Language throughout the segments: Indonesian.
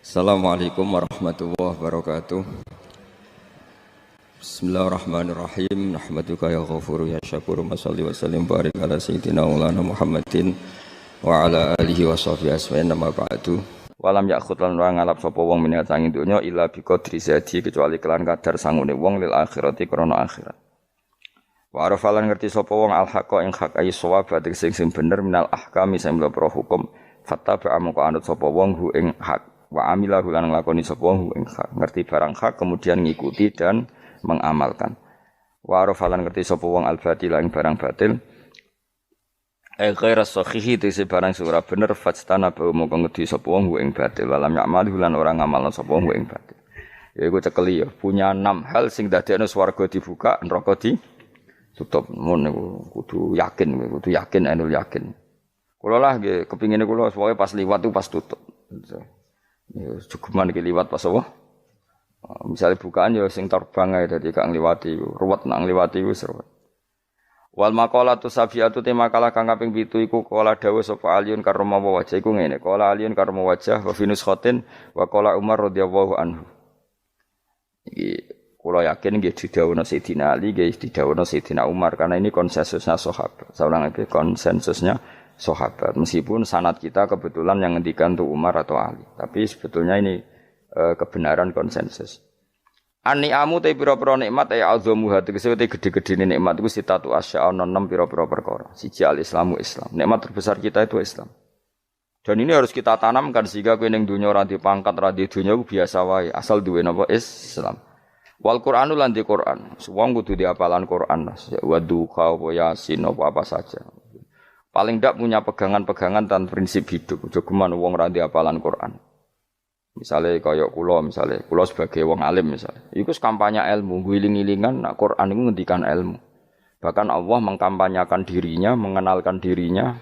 Assalamualaikum warahmatullahi wabarakatuh. Bismillahirrahmanirrahim. Nahmaduka ya ghafuru ya syakuru. Mashalli wa sallim barik ala sayyidina maulana Muhammadin wa ala alihi wa sahbihi asma'in nama ba'du. Walam ya'khud lan ora ngalap sapa wong menyang sanging donya illa bi qadri zati kecuali kelan kadar sangune wong lil akhirati krana akhirat. Wa arafalan ngerti sapa wong al haqqa ing hak ayi shawab sing bener minal ahkami sing pro hukum fattaba amko anut sapa wong hu ing hak. Wa amilahu lan nglakoni sapa wong ing hak ngerti barang hak kemudian ngikuti dan mengamalkan. Wa arafalan ngerti sapa wong al-batil ing barang batil ghaira sahihi tese barang ora bener fastana ba mongko ngedi sapa wong ing batil walam ya'malu lan ora ngamalna sapa wong ing batil. Ya iku cekeli ya punya 6 hal sing dadekno swarga dibuka neraka ditutup. Mun niku kudu yakin ainul yakin. Kula lah nggih kepingine kula pokoke pas liwat itu pas tutup. Ya cukuman iki liwat pas apa? Misalnya bukaan ya sing terbang ae dadi gak ngliwati ruwet nang ngliwati wis ruwet. Wal maqalatu safiatu te makalah kang kaping 7 iku kala dawuh sapa Aliun karma wajah iku ngene. Kala Aliun karma wajah wa finus khotin wa kala Umar radhiyallahu anhu. Iki kula yakin nggih didhawuhna Sayyidina Ali nggih didhawuhna Sayyidina Umar karena ini konsensusnya sahabat. Saulang iki konsensusnya sahabat. Meskipun sanad kita kebetulan yang ngendikan tuh Umar atau Ali, tapi sebetulnya ini kebenaran konsensus. An-ni'amu te pira-pira nikmat ay azamu tegese te gede-gedene nikmat iku sitatu asya ana 6 pira-pira perkara. Siji al-islamu Islam. Nikmat terbesar kita itu Islam. Dan ini harus kita tanamkan sehingga kowe ning donya ora dipangkat ora di donya biasa wae, asal duwe napa Islam. Wal Qur'anu lan di Qur'an. Wong kudu diapalan Qur'an. Wa duha wa yasin apa saja. Paling ndak punya pegangan-pegangan dan prinsip hidup. Aja geman wong ra ndek hafalan Quran. Misale kaya kula sebagai wong alim misale. Iku kampanye ilmu, ngiling-ngilingan nak Quran iku ngendikan ilmu. Bahkan Allah mengkampanyakan dirinya, mengenalkan dirinya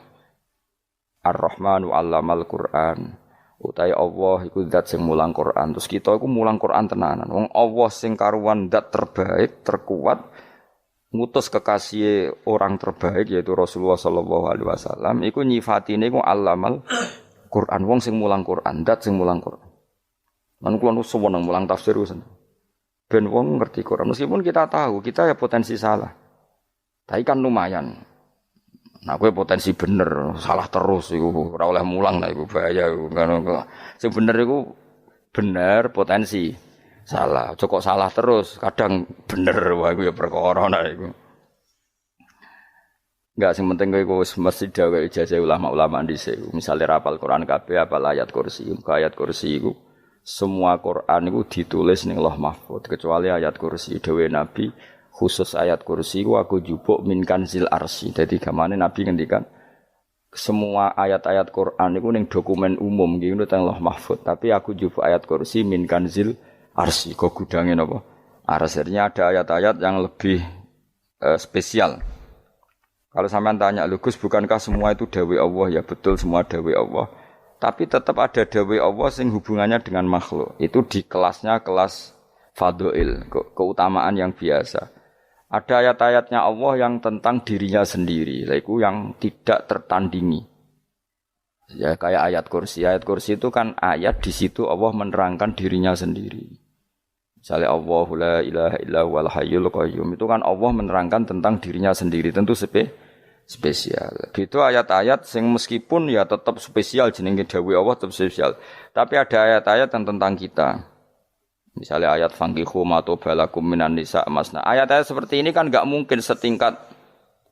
Ar-Rahmanu 'allamal Qur'an. Utai Allah iku zat sing mulang Quran. Terus kita iku mulang Quran tenanan. Wong Allah sing karuan zat terbaik, terkuat ngutus kekasih orang terbaik yaitu Rasulullah sallallahu alaihi wasallam iku nyifatine iku allamal Quran wong sing mulang Quran dat sing mulang Quran. Lan kula nu seneng mulang tafsir wis. Ben wong ngerti Quran meskipun kita tahu kita ya potensi salah. Tapi kan lumayan. Nah kowe potensi bener salah terus iku ora oleh mulang lah iku bahaya iku. Sing bener iku bener potensi salah, kok salah terus, kadang bener wah iku ya perkara nek iku. Enggak sing penting kowe wis mesti gawe ijazah ulama-ulama dhisik. Misale rapal Quran kabeh apal ayat kursi, ayat kursi iku semua Quran iku ditulis ning Lauh Mahfuz kecuali ayat kursi dhewe Nabi khusus ayat kursi iku aku jupuk min kanzil arsy. Dadi gamane Nabi ngendikan semua ayat-ayat Quran iku ning dokumen umum iki nang Lauh Mahfuz, tapi aku jupuk ayat kursi min kanzil arsy, kok gudangin apa? Arsirnya ada ayat-ayat yang lebih spesial. Kalau sampean tanya, Gus, bukankah semua itu dawai Allah? Ya betul semua dawai Allah. Tapi tetap ada dawai Allah yang hubungannya dengan makhluk. Itu di kelasnya kelas fadhil, keutamaan yang biasa. Ada ayat-ayatnya Allah yang tentang dirinya sendiri, yaitu yang tidak tertandingi. Ya kayak ayat kursi. Ayat kursi itu kan ayat di situ Allah menerangkan dirinya sendiri. Misalnya Allah la ilaha illa huwal hayyul qayyum itu kan Allah menerangkan tentang dirinya sendiri tentu spesial. Gitu ayat-ayat sing meskipun ya tetap spesial jenenge dawuh Allah tetap spesial. Tapi ada ayat-ayat yang tentang kita. Misalnya ayat fankihu ma tobalakum minan nisa masna. Ayat-ayat seperti ini kan enggak mungkin setingkat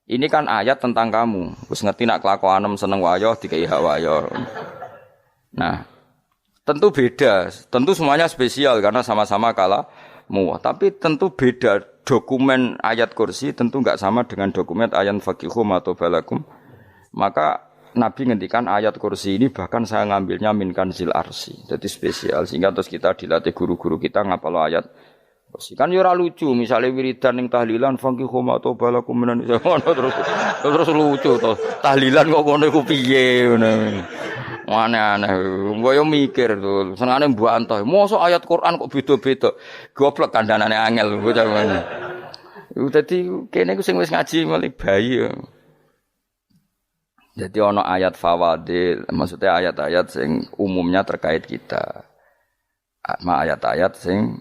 ini kan ayat tentang kamu. Wis ngerti nak kelakuanem seneng wayo dikai hak wayo. Nah, tentu beda, tentu semuanya spesial karena sama-sama kalamu. Tapi tentu beda dokumen ayat kursi tentu enggak sama dengan dokumen ayat faqihu atau balakum. Maka Nabi ngendikan ayat kursi ini bahkan saya ngambilnya min kanzil arsy. Jadi spesial sehingga terus kita dilatih guru-guru kita ngapal ayat kursi. Kan yo ora lucu misalnya wiridan ning tahlilan faqihu atau balakum menan terus lucu to. Tahlilan kok ngono iku piye ngono. Aneh-aneh, mbok mikir to, senengane mbantah. Mosok ayat Quran kok beda-beda. Goblok kandhanane angel bocah ngono. Iku dadi kene ku sing wis ngaji mulai bayi. Jadi ana ayat fawadil, maksudnya ayat-ayat sing umumnya terkait kita. ayat-ayat sing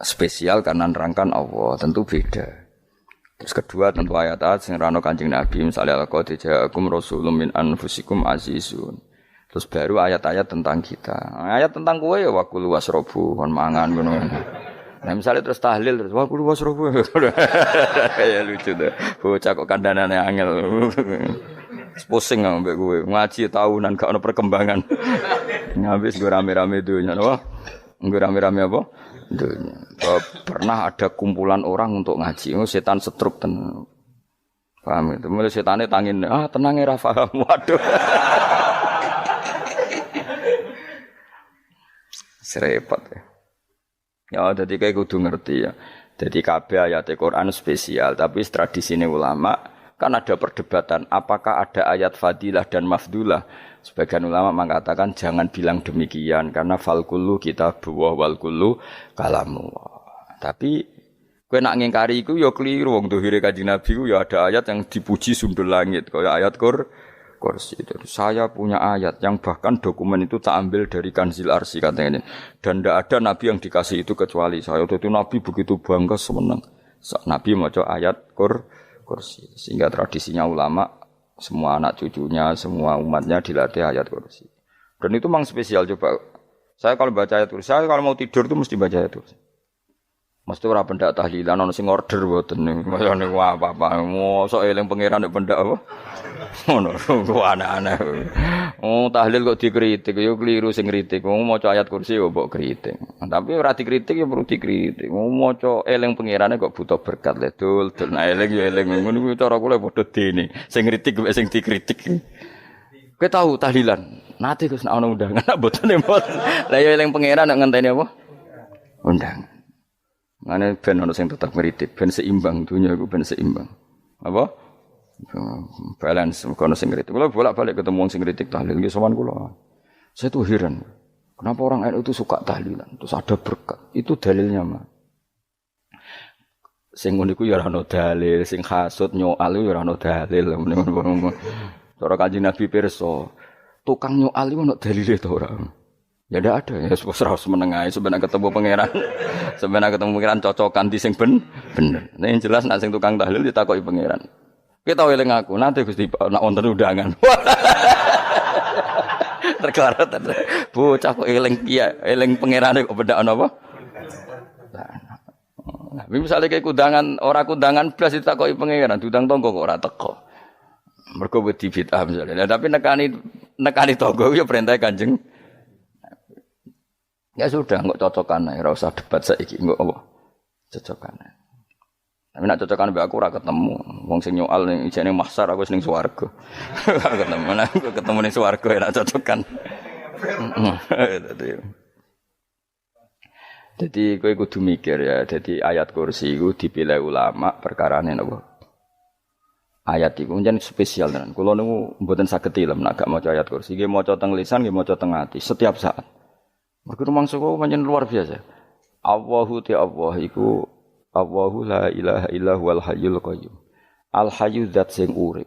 spesial karena nerangkan Allah, tentu beda. Terus kedua tentu ayat-ayat sing rano Kanjeng Nabi, misalnya laqad ja'akum rasulun min anfusikum azizun. Terus baru ayat-ayat tentang kita. Ayat tentang kowe ya wakulu wasrobu kon mangan ngono. Nah misalnya terus tahlil terus wakulu wasrobu. Ya lucu deh. Bocah kok kandhanane angel. Pusing ambek kowe. Ngaji tahunan gak ono perkembangan. Ngabis gue rame-rame dunya apa? Gue rame-rame apa? Dunya. Pernah ada kumpulan orang untuk ngaji. Setan setruk tenan. Paham itu? Mulai setane tangin, tenang ya ra paham. Waduh. Serepot ya. Ya jadi kayak kudu ngerti ya. Jadi kabeh ayat Al-Qur'an spesial, tapi tradisine ulama kan ada perdebatan apakah ada ayat fadilah dan mafdulah. Sebagian ulama mengatakan jangan bilang demikian karena fal kullu kitabullah wal kullu kalamullah. Tapi kowe nak ngingkari iku ya keliru wong dohire Kanjeng Nabi ku ya ada ayat yang dipuji sundul langit kaya ayat Kursi itu. Saya punya ayat yang bahkan dokumen itu tak ambil dari Kanzil Arsy katanya ini. Dan tidak ada nabi yang dikasih itu kecuali saya. Waktu itu nabi begitu bangga senang. Nabi maca ayat Kursi. Sehingga tradisinya ulama semua anak cucunya, semua umatnya dilatih ayat Kursi. Dan itu memang spesial coba. Saya kalau baca ayat Kursi, saya kalau mau tidur itu mesti baca ayat Kursi. Mesti ora pendak tahlilan ana sing order mboten niku. Masane apa-apa. Mosok eling pangeran nek pendak apa? Ngono, kok aneh-aneh. Oh, tahlil kok dikritik, yo keliru sing kritik. Wong maca ayat Kursi yo mbok kritik. Tapi ora dikritik yo perlu dikritik. Wong maca eling pangerane kok butuh berkat le dul. Nah eling yo eling ngono kuwi cara kula padha dene. Sing kritik mek sing dikritik. Kowe tahu tahlilan? Nate Gus nek ana undangan mboten mboten. Lah yo eling pangeran nek ngenteni apa? Undangan. Mane ben ono sing tetep ngritik, ben seimbang dunya iku ben seimbang. Apa? Balance kono sing ngritik. Kula bolak-balik ketemu wong sing ngritik tahlil nggih sowan kula. Saya tuh heran. Kenapa orang NU itu suka tahlilan? Terus ada berkat. Itu dalilnya, Mas. Sing ngono iku ya ora ono dalil, sing hasud nyoal ya ora ono dalil. Cara Kanjeng Nabi pirsa, tukang nyoal iku ono dalile to ora? Ya ndak ada ya serau menengae sebenarnya ketemu pangeran. Sebenarnya ketemu pangeran cocokan di sing bener. Nek yang jelas nek sing tukang tahlil ditakoki pangeran. Kita eling aku nanti Gusti nak wonten undangan. Terklarat. Bocah kok eling piye? Eling pangerane kok bedak napa? Nah, misalnya kayak kundangan ora kundangan blas ditakoki pangeran, diundang tangga kok ora teko. Mergo wedi bid'ah misalnya. Tapi nekani tangga ya perintah Kanjeng. Ya sudah, enggak cocokan ae, ora usah debat saiki, enggak apa. Cocokan. Tapi nek cocokan mbek aku ora ketemu. Wong sing nyoal ning ijene mahsyar aku wis ning swarga. Ora ketemu, aku ketemu ning swarga ora cocokan. Jadi kowe kudu mikir ya, jadi ayat Kursi iku dipilih ulama perkarane napa? Ayat iku njen spesial tenan. Kula niku mboten saged ilem nek gak maca ayat Kursi, nggih maca teng lisan, nggih maca teng ati setiap saat. Mergo rumangsa kok pancen luar biasa. Allahu ta Allah iku Allahu la ilaha illa huwal hayyul qayyum. Al hayyu zat sing urip.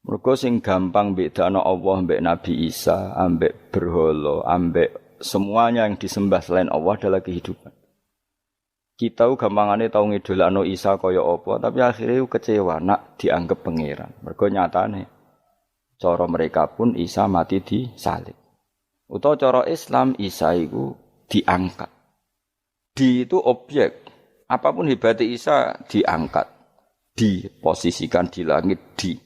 Mergo sing gampang bedakno Allah mbek Nabi Isa, ambek berhala, ambek semuanya yang disembah selain Allah adalah kehidupan. Kita gampangane tau ngidolakno Isa kaya apa, tapi akhirnya kecewa nak dianggap pangeran. Mergo nyatane cara mereka pun Isa mati di salib. Utawa cara Islam Isa iku diangkat. Di itu objek. Apapun hebatnya Isa diangkat. Diposisikan di langit di.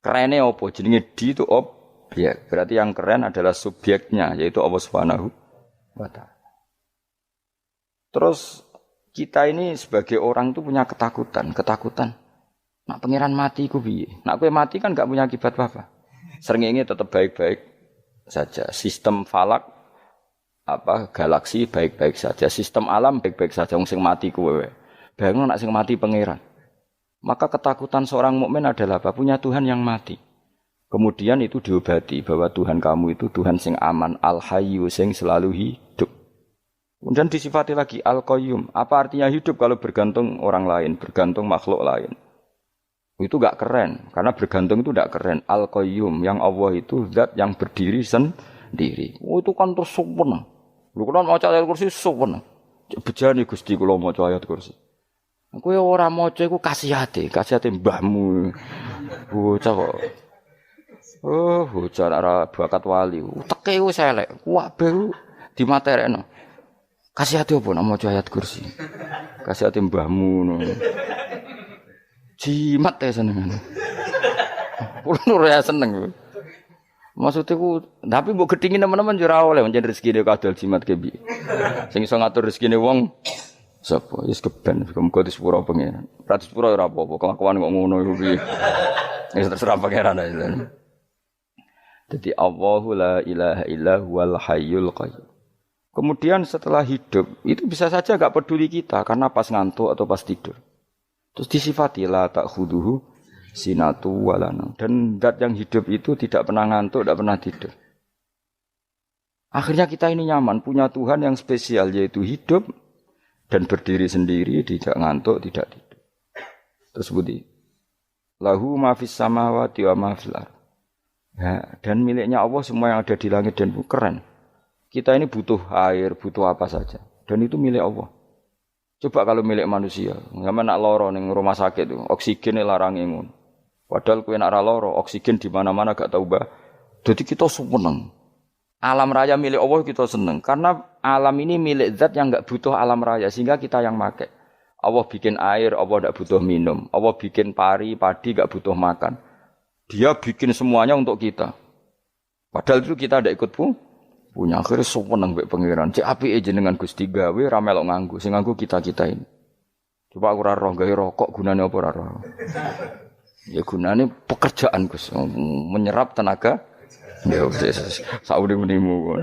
Kerene apa? Jenenge di itu objek. Berarti yang keren adalah subjeknya yaitu Allah Subhanahu wa taala. Terus kita ini sebagai orang itu punya ketakutan. Nak pangeran mati iku piye? Nak kowe mati kan enggak punya akibat apa-apa. Srengenge tetap baik-baik saja. Sistem falak galaksi baik-baik saja. Sistem alam baik-baik saja. Wong sing mati kowe. Bayangno nek sing mati pangeran. Maka ketakutan seorang mukmin adalah apa? Punya Tuhan yang mati. Kemudian itu diobati bahwa Tuhan kamu itu Tuhan sing aman, al-hayyu sing selalu hidup. Kemudian disifati lagi al-qayyum. Apa artinya hidup kalau bergantung orang lain, bergantung makhluk lain? Itu enggak keren, karena bergantung itu enggak keren. Al-Qayyum, yang Allah itu zat yang berdiri sendiri. Oh, itu kan terus sempurna. Lho kula maca ayat kursi suwen. Bejane Gusti kula maca ayat kursi. Kowe ora maca iku kasihate mbahmu. Bocah kok. Oh, bocah ora bakat wali. Teke wis elek, kuwabe dimaterekno. Kasihate opo nek maca ayat kursi? Kasihate mbahmu ngono. Jimat ya senengane. Kulo ora seneng. Maksudnya ku, tapi mbok gedhingi teman-teman yo ora oleh pancen rezekine kadol jimat ke piye. Sing iso ngatur rezekine wong sapa? Wis keben, muga disepuro pengen. Ra disepuro ora apa-apa, kelakuan kok ngono iku piye. Wis terserah pangeran ae. Dadi Allahu la ilaha illa huwal hayyul qayyum. Kemudian setelah hidup, itu bisa saja enggak peduli kita karena pas ngantuk atau pas tidur. Terus disifati la ta'khuduhu sinatu walana. Dan zat yang hidup itu tidak pernah ngantuk, tidak pernah tidur. Akhirnya kita ini nyaman, punya Tuhan yang spesial, yaitu hidup dan berdiri sendiri, tidak ngantuk, tidak tidur. Terus budi, lahu ma fis samawati wa ma fil ardh. Ya, dan miliknya Allah semua yang ada di langit dan bumi. Keren. Kita ini butuh air, butuh apa saja. Dan itu milik Allah. Coba kalau milik manusia, nggak nak loro ning rumah sakit itu, oksigennya larang imun. Padahal kowe nak ra loro, oksigen di mana-mana gak tau mbah. Jadi kita seneng. Alam raya milik Allah kita seneng karena alam ini milik zat yang enggak butuh alam raya sehingga kita yang make. Allah bikin air, Allah enggak butuh minum. Allah bikin padi enggak butuh makan. Dia bikin semuanya untuk kita. Padahal itu kita ndak ikut punya. Akhirnya seneng mbek pangeran. Cek apike jenengan Gusti gawe ra melok nganggo. Sing nganggo kita-kita ini. Coba aku ora roh gawe rokok gunane apa ora roh. Ya gunane pekerjaan Gus, menyerap tenaga. Ya wis saudi-unimu.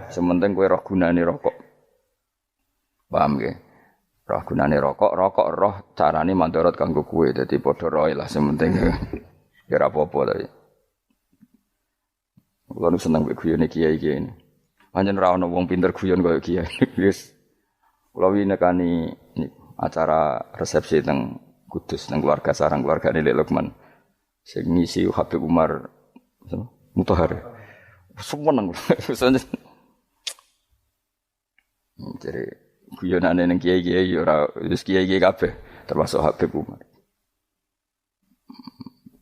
Sementing kowe roh gunane rokok. Paham nggih? Roh gunane rokok roh carane mandorot kanggo kowe. Dadi padha roe lah sementing. Ya ora apa-apa tapi. Kulo seneng mek guyone kiai-kiai ini. Pancen ora ana wong pinter guyon kaya kiai. Wis kulo winekani acara resepsi teng Kudus nang keluarga sarang keluarga Lek Lukman. Sing ngisi Habib Umar Mutahar. Semua nang. Jadi guyonane nang kiai-kiai ora wis kiai-kiai kabeh termasuk Habib Umar.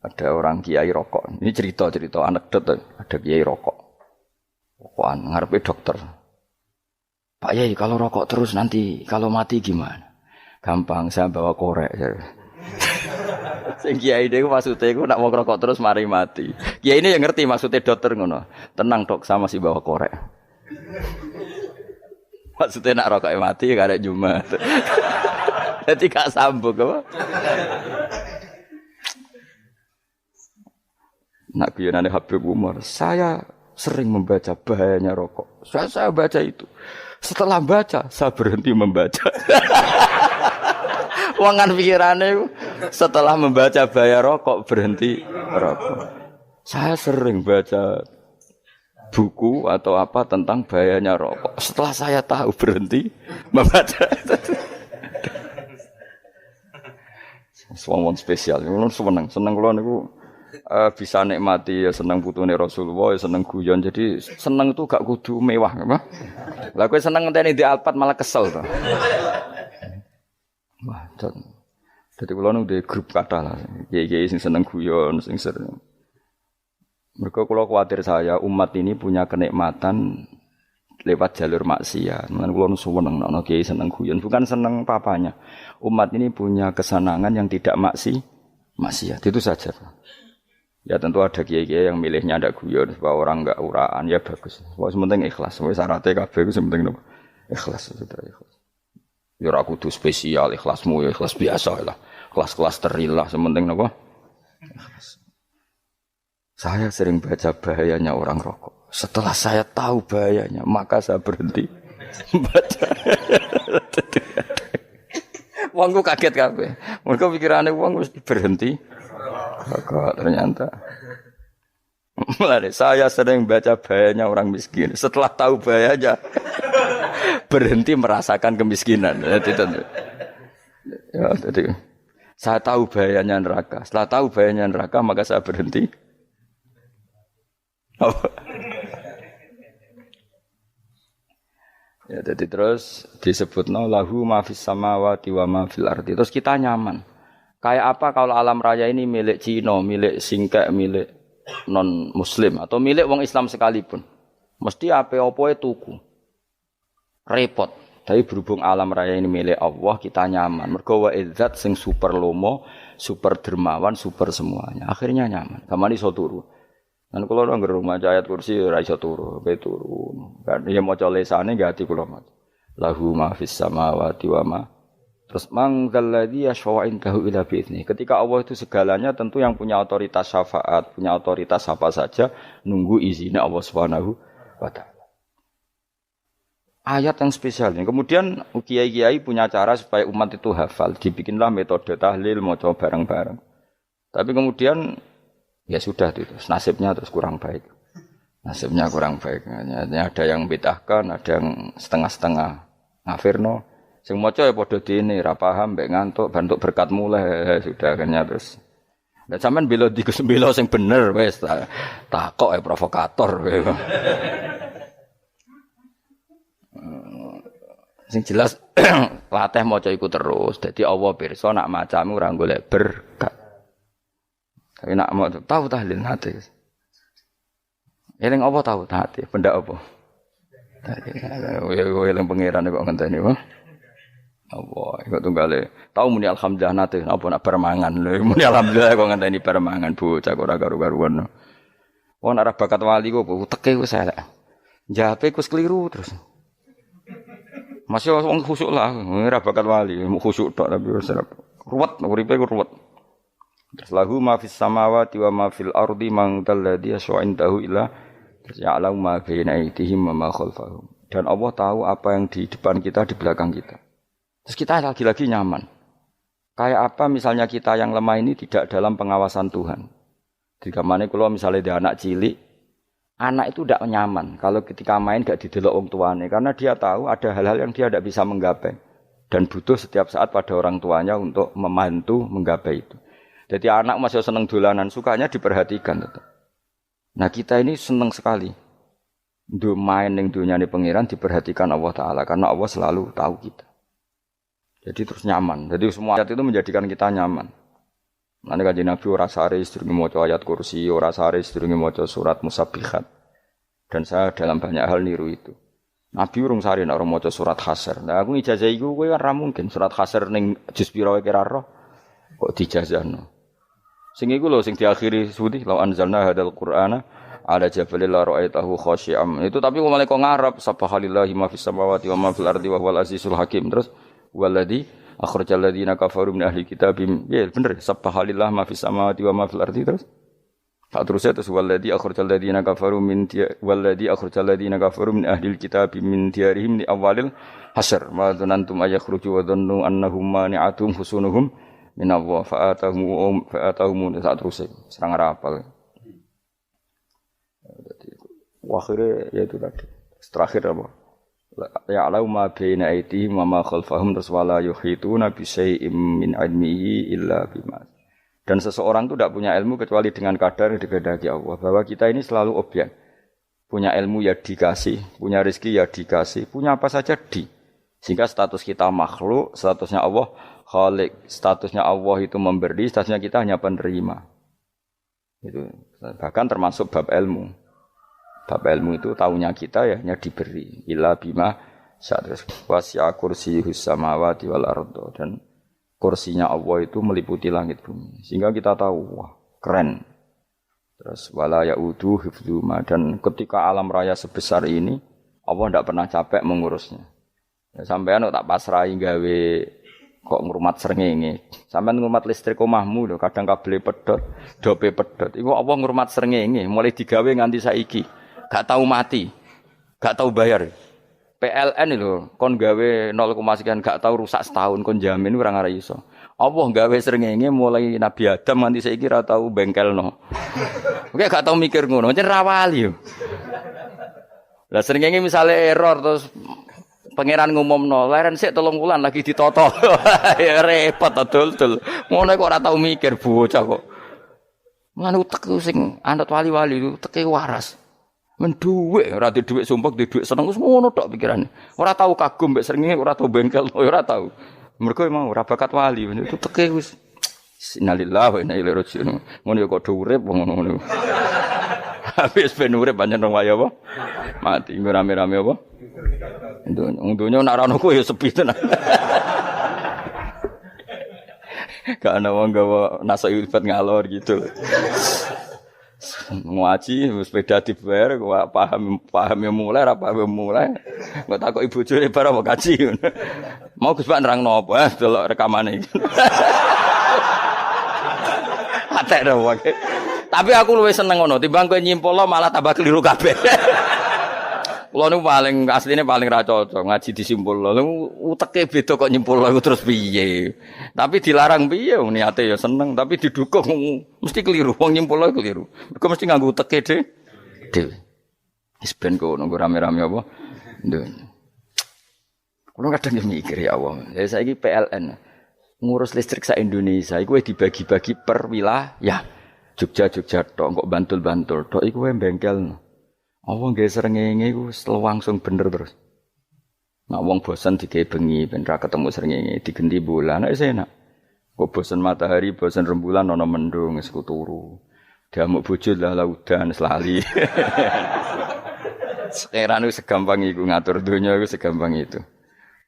Ada orang kiai rokok. Ini cerita anekdot. Ada kiai rokok. Rokokan ngarepe dokter. Pak Yai kalau rokok terus nanti kalau mati gimana? Gampang saya bawa korek. Sing kiai niku maksude iku nak wong rokok terus mari mati. Kiai ini yang ngerti maksudnya dokter ngono. Tenang dok, sama si bawa korek. Maksudnya nak rokok mati gak ada Jumat. Jadi gak sambung apa? Nak guyonane Habib Umar, saya sering membaca bahayanya rokok. Saya baca itu. Setelah baca, saya berhenti membaca. Wangan pikirane setelah membaca bahaya rokok berhenti rokok. Saya sering baca buku atau apa tentang bahayanya rokok. Setelah saya tahu berhenti membaca. Wong spesial, seneng kula niku bisa nikmati ya seneng putune Rasulullah, ya seneng guyon. Jadi seneng itu gak kudu mewah, apa? Lah kowe seneng ngenteni di Alphard malah kesel to. Wah, jadi kalau nu di grup kata lah, kiai sing seneng guyon, sing sering. Mereka kalau khawatir saya umat ini punya kenikmatan lewat jalur maksiat. Mengenai kalau nu seneng, nak kiai seneng guyon, bukan seneng papanya. Umat ini punya kesenangan yang tidak maksiat, itu saja. Ya tentu ada kiai-kiai yang milihnya ada guyon supaya orang enggak uraan, ya bagus. Wah, sementing ikhlas. Wis syaratnya kabeh iku sementing nopo? Ikhlas, sudah ikhlas. Ya ora kudu spesial, ikhlasmu ya ikhlas biasa lah. Kelas-kelas terilah sementing napa? Ikhlas. Saya sering baca bahayanya orang rokok. Setelah saya tahu bahayanya, maka saya berhenti baca. Wongku kaget kabeh. Mergo pikirane wong wis berhenti. Rokok ternyata. Mulane saya sering baca bahayanya orang miskin. Setelah tahu bahayanya, berhenti merasakan kemiskinan. Jadi saya tahu bahayanya neraka. Setelah tahu bahayanya neraka, maka saya berhenti. Ya jadi terus disebutno lahu ma fis samawati wa ma fil ardi. Terus kita nyaman. Kayak apa kalau alam raya ini milik Cina, milik Singkek, milik non muslim atau milik wong Islam sekalipun. Mesti apa-apa tuku. Repot. Tapi berhubung alam raya ini milik Allah, kita nyaman. Mergo wa izzat sing super lomo, super dermawan, super semuanya. Akhirnya nyaman. Kamane iso turu. Dan kalau orang rumah ayat kursi ora iso turu, kayak turu. Kan ya maca lesane nggih ati kula maca. Lahu ma fis samawati wa ma. Terus mang dzalladzi yashfa'u indahu ila bi'izni. Ketika Allah itu segalanya tentu yang punya otoritas syafaat, punya otoritas apa saja nunggu izinnya Allah Subhanahu wa taala. Ayat yang spesial ini. Kemudian kiai-kiai punya cara supaya umat itu hafal. Dibikinlah metode tahlil maca bareng-bareng. Tapi kemudian ya sudah itu nasibnya terus kurang baik. Nasibnya kurang baik. Ada yang bid'ahkan, ada yang setengah-setengah ngafirno. Sing maca ya padha dene ra paham mbek ngantuk bantuk berkat mulai sudah akhirnya terus. Lah sampean bela bela sing bener wis takok provokator. Sing jelas latih maca iku terus. Dadi Allah pirsa nak macamu ora golek berkat. Tapi nak mau tahu tahlil hati. Eling apa tahu hati? Benda apa? Eling pangeran kok ngenteni wae. Allah, iku tunggale. Tahu muni alhamdulillah nate apa nak permangan lho. Muni alhamdulillah kok ngenteni permangan bocah kok ora karu-karuan. Wong ora bakat wali kok teke wis elek. Jape wis keliru terus. Masih wong khusuk lah, ora bakat wali, khusuk tok tapi wis ruwet, uripe ku ruwet. Terus lahu ma fis samawati wa ma fil ardi man dalladhi yashfa'u indahu illa ya'lamu ma baina aydihim wa ma khalfahum. Dan Allah tahu apa yang di depan kita, di belakang kita. Terus kita lagi-lagi nyaman. Kayak apa misalnya kita yang lemah ini tidak dalam pengawasan Tuhan. Jika mana kalau misalnya dia anak cilik, anak itu tidak nyaman kalau ketika main gak didelok wong tuane karena dia tahu ada hal-hal yang dia tidak bisa menggapai dan butuh setiap saat pada orang tuanya untuk membantu menggapai itu. Jadi anak masih seneng dolanan, sukanya diperhatikan tetap. Nah kita ini seneng sekali. Main ning dunyane pangeran diperhatikan Allah Ta'ala karena Allah selalu tahu kita. Jadi terus nyaman. Jadi semua ayat itu menjadikan kita nyaman. Nanti Kanjeng Nabi ora sare sedurunge maca ayat kursi, ora sare sedurunge maca surat Musabbihat. Dan saya dalam banyak hal niru itu. Nabi urung sare nek ora maca surat Hasyr. Nah aku ijazah iku kowe ora mungkin surat Hasyr ning juz pira wae kira roh kok dijazahno. Sing iku lho sing diakhiri suwi law anzalna hadzal qur'ana ala jabalil la ra'aitahu khashi'am. Itu tapi kok malah kok ngarep subhanallahi ma fis samawati wa ma fil ardi wa huwal azizul hakim. Terus waladzi akhrajal ladzina kafaru min ahli kitabim. Ya bener subhanallah ma fis samawati wa ma fil ardi terus. Tak terusnya terus waladzi akhrajal ladzina kafaru min ahli kitabim min diyarihim li awalil hasyr. Ma dzanantum ayakhruju wa dhannu annahum mani'atum husunuhum min Allah fa'atahum tak terusnya serang rapal. Akhirnya ya itu tadi. Terakhir apa? Ya'lamu ma baina aydihim wa ma khalfahum wala yuhituna bi syai'in min 'ilmihi illa bima. Dan seseorang itu tidak punya ilmu kecuali dengan kadar yang dikehendaki Allah. Bahwa kita ini selalu objek. Punya ilmu ya dikasih, punya rezeki ya dikasih, punya apa saja di. Sehingga status kita makhluk, statusnya Allah Khalik, statusnya Allah itu memberi, statusnya kita hanya penerima. Itu bahkan termasuk bab ilmu. Bab ilmu itu tahunya kita ya hanya diberi. Illa bima sa'atus wasi'a kursiyuhus samawati wal ardo. Dan kursinya Allah itu meliputi langit bumi. Sehingga kita tahu, wah keren. Terus wala ya'udu hifdzuma. Dan ketika alam raya sebesar ini, Allah tidak pernah capek mengurusnya. Ya, sampean tak pasrahi gawe kok ngrumat srengenge. Sampean ngrumat listrik omahmu lho, kadang kabel pedhot, dope pedhot. Iku Allah ngrumat srengenge mulai digawe nganti saiki. Gak tahu mati, gak tahu bayar. PLN itu kon gawe 0, sekian gak tahu rusak setahun kon jamin ora ngara iso. Allah gawe srengenge mulai Nabi Adam nganti saiki ora tahu bengkelno. Oke gak tahu mikir ngono, jen ra wali yo. Lah srengenge misale error terus pangeran ngumumno, leren sik 3 wulan lagi ditoto. Ya repot dul. Ngono kok ora tahu mikir bocah kok. Mulane utek sing anut wali-wali teke waras. Men dhuwit, ora di dhuwit sumpek, di dhuwit seneng wis ngono tok pikirane. Ora tau kagum mbek srengenge, ora tau bengkel, ora tau. Mergo emang ora bakat wali, itu teke wis innalillahi wa inna ilaihi raji'un. Ngono ya kok do urip ngono. Habis ben urip pancen rong wae apa? Mati nggo rame-rame apa? Untunya nak rono ku ya sepi tenan. Gak ana wong gawa nasa ilfat ngalor gitu. Ngaji sepeda dibayar kok paham ya mulai ra paham mulai. Kok takok ibu bojone bar apa kaji. Mau Gus Pak nerangno apa delok rekamane iki. Atek wae. Tapi aku luwih seneng ngono timbang kowe nyimpul malah tambah keliru kabeh. Kulo niku paling asline paling ra cocok ngaji disimpul. Lha uteke beda kok nyimpul iku terus piye. Tapi dilarang piye wong niate ya seneng tapi didukung mesti keliru. Wong nyimpul keliru. Mergo mesti nganggo uteke dhewe. Wis ben kok nunggu rame-rame apa. Ndon. Kulo kadang mikir ya Allah. Ya saiki PLN ngurus listrik sak Indonesia iku dibagi-bagi per wilayah. Jogja tok kok Bantul tok iku wae bengkel. Wong nggih srengenge iku langsung bener terus. Nek wong bosan digawe bengi ben ra ketemu srengenge digenti bulan nek enak. Kok bosan matahari, bosan rembulan ana mendung wis turu. Diamuk bojo lah laudan selali. Sekarang itu segampang iku ngatur donya iku segampang itu.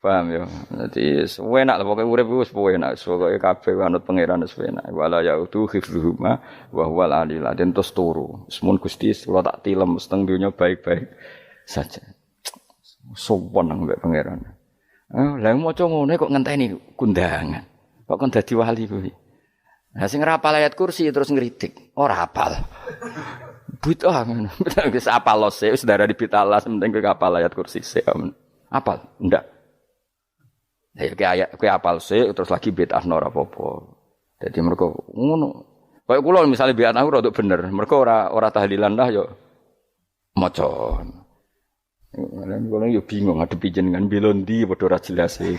Paham ya? Dadi enak lah pokoke urip wis enak. Pokoke kabeh anut pangeran wis enak. Wala yautu khifruhuma wa huwal alil adzim terus turu. Semun Gusti kula tak tilem seteng donya baik-baik saja. Sopan nang mbek pangeran. Lah maca ngene kok ngenteni kundangan. Kok kon dadi wali kuwi. Lah sing ora hafal ayat kursi terus ngritik. Ora hafal. Bid'ah ngono. Wis hafal lose wis darani bitalas penting kowe hafal ayat kursi sik. Hafal? Ndak. Ya kowe apal sik terus lagi bid'ah ora apa-apa. Dadi mergo ngono. Kaya kula misale bid'ah ora untuk bener, mergo ora tahlilan lah yo maca. Kula yo bingung ngadepi jenengan belondi padha ora jelas e.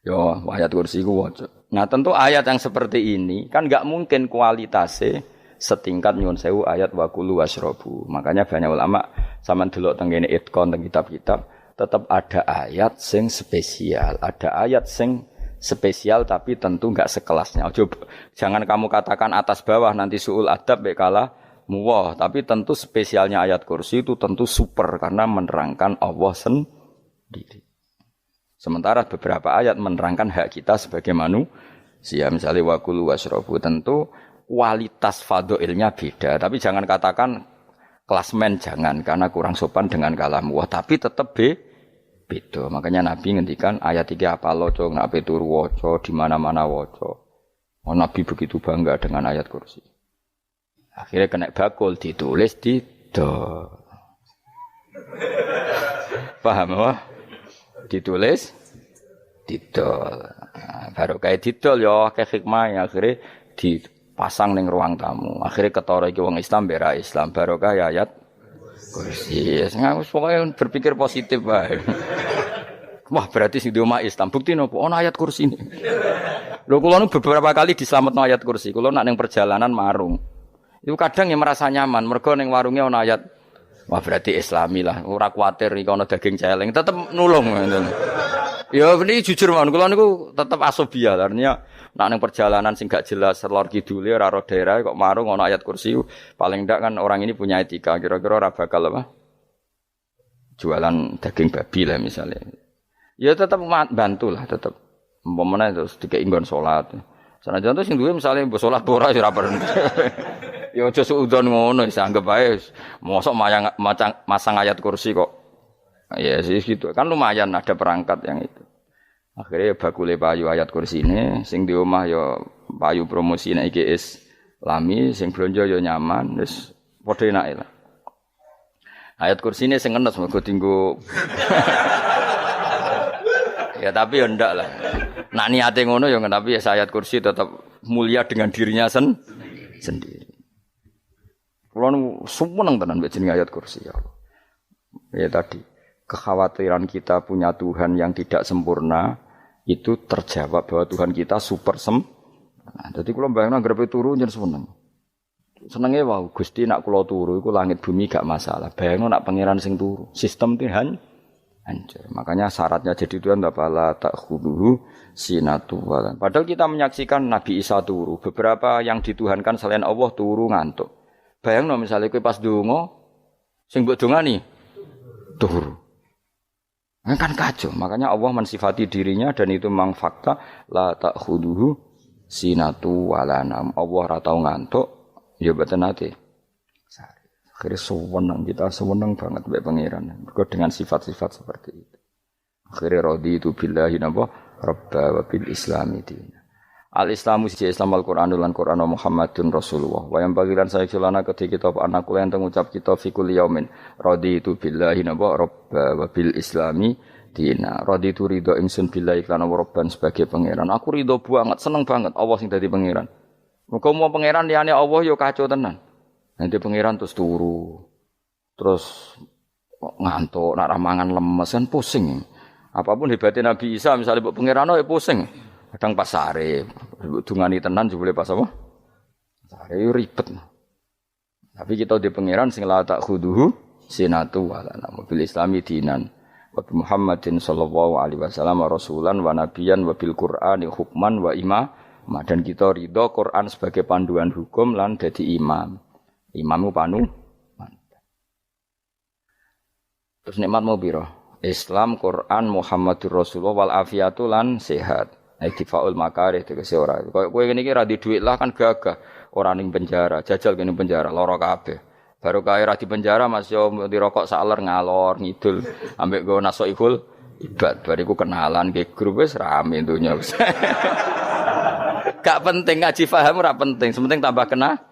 Yo ayat kursi ku waca. Nah, tentu ayat yang seperti ini kan enggak mungkin kualitasnya setingkat nyuwun sewu ayat wa kulu wasrobu. Makanya banyak ulama sampean delok teng kene itqon teng kitab-kitab tetap ada ayat sing spesial, ada ayat sing spesial tapi tentu enggak sekelasnya. Jangan kamu katakan atas bawah nanti suul adab bekala muwah, tapi tentu spesialnya ayat kursi itu tentu super karena menerangkan Allah sendiri. Sementara beberapa ayat menerangkan hak kita sebagai manusia, misalnya wa kulu wasrobu, tentu kualitas fadhailnya beda, tapi jangan katakan klasmen jangan karena kurang sopan dengan kalam wah, tapi tetap beda. Makanya Nabi ngendikan ayat 3 apa loco, nak turu waca di mana-mana waca. Oh, Nabi begitu bangga dengan ayat kursi. Akhirnya kena bakul ditulis di do. Paham apa? Ditulis didol. Baru kayak didol ya akeh hikmah akhirnya dipasang ning ruang tamu. Akhirnya ketara iki wong Islam bera Islam barokah ya ayat kursi. Wis pokoke berpikir positif wae. Wah, berarti sing di omah Islam bukti nopo ana ayat kursi ini. Lho kula nu beberapa kali diselametno ayat kursi. Kula nak ning perjalanan marung. Itu kadang yang merasa nyaman mergo ning warunge ana ayat. Wah, berarti Islami lah. Ora kuwatir iki ana daging celeng, tetep nulung ngoten. Ya ini jujur mawon kula niku tetep asobia. Artinya nak ning perjalanan sing gak jelas lor kidule ora ro daerah kok marung ana ayat kursi paling ndak kan orang ini punya etika. Kira-kira ora bakal apa? Jualan daging babi lah misalnya. Ya tetap bantulah tetap. Umpamane terus dikek nggon salat. Sanajan to sing duwe misale mbok salat ora ya ora perlu. Ya aja suudon ngono wis anggap ae mosok masang ayat kursi kok. Ya sih gitu. Kan lumayan ada perangkat yang itu. Akhirnya bakule payu ayat kursi ini sing di omah ya payu promosi nek iki Islami sing blonjo ya nyaman wis padha enake lah. Ayat kursi ini sing ngenes mergo dinggo ya tapi ya ndak lah. Nak niate ngono ya tapi ya ayat kursi tetap mulia dengan dirinya sendiri. Kulo nu seneng tenan mbek jeneng ayat kursi ya Allah. Ya tadi kekhawatiran kita punya Tuhan yang tidak sempurna itu terjawab bahwa Tuhan kita super sempurna. Jadi kulo bayangno grepe turu njen seneng. Senenge wae Gusti nak kula turu iku langit bumi gak masalah. Bayangno nak pangeran sing turu, sistem Tuhan hancur. Makanya syaratnya jadi Tuhan la ta'khudhuhu sinatu walan. Padahal kita menyaksikan Nabi Isa turu, beberapa yang dituhankan selain Allah turu ngantuk. Bayangno misalnya kowe pas ndonga sing mbok dongani turu. Kan kacau. Makanya Allah mensifati dirinya dan itu memang fakta la ta'khudhuhu sinatu walanam. Allah ora tau ngantuk. Ya betul nanti. Akhirnya sewenang kita sewenang banget mbek pangeran. Mergo dengan sifat-sifat seperti itu. Akhirnya raditu billahi napa rabba wa bil islami dina. Al-Islamu siji Islam Al-Qur'an lan Qur'an Muhammadun Rasulullah. Wa yang bagilan saya celana ketika kita anak kula enten ngucap kita fi kulli yaumin raditu billahi napa rabba wa bil islami dina. Raditu ridho ingsun billahi lan rabban sebagai pangeran. Aku ridho banget, seneng banget Allah sing dadi pangeran. Muga mau pangeran liyane Allah yo kacau tenan. Nanti pangeran terus turu. Terus ngantuk, nak ramangan lemes kan pusing. Apapun hebatnya Nabi Isa misalnya mbok pangeran ya pusing. Kadang pas sare, dungani tenan jebule pas apa? Sare yo ribet. Tapi kita di pangeran sing la ta'khudhuhu sinatu wala bil islami dinan. Wa Muhammadin sallallahu alaihi wasallam rasulan wa nabiyan wa bil Qur'ani hukman wa imam. Dan kita ridho Quran sebagai panduan hukum lan dadi imam. Imammu panu. Terus nikmatmu piro? Islam, Quran, Muhammadur Rasulullah wal afiyatu lan sehat. Iktifaul makarih tegese ora. Kowe ngene iki ra di dhuwit lah kan gagah. Ora ning penjara, jajal kene penjara lara kabeh. Baru kae ra di penjara Mas yo dirokok saler ngalor ngidul ambek go nasoihul ibad. Bariku kenalan ke grup wis rame dunya wis. Gak penting ngaji paham ora penting, sementing tambah kenalan.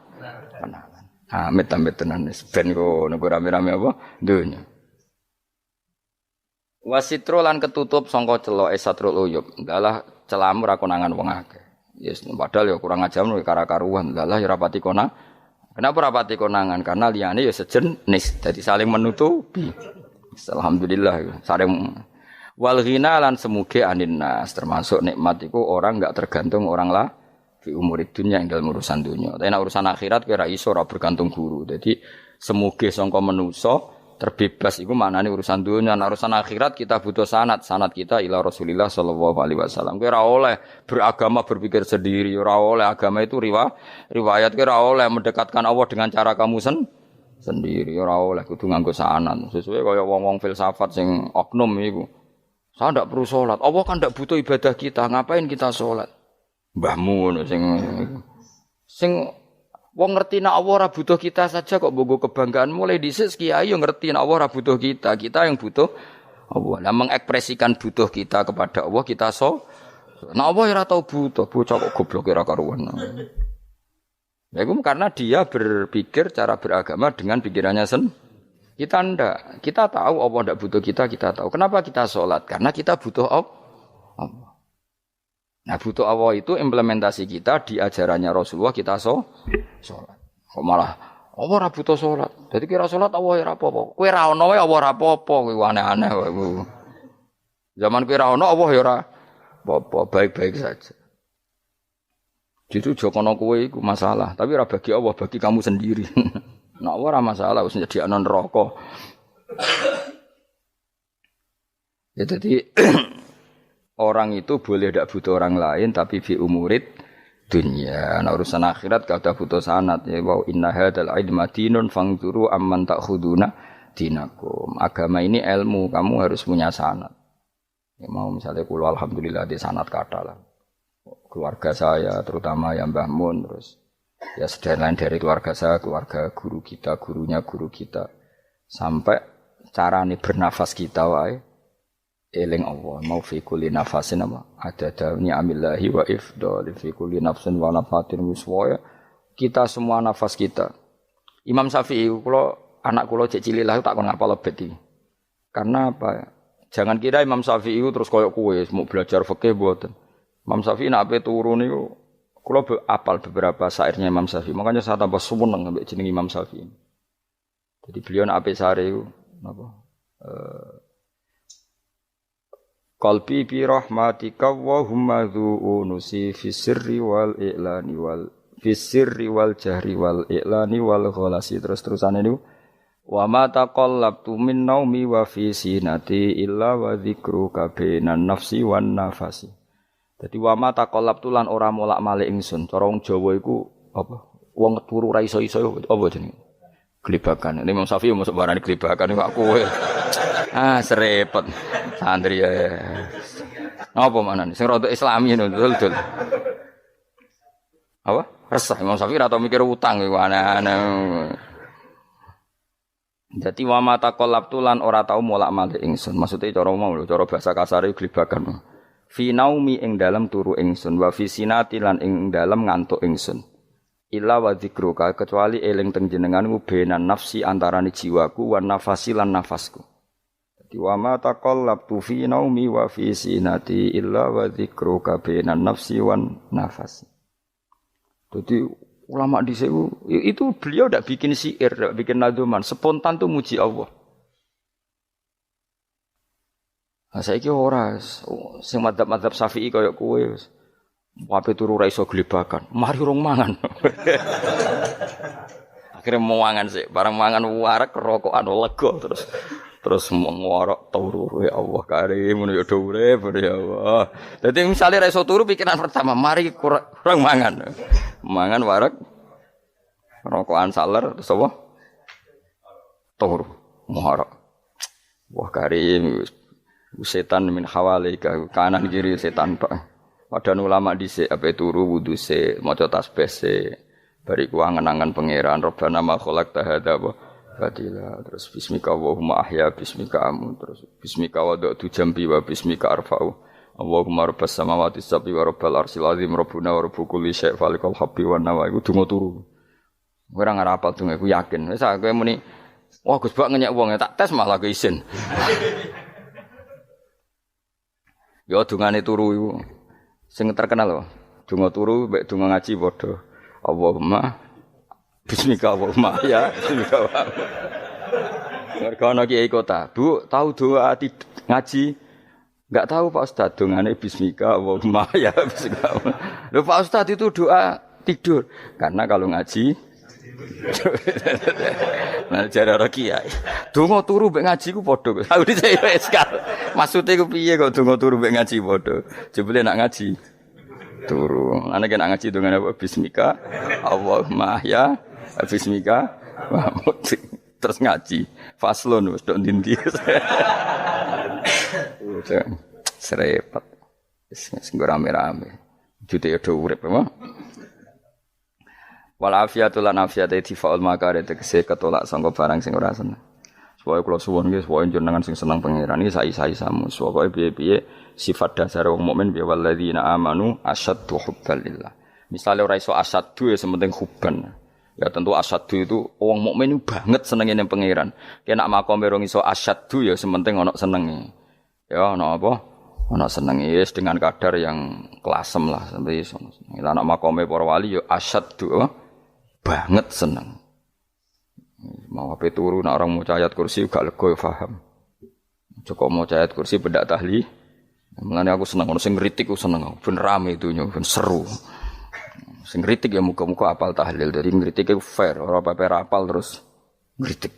Amit-amit tenan wis ben kok nek rame-rame apa dunya. Wasitro lan ketutup sangka celoke satrul uyub. Dalah celamu ra konangan wong akeh. Yes, padahal ya kurang ajar kara-karuan. Dalah ya rapati konang. Kenapa rapati konangan? Karena liyane ya sejenis. Jadi saling menutupi. Alhamdulillah saling wal ghina lan semuge aninnas termasuk nikmat iku orang enggak tergantung orang lah di umur dunia yang dalam urusan dunia. Tapi nek urusan akhirat kira iso ora bergantung guru. Jadi semuge sangka manusa terbebas iku maknane urusan dunia. Nek urusan akhirat kita butuh sanad kita ila Rasulillah sallallahu alaihi wasallam. Kowe ora oleh beragama berpikir sendiri, ora oleh agama itu riwayat kowe ora oleh mendekatkan Allah dengan cara kamu sendiri, ora oleh kudu nganggo sanad. Sesuai kaya wong-wong filsafat sing oknum iku. Saya ndak perlu salat. Allah kan ndak butuh ibadah kita, ngapain kita salat? Mbahmu ngono sing wong ngerti nek Allah ora butuh kita saja kok bogo kebanggaan mulai dhisik kiai yo ngerti nek Allah ora butuh kita yang butuh Allah. Lah mengekspresikan butuh kita kepada Allah kita nek Allah ora tau butuh, bocah kok goblok ora karuan. Ya itu karena dia berpikir cara beragama dengan pikirannya kita ndak. Kita tahu Allah ndak butuh kita tahu. Kenapa kita salat? Karena kita butuh Allah. Nah butuh Allah itu implementasi kita di ajarannya Rasulullah kita sholat. Kok malah Allah ora butuh sholat. Jadi kira sholat Allah ora apa-apa. Kowe ra ono wae Allah ora apa-apa, kowe aneh-aneh wae. Zaman kowe ra ono Allah ya ora apa-apa, baik-baik saja. Jadi jokono kowe iku masalah, tapi ora bagi Allah, bagi kamu sendiri. Nah Allah ora masalah wis jadi anon neraka. Ya jadi orang itu boleh tidak butuh orang lain tapi fi umurid dunya. Nah urusan akhirat gak ada butuh sanad ya wa inna hadzal ilma dinun fangzuru amman ta'khuduna dinakum. Agama ini ilmu, kamu harus punya sanad. Ya mau misalnya kula alhamdulillah di sanad kata lah. Keluarga saya terutama yang Mbah Mun terus ya sedaya lain dari keluarga saya, keluarga guru kita, gurunya guru kita sampai carane bernafas kita wae eling Allah mau fi kulli nafasin apa ada dawni amillahi wa ifdal fi kulli nafsin wa nafatin wiswaya kita semua nafas kita. Imam Syafi'i kula anak kula cek cilik lah tak kon ngapal lebet iki. Karena apa? Jangan kira Imam Syafi'i terus koyo kowe mau belajar fikih mboten. Imam Syafi'i nek ape turu niku kula apal beberapa syairnya Imam Syafi'i. Makanya saya tambah seneng ambek jeneng Imam Syafi'i. Jadi beliau nek ape sare iku napa qalbi bi rahmatika wa humma dhu unusi fi sirri wal i'lani wal Fisirri wal jahri wal i'lani wal ghalasi terus-terusan ini wa ma taqallabtu min naumi wa fi sinati illa wa dzikruka bainan nafsi wan nafasi. Dadi wa ma taqallabtu lan ora molak-malik ingsun. Cara wong Jawa iku apa? Wong turu ra iso-iso apa jenenge? Glebakan. Ini Imam Syafi'i mosok barani glebakan kok kowe. Serepet. Santri ya. Apa manane? Sing rada Islami ngono dul. Apa? Resah Imam Syafi'i atau mikir utang iku aneh-aneh. Dadi wa mata qalabtu lan ora tau molak-malik ingsun. Maksude cara mau lho, cara bahasa kasare glebakan. Fi naumi ing dalem turu ingsun wa fi sinati lan ing dalem ngantuk ingsun. Illa wa dzikruka kecuali eling teng jenenganmu benan nafsi antarane jiwaku wan nafasi lan nafasku. Dadi wa mata qalabtu fi naumi wa fi sinati illa wa dzikruka benan nafsi wan nafasi. Jadi ulama di sini itu beliau tidak bikin syair, tidak bikin nadzuman, spontan tuh muji Allah. Nah, saya kira orang, sing madzhab Syafi'i kayak kowe, wape turu ra iso glebakan, mari rong mangan. Akhirnya mau mangan sih, barang mangan warak rokokan lega terus ngorok turu ya Allah karim ngono ya urip ya Allah. Dadi misale ra iso turu pikiran pertama mari kurang mangan. Mangan warak rokokan saler terus apa? Turu ngorok. Wah karim setan min hawalika kanan kiri setan tok. Padahal ulama dhisik ape turu wudu se maca tasbih se bariku angen-angen pangeran Rabbana ma khalaqta hadza batila terus bismika Allahumma ahya bismika amu terus bismika wada'tu jambi wa bismika arfa'u Allahumma rabbas samawati sab'i wa rabbal arsyil azim rabbuna wa rabbu kulli syai' falikal habbi wan nawa iku donga turu ora ngarapal donga iku yakin wis kowe muni wah Gus Bak ngenyek wong tak tes malah ke isin yo dungane turu iku sing terkenal lho donga turu mek donga ngaji padha Allahumma bismika Allahumma ya bismika wa mergo ana kiai kota Bu tahu doa ngaji enggak tahu Pak Ustaz dongane bismika Allahumma ya bismika lho Pak Ustaz itu doa tidur karena kalau ngaji nah jare ora kiai donga turu mek ngaji ku padha aku dhisik wis maksude ku piye kok donga turu mek ngaji padha jebule nak ngaji turu ana nek ngaji dongane apa bismika Allahumma ya bismika terus ngaji faslon wis tok ndi-ndi serepet sing rame-rame jute yo urip apa wal afiatul lan afiate difaul makare tegese ketolak sangka barang sing ora seneng supaya kula suwun nggih supaya jenengan sing seneng pangeran iki sai-saisamu supaya piye-piye sifat dasar wong mukmin bi walladzina amanu asyaddu hubbalillah misale ora iso asyaddu ya sementing hubban. Ya tentu asyaddu itu wong mukmin banget senenge ning pangeran. Ki nek makome rong iso asyaddu ya sementing ana senenge. Ya ana apa? Ana senenge wis dengan kadar yang klasem lah sampai iso. Lah nek makome para wali ya asyaddu banget seneng. Mau ape turu nek orang maca ayat kursi gak lega ya paham. Cukup maca ayat kursi bedak tahli. Mulane aku seneng ono sing ngritik aku seneng. Ben rame itunya, ben seru. Sing kritik ya muga-muga apal tahlil. Dari ngritik itu fair, ora apa-apa apal terus ngritik.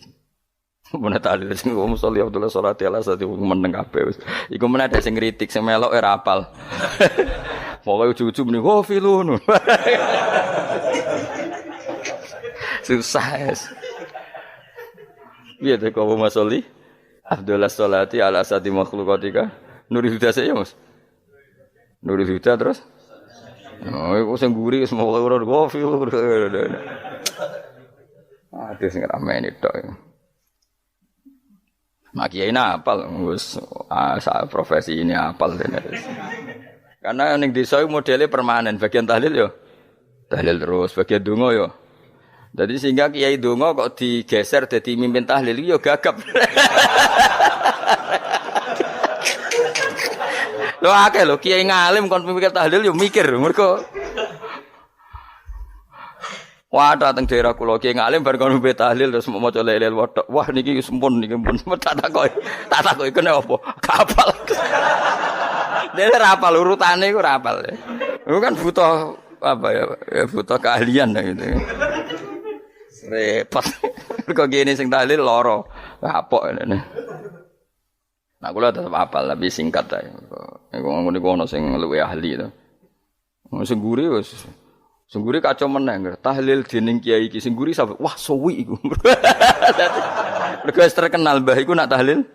Mun tahlil sing wong sholli Abdullah sholati ala sate meneng kabeh wis. Iku men ada sing ngritik sing melok ora apal. Pokoke ujug-ujug muni oh filun. Susah. Piye to kok Mas Sholli? Abdullah sholati ala sate makhluqatika. Nurul Huda saya Mas. Nurul Huda terus oh, iku sing guri wis mau ora kopi. Aduh sing ramene tok. Mak kiai apal wis profesi ini apal dene. Karena ning desa iku modele permanen, bagian tahlil yo tahlil terus, bagian donga yo. Jadi sehingga kiai donga kok digeser dadi mimpin tahlil yo gagap. Lho akeh lho kiai ngalim kon mikir tahlil yo mikir mergo wah dateng daerah kula kiai ngalim bar kon mikir tahlil terus maca la ilaha illallah wah niki sempun niki pun tak takoki kene apa kapal dene ra apal urutane iku ra apal lho kan butuh apa ya, ya butuh keahlian lah gitu. Repot. Kok gini sing tahlil loro. Kapok ini. Nah, kula tetep apal tapi singkat ae. Iku ngono ono sing luwih ahli to. Sing guri wis sing guri kacau meneh. Tahlil dening kiai iki sing guri sampe wah suwi iku. Mergo terkenal mbah iku nak tahlil.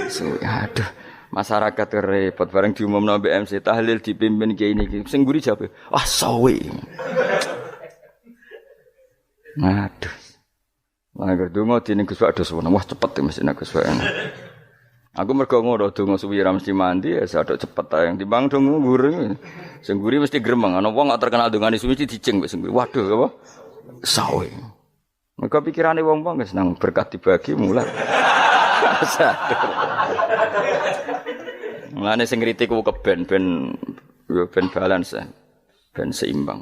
Suwi. Aduh. Masyarakat repot bareng diumumno mbek MC tahlil dipimpin kiai niki. Sing guri jabe, wah suwi. Aduh. Lah donga dening Gus Pak dos wah cepet mesti nek Gus Pak. Aku mergo ngono donga suwi ra mesti mandi ya sadok cepet ae timbang donga gureng. Sing guri mesti gremeng ana wong gak terkenal dongane suwi dicing wis sing waduh apa sawe. Mergo pikirane wong-wong wis nang berkat dibagi mulai. Mulane sing kritik ku keben ben balance ben seimbang.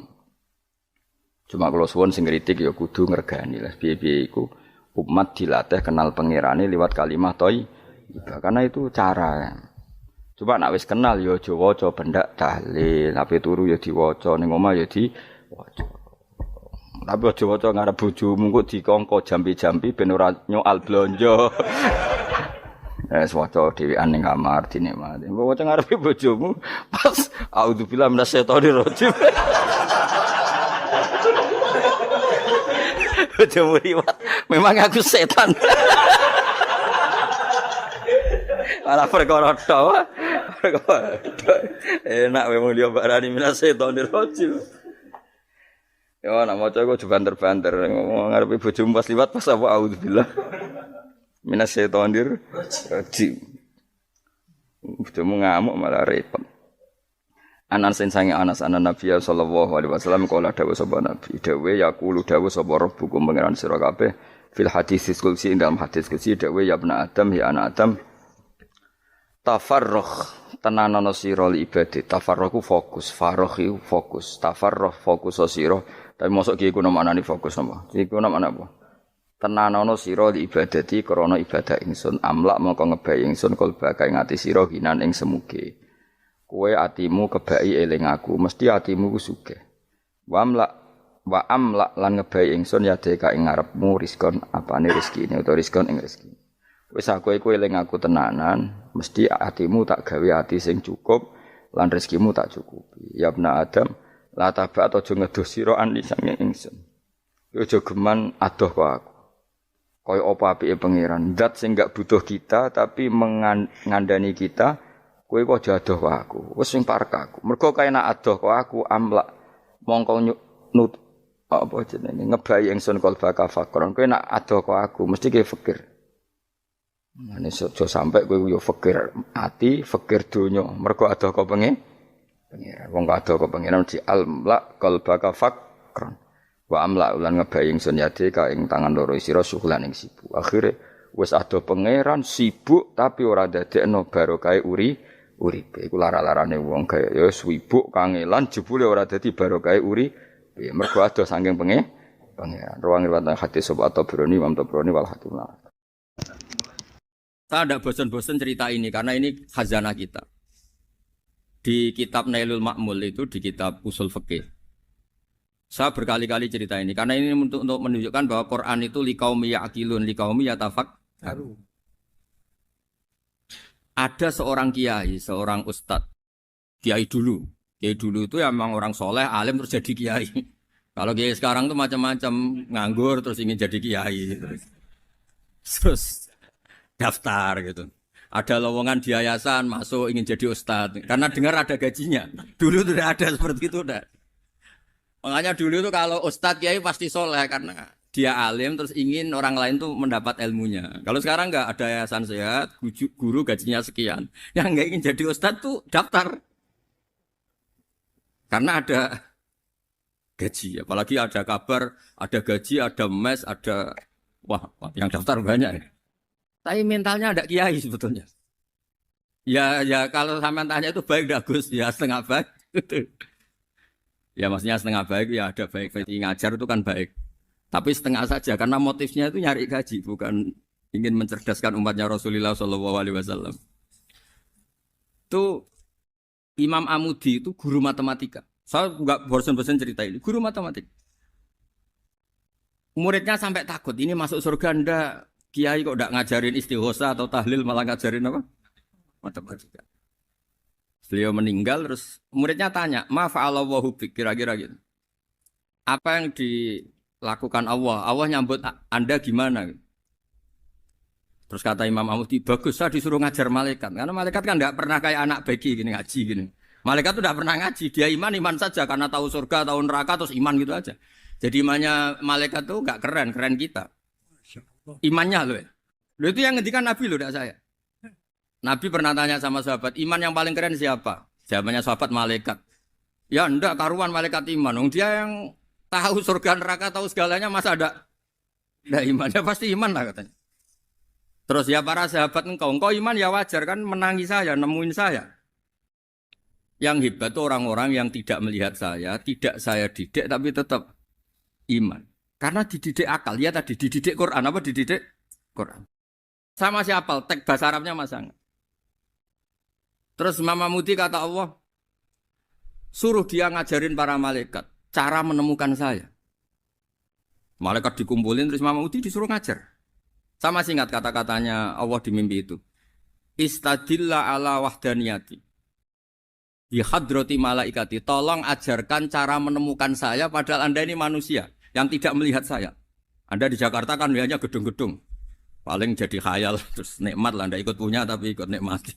Cuma kalau suwon sing kritik ya kudu ngergani lah piye-piye iku umat dilatih kenal pangerane liwat kalimat karena itu cara. Coba nak wis kenal ya aja waca bendak tahlil, ape turu ya diwaca ning omah ya diwaca. Tapi aja waca ngarep bojomu kok dikongko jampi-jampi ben ora nyoal blonjo. Waca dhewean ning kamar dinikmati. Mbok waca ngarepe bojomu pas auzubillahi minasyaitonir rajim. Bojomu riwat, memang aku setan. Malah perkara tok. Enak memang dia barani minasyaitonir rajim. Ya nak maca kok banter-banter ngarepe bojomu pas liwat pas apa auzubillah. Minasyaitonir rajim. Bojomu ngamuk malah repot. Anas sange Anas anan Nabi sallallahu alaihi wasallam kala dawuh sapa Nabi dawuh yaqulu dawuh sapa rabbukum pangeran sira kabeh fil hadis qudsi dalam hadis qudsi dawuh ya ibnu Adam ya anak Adam tafarrugh tenanono sira li ibadah tafarrughu fokus faraghi fokus tafarrugh fokus sira tapi mosok ki iku maknane fokus napa iku maknane apa tenanono sira li ibadati krana ibadah ingsun amlak mongko ngebayi ingsun kalbaka ing ati sira hinan ing semuge kowe atimu kebaki eling aku mesti atimu ku sugih wa amlak lan ngebayi ingsun ya deka ing ngarepmu rizkon apane rezekine utawa rizkon ing rezeki wis aku iku eling aku tenanan mesti atimu tak gawe ati sing cukup lan rezekimu tak cukupi ya ibna Adam la tabat aja ngedoh sira anli sange ingsun aja geman adoh kok aku kaya apa apike pangeran zat sing gak butuh kita tapi mengandani kita kowe kok aja adoh kok aku wis sing parek aku mergo kae nak adoh kok aku amlak mongko nut apa jenenge ngebayi ingsun kalbaka fakron kowe nak adoh kok aku mesti ke fikir ngene aja sampe kowe yo fikir ati fikir donya mergo adoh kok pengen wong adoh kok pengen di amlak kalbaka fakron wa amlak ulan ngebayi ingsun yade ka ing tangan loro sira syukulan ing sibuk akhire wis adoh pangeran sibuk tapi ora dadekno barokah uripe iku lara-larane wong kaya ya sibuk kangelan jebule ora dadi barokah uripe mergo adoh saking pangeran ruang riwayat hadis sapa Tabrani Imam Tabrani wal Hakim. Saya tidak bosan-bosan cerita ini karena ini khazanah kita. Di kitab Nailul Ma'mul itu di kitab Usul Fiqih. Saya berkali-kali cerita ini karena ini untuk menunjukkan bahwa Quran itu liqaumi ya'qilun liqaumi yatafakkarun. Ada seorang kiai, seorang ustadz, kiai dulu itu ya memang orang soleh, alim terus jadi kiai. Kalau kiai sekarang tuh macam-macam, nganggur terus ingin jadi kiai, terus daftar gitu. Ada lowongan di yayasan masuk ingin jadi ustadz, karena dengar ada gajinya. Dulu tidak ada seperti itu, udah. Makanya dulu tuh kalau ustadz kiai pasti soleh karena dia alim terus ingin orang lain tuh mendapat ilmunya. Kalau sekarang enggak ada yayasan sehat, guru gajinya sekian. Yang enggak ingin jadi ustadz tuh daftar. Karena ada gaji, apalagi ada kabar, ada gaji, ada mes, ada wah yang daftar banyak. Tapi mentalnya ada kiai sebetulnya. Ya kalau sama tanya itu baik enggak Gus? Ya setengah baik. Ya maksudnya setengah baik ya ada baik ngajar itu kan baik. Tapi setengah saja karena motifnya itu nyari gaji bukan ingin mencerdaskan umatnya Rasulullah SAW. Itu Imam Amudi itu guru matematika. Saya nggak bosan-bosan cerita ini. Guru matematik. Muridnya sampai takut, ini masuk surga ndak? Kiai kok ndak ngajarin istighosa atau tahlil malah ngajarin apa? Matematika. Beliau meninggal terus muridnya tanya, "Ma fa'alallahu bik?" Kira-kira gitu. Apa yang dilakukan Allah? Allah nyambut Anda gimana? Terus kata Imam Ahmadi, bagus saya disuruh ngajar malaikat. Karena malaikat kan tidak pernah kayak anak bagi gini ngaji gini. Malaikat itu tidak pernah ngaji, dia iman saja karena tahu surga, tahu neraka terus iman gitu aja. Jadi imannya malaikat tuh nggak keren, keren kita. Imannya loh. Loh itu yang ngendikan Nabi loh, tidak saya. Nabi pernah tanya sama sahabat, iman yang paling keren siapa? Jawabannya sahabat malaikat. Ya enggak karuan malaikat iman. Dia yang tahu surga neraka, tahu segalanya masa ada imannya pasti iman lah katanya. Terus ya para sahabat engkau iman ya wajar kan menangi saya, nemuin saya. Yang hebat itu orang-orang yang tidak melihat saya, tidak saya didik tapi tetap iman. Karena dididik akal, ya tadi dididik Quran, apa dididik Quran. Sama siapa? Teks bahasa Arabnya masang. Terus Imam Mudi kata Allah, suruh dia ngajarin para malaikat cara menemukan saya. Malaikat dikumpulin terus Imam Mudi disuruh ngajar. Sama singkat kata-katanya Allah di mimpi itu. Istadilla ala wahdaniyati. Di hadrati malaikati. Tolong ajarkan cara menemukan saya padahal Anda ini manusia yang tidak melihat saya. Anda di Jakarta kan melihatnya gedung-gedung. Paling jadi khayal terus nikmat lah Anda ikut punya tapi ikut nikmati.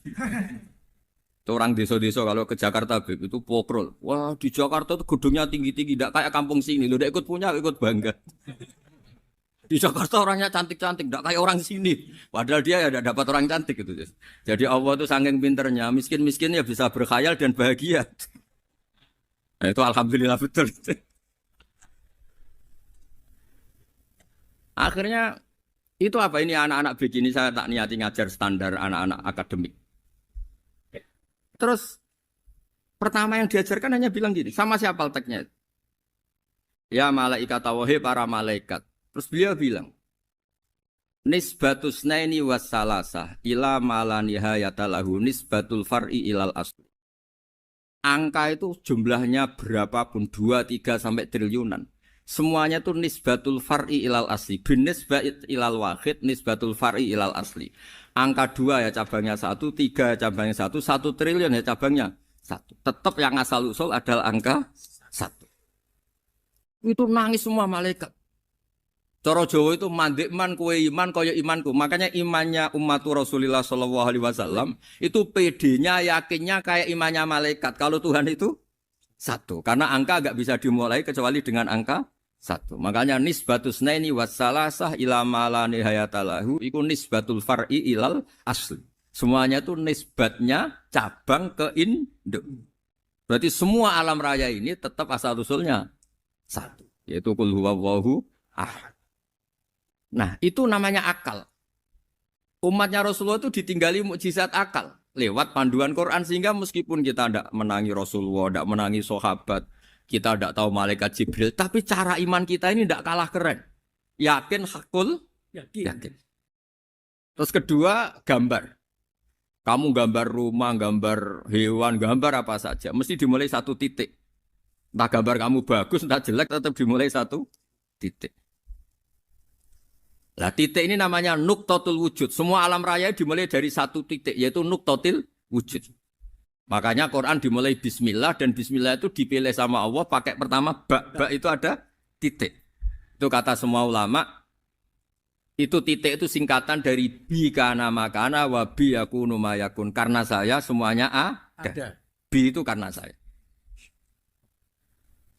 Itu orang desa-desa kalau ke Jakarta itu pokrol. Wah di Jakarta itu gedungnya tinggi-tinggi. Tidak kayak kampung sini. Lu udah ikut punya ikut bangga. Di Jakarta orangnya cantik-cantik, tidak kayak orang sini. Padahal dia ya tidak dapat orang cantik gitu. Jadi Allah itu saking pinternya, miskin-miskin ya bisa berkhayal dan bahagia. Nah, itu alhamdulillah betul. Akhirnya itu apa ini anak-anak begini saya tak niati ngajar standar anak-anak akademik. Terus pertama yang diajarkan hanya bilang gini, sama siapa teknya? Ya malaikat wahai para malaikat. Terus beliau bilang, nisbatus naini wassalasah ila malanihayatalahu nisbatul far'i ilal asli. Angka itu jumlahnya berapapun, 2, 3 sampai triliunan. Semuanya itu nisbatul far'i ilal asli. Bin nisbat ilal wahid, nisbatul far'i ilal asli. Angka 2 ya cabangnya 1, 3 cabangnya 1, 1 triliun ya cabangnya 1. Tetap yang asal usul adalah angka 1. Itu nangis semua malaikat. Cara Jawa itu mandekman kue iman kaya imanku. Makanya imannya umat Rasulullah SAW itu PD-nya yakinnya kayak imannya malaikat. Kalau Tuhan itu 1. Karena angka agak bisa dimulai kecuali dengan angka 1. Makanya nisbatus naini wassalasah ila ma nihayatalahu iku nisbatul far'i ilal asli. Semuanya itu nisbatnya cabang ke induk. Berarti semua alam raya ini tetap asal usulnya 1. Yaitu qul huwallahu ahad. Nah, itu namanya akal. Umatnya Rasulullah itu ditinggali mukjizat akal lewat panduan Quran sehingga meskipun kita tidak menangi Rasulullah, tidak menangi sahabat, kita tidak tahu malaikat Jibril, tapi cara iman kita ini tidak kalah keren. Yakin hakul, yakin. Terus kedua, gambar. Kamu gambar rumah, gambar hewan, gambar apa saja, mesti dimulai 1 titik. Entah gambar kamu bagus, entah jelek, tetap dimulai 1 titik. Nah titik ini namanya nuktotul wujud. Semua alam raya dimulai dari 1 titik, yaitu nuktotil wujud. Makanya Quran dimulai bismillah, dan bismillah itu dipilih sama Allah pakai pertama ba itu ada titik. Itu kata semua ulama, itu titik itu singkatan dari bi kana makana wa bi yakunu mayakun. Karena saya semuanya ada. Bi itu karena saya.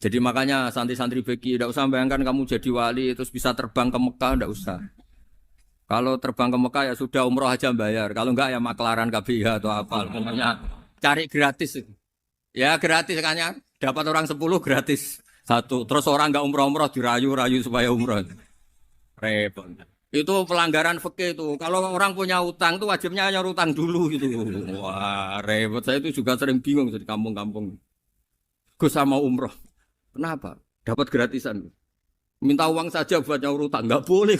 Jadi makanya santri-santri beki tidak usah bayangkan kamu jadi wali terus bisa terbang ke Mekah, tidak usah. Kalau terbang ke Mekah ya sudah umroh aja bayar. Kalau enggak ya maklaran KBH atau apa. Pokoknya cari gratis. Ya gratis kan ya. Dapat orang 10 gratis 1. Terus orang enggak umroh-umroh dirayu-rayu supaya umroh. Repot. Itu pelanggaran fikih itu. Kalau orang punya utang itu wajibnya nyaur utang dulu gitu. Wah repot. Saya itu juga sering bingung di kampung-kampung. Gus sama umroh. Kenapa? Dapat gratisan. Minta uang saja buat nyaur utang. Enggak boleh.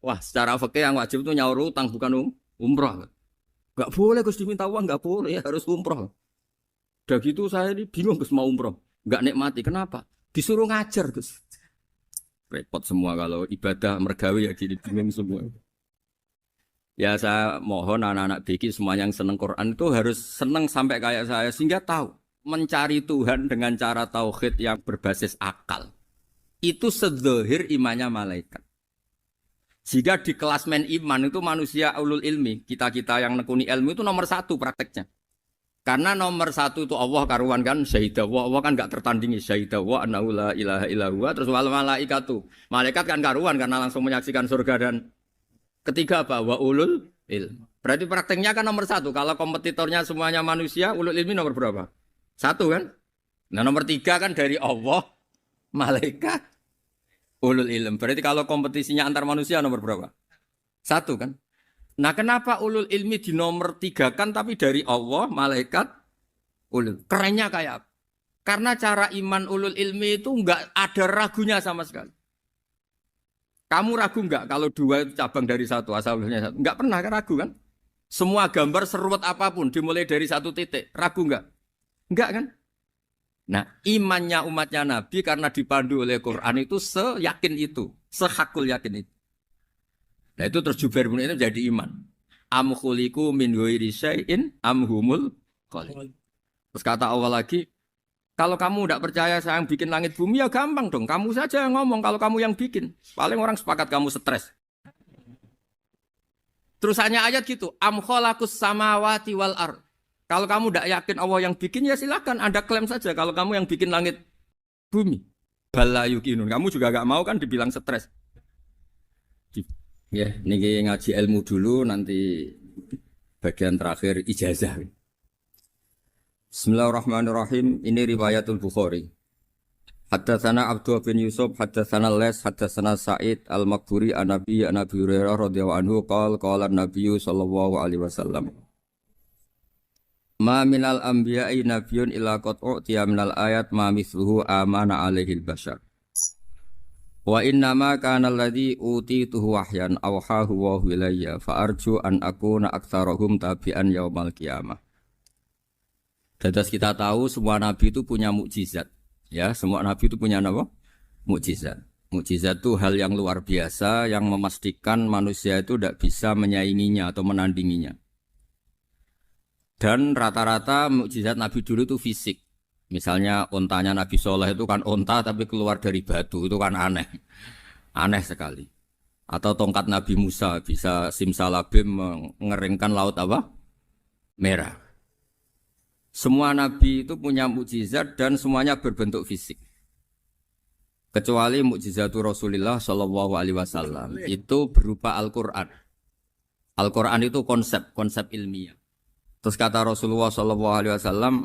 Wah, secara fikih yang wajib itu nyaur utang bukan umroh. Enggak boleh Gus diminta uang, enggak boleh, harus umroh. Udah gitu saya ini bingung Gus mau umroh, nggak nikmati. Kenapa? Disuruh ngajar Gus. Repot semua kalau ibadah mergawe ya gini bingung semua. Ya saya mohon anak-anak BK semua yang seneng Quran itu harus seneng sampai kayak saya sehingga tahu mencari Tuhan dengan cara tauhid yang berbasis akal. Itu sedzahir imannya malaikat. Jika di klasmen iman itu manusia ulul ilmi, kita-kita yang nekuni ilmu itu nomor 1 prakteknya. Karena nomor 1 itu Allah karuan kan syahidah wa, Allah kan gak tertandingi syahidah wa annahu la ilaha illallah terus wal malaikatu. Malaikat kan karuan karena langsung menyaksikan surga dan ketiga apa? Wa ulul ilmi. Berarti prakteknya kan nomor 1. Kalau kompetitornya semuanya manusia, ulul ilmi nomor berapa? 1 kan? Nah nomor 3 kan dari Allah, malaikat, ulul ilm. Berarti kalau kompetisinya antar manusia nomor berapa? 1 kan? Nah kenapa ulul ilmi di nomor 3 kan tapi dari Allah, malaikat, ulul. Kerennya kayak apa? Karena cara iman ulul ilmi itu enggak ada ragunya sama sekali. Kamu ragu enggak kalau 2 itu cabang dari 1, asalnya 1? Enggak pernah kan ragu kan? Semua gambar seruat apapun dimulai dari 1 titik, ragu enggak? Enggak kan? Nah, imannya umatnya Nabi karena dipandu oleh Quran itu seyakin itu, sehakul yakin itu. Nah itu terus Jubair bin itu jadi iman. Am khuliqu min ghairi syai'in am humul khaliq. Terus kata Allah lagi, kalau kamu tidak percaya saya yang bikin langit bumi ya gampang dong. Kamu saja yang ngomong kalau kamu yang bikin. Paling orang sepakat kamu stres. Terus hanya ayat gitu. Am khalaqus samawati wal ard. Kalau kamu tidak yakin Allah yang bikin ya silahkan Anda klaim saja kalau kamu yang bikin langit bumi. Bala yuqinun. Kamu juga gak mau kan dibilang stres. Ya, ini ngaji ilmu dulu nanti bagian terakhir ijazah. Bismillahirrahmanirrahim. Ini riwayatul Bukhari. Haddatsana Abdullah bin Yusuf, haddatsana Les, haddatsana Sa'id al-Maqburi an-Nabi Hurairah radhiyallahu anhu qala an-Nabi sallallahu alaihi wasallam. Ma minal anbiya'i nabiyyun illa qad u'tiya minal ayat ma mithluhu amana alaihi al-bashar. Wa innama kana alladhi utituhu wahyan awhahu wa ilayya fa arju an akuna aktsarahum tabi'an yaumal qiyamah. Dadas kita tahu semua nabi itu punya mukjizat. Ya, semua nabi itu punya apa? Mukjizat. Mukjizat itu hal yang luar biasa yang memastikan manusia itu tidak bisa menyainginya atau menandinginya. Dan rata-rata mukjizat nabi dulu itu fisik. Misalnya ontanya Nabi Soleh itu kan onta tapi keluar dari batu, itu kan aneh. Aneh sekali. Atau tongkat Nabi Musa bisa simsalabim mengeringkan laut apa? Merah. Semua Nabi itu punya mukjizat dan semuanya berbentuk fisik. Kecuali mukjizatul Rasulullah Shallallahu Alaihi Wasallam itu berupa Al-Quran. Al-Quran itu konsep ilmiah. Terus kata Rasulullah Shallallahu Alaihi Wasallam,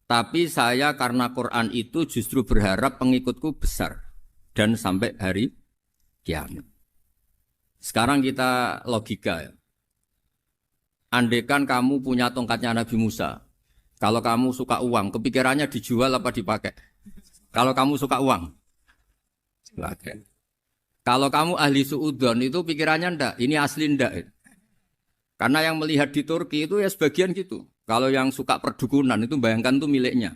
tapi saya karena Quran itu justru berharap pengikutku besar dan sampai hari kiamat. Sekarang kita logika ya. Andaikan kamu punya tongkatnya Nabi Musa, kalau kamu suka uang, kepikirannya dijual apa dipakai? Kalau kamu suka uang, pakai. Kalau kamu ahli suudon itu pikirannya ndak, ini asli ndak. Karena yang melihat di Turki itu ya sebagian gitu. Kalau yang suka perdukunan itu bayangkan tuh miliknya.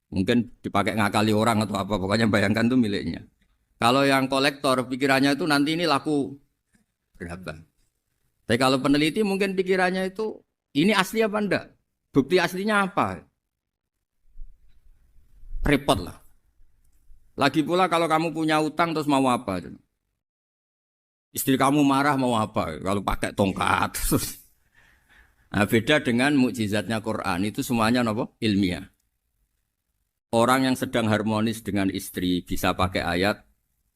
Mungkin dipakai ngakali orang atau apa, pokoknya bayangkan tuh miliknya. Kalau yang kolektor pikirannya itu nanti ini laku berapa. Tapi kalau peneliti mungkin pikirannya itu ini asli apa enggak? Bukti aslinya apa? Repot lah. Lagi pula kalau kamu punya utang terus mau apa? Istri kamu marah mau apa? Kalau pakai tongkat. Nah, beda dengan mukjizatnya Quran itu semuanya apa? Ilmiah. Orang yang sedang harmonis dengan istri bisa pakai ayat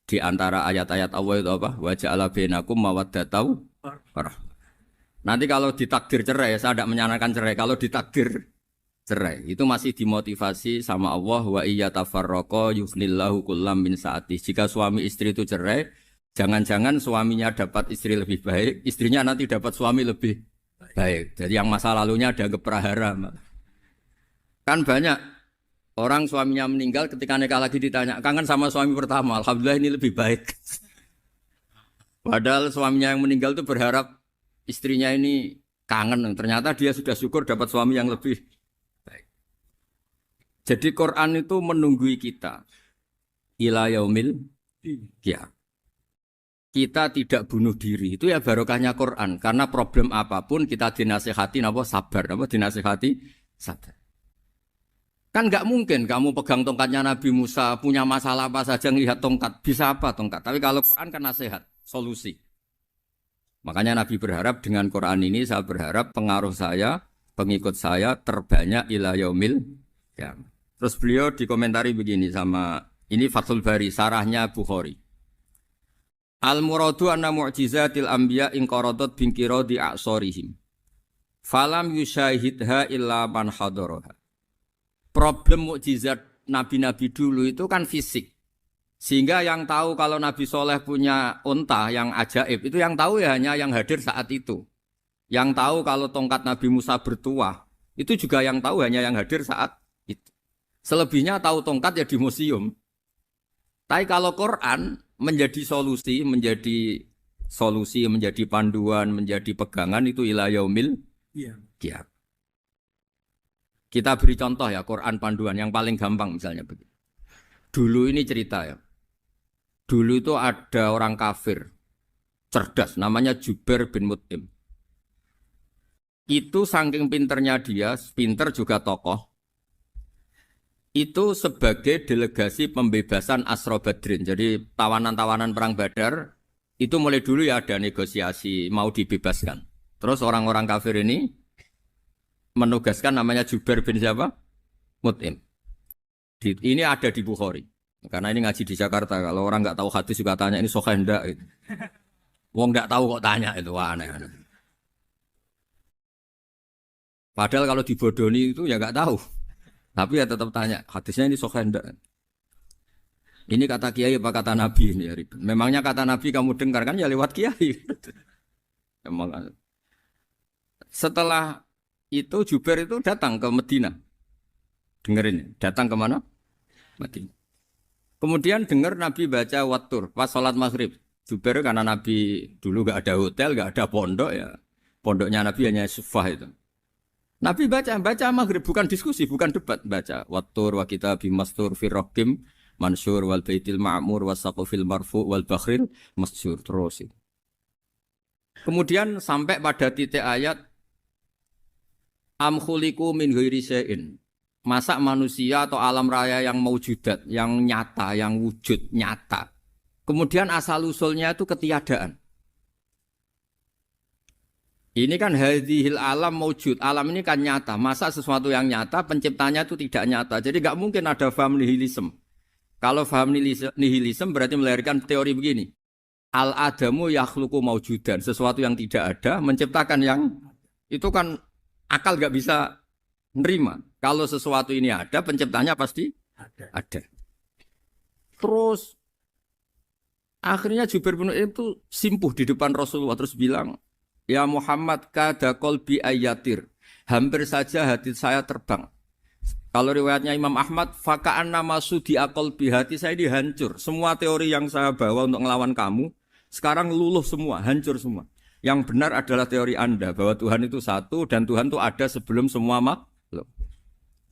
di antara ayat-ayat Allah itu apa? Wa ja'ala bainakum mawaddatan warahmah. Nanti kalau ditakdir cerai, saya tidak menyarankan cerai. Kalau ditakdir cerai, itu masih dimotivasi sama Allah wa iyyatafarraqa yughnillahu kullam min sa'ati. Jika suami istri itu cerai, jangan-jangan suaminya dapat istri lebih baik, istrinya nanti dapat suami lebih baik. Jadi yang masa lalunya ada keprahara. Kan banyak orang suaminya meninggal ketika nikah lagi ditanya, kangen sama suami pertama, alhamdulillah ini lebih baik. Padahal suaminya yang meninggal itu berharap istrinya ini kangen, ternyata dia sudah syukur dapat suami yang lebih baik. Jadi Quran itu menunggui kita ila yaumil qiyamah. Kita tidak bunuh diri. Itu ya barokahnya Quran. Karena problem apapun kita dinasihati apa sabar, apa dinasihati sabar. Kan nggak mungkin kamu pegang tongkatnya Nabi Musa, punya masalah apa saja ngelihat tongkat, bisa apa tongkat. Tapi kalau Quran kan nasihat, solusi. Makanya Nabi berharap dengan Quran ini, saya berharap pengaruh saya, pengikut saya terbanyak ila yaumil qiyamah. Terus beliau dikomentari begini sama, ini Fathul Bari, sarahnya Bukhari. Al-muradu anna mu'jizatil anbiya inqaradat binqiradi a'sorihim. Falam yusyahidha illa man hadaraha. Problem mukjizat nabi-nabi dulu itu kan fisik. Sehingga yang tahu kalau Nabi Soleh punya unta yang ajaib, itu yang tahu ya hanya yang hadir saat itu. Yang tahu kalau tongkat Nabi Musa bertuah, itu juga yang tahu hanya yang hadir saat itu. Selebihnya tahu tongkat ya di museum. Tapi kalau Quran menjadi solusi, menjadi panduan, menjadi pegangan itu ila yaumil qiyamah. Kita beri contoh ya Quran panduan yang paling gampang misalnya begini. Dulu ini cerita ya. Dulu itu ada orang kafir cerdas namanya Jubair bin Mut'im. Itu saking pinternya dia, pinter juga tokoh. Itu sebagai delegasi pembebasan Asra Badrin. Jadi tawanan-tawanan perang Badar itu mulai dulu ya ada negosiasi mau dibebaskan. Terus orang-orang kafir ini menugaskan namanya Jubair bin siapa? Mut'im. Ini ada di Bukhari. Karena ini ngaji di Jakarta. Kalau orang nggak tahu hadis juga tanya ini sahih enggak gitu. Wong nggak tahu kok tanya itu aneh. Padahal kalau dibodoni itu ya nggak tahu. Tapi ya tetap tanya, hadisnya ini sahih enggak? Ini kata kiai apa kata nabi ini ya ribet. Memangnya kata nabi kamu dengar kan ya lewat kiai. Emang. Setelah itu Jubair itu datang ke Medina. Dengerin, datang ke mana? Medina. Kemudian dengar Nabi baca Wattur pas sholat maghrib. Jubair karena Nabi dulu gak ada hotel, gak ada pondok ya. Pondoknya Nabi hanya sufah itu. Nabi baca maghrib, bukan diskusi, bukan debat. Baca Wattur wa kitabi mastur firrokim mansur wal baitil ma'mur wasaqufil marfu wal bakhril masyur. Terus itu. Kemudian sampai pada titik ayat am khuliqu min ghairi syai'in. Masa manusia atau alam raya yang maujudat, yang nyata, yang wujud nyata. Kemudian asal-usulnya itu ketiadaan. Ini kan hadhil alam maujud. Alam ini kan nyata. Masa sesuatu yang nyata, penciptanya itu tidak nyata. Jadi nggak mungkin ada faham nihilisme. Kalau faham nihilisme berarti melahirkan teori begini. Al-adamu yakhluqu maujudan. Sesuatu yang tidak ada, menciptakan yang itu kan akal nggak bisa nerima. Kalau sesuatu ini ada, penciptanya pasti ada. Terus akhirnya Jubair bin Mut'im itu simpuh di depan Rasulullah terus bilang, "Ya Muhammad kada qalbi ayatir." Hampir saja hati saya terbang. Kalau riwayatnya Imam Ahmad, faka'anna masudi qalbi, hati saya dihancur. Semua teori yang saya bawa untuk ngelawan kamu sekarang luluh semua, hancur semua. Yang benar adalah teori Anda bahwa Tuhan itu satu dan Tuhan itu ada sebelum semua makhluk.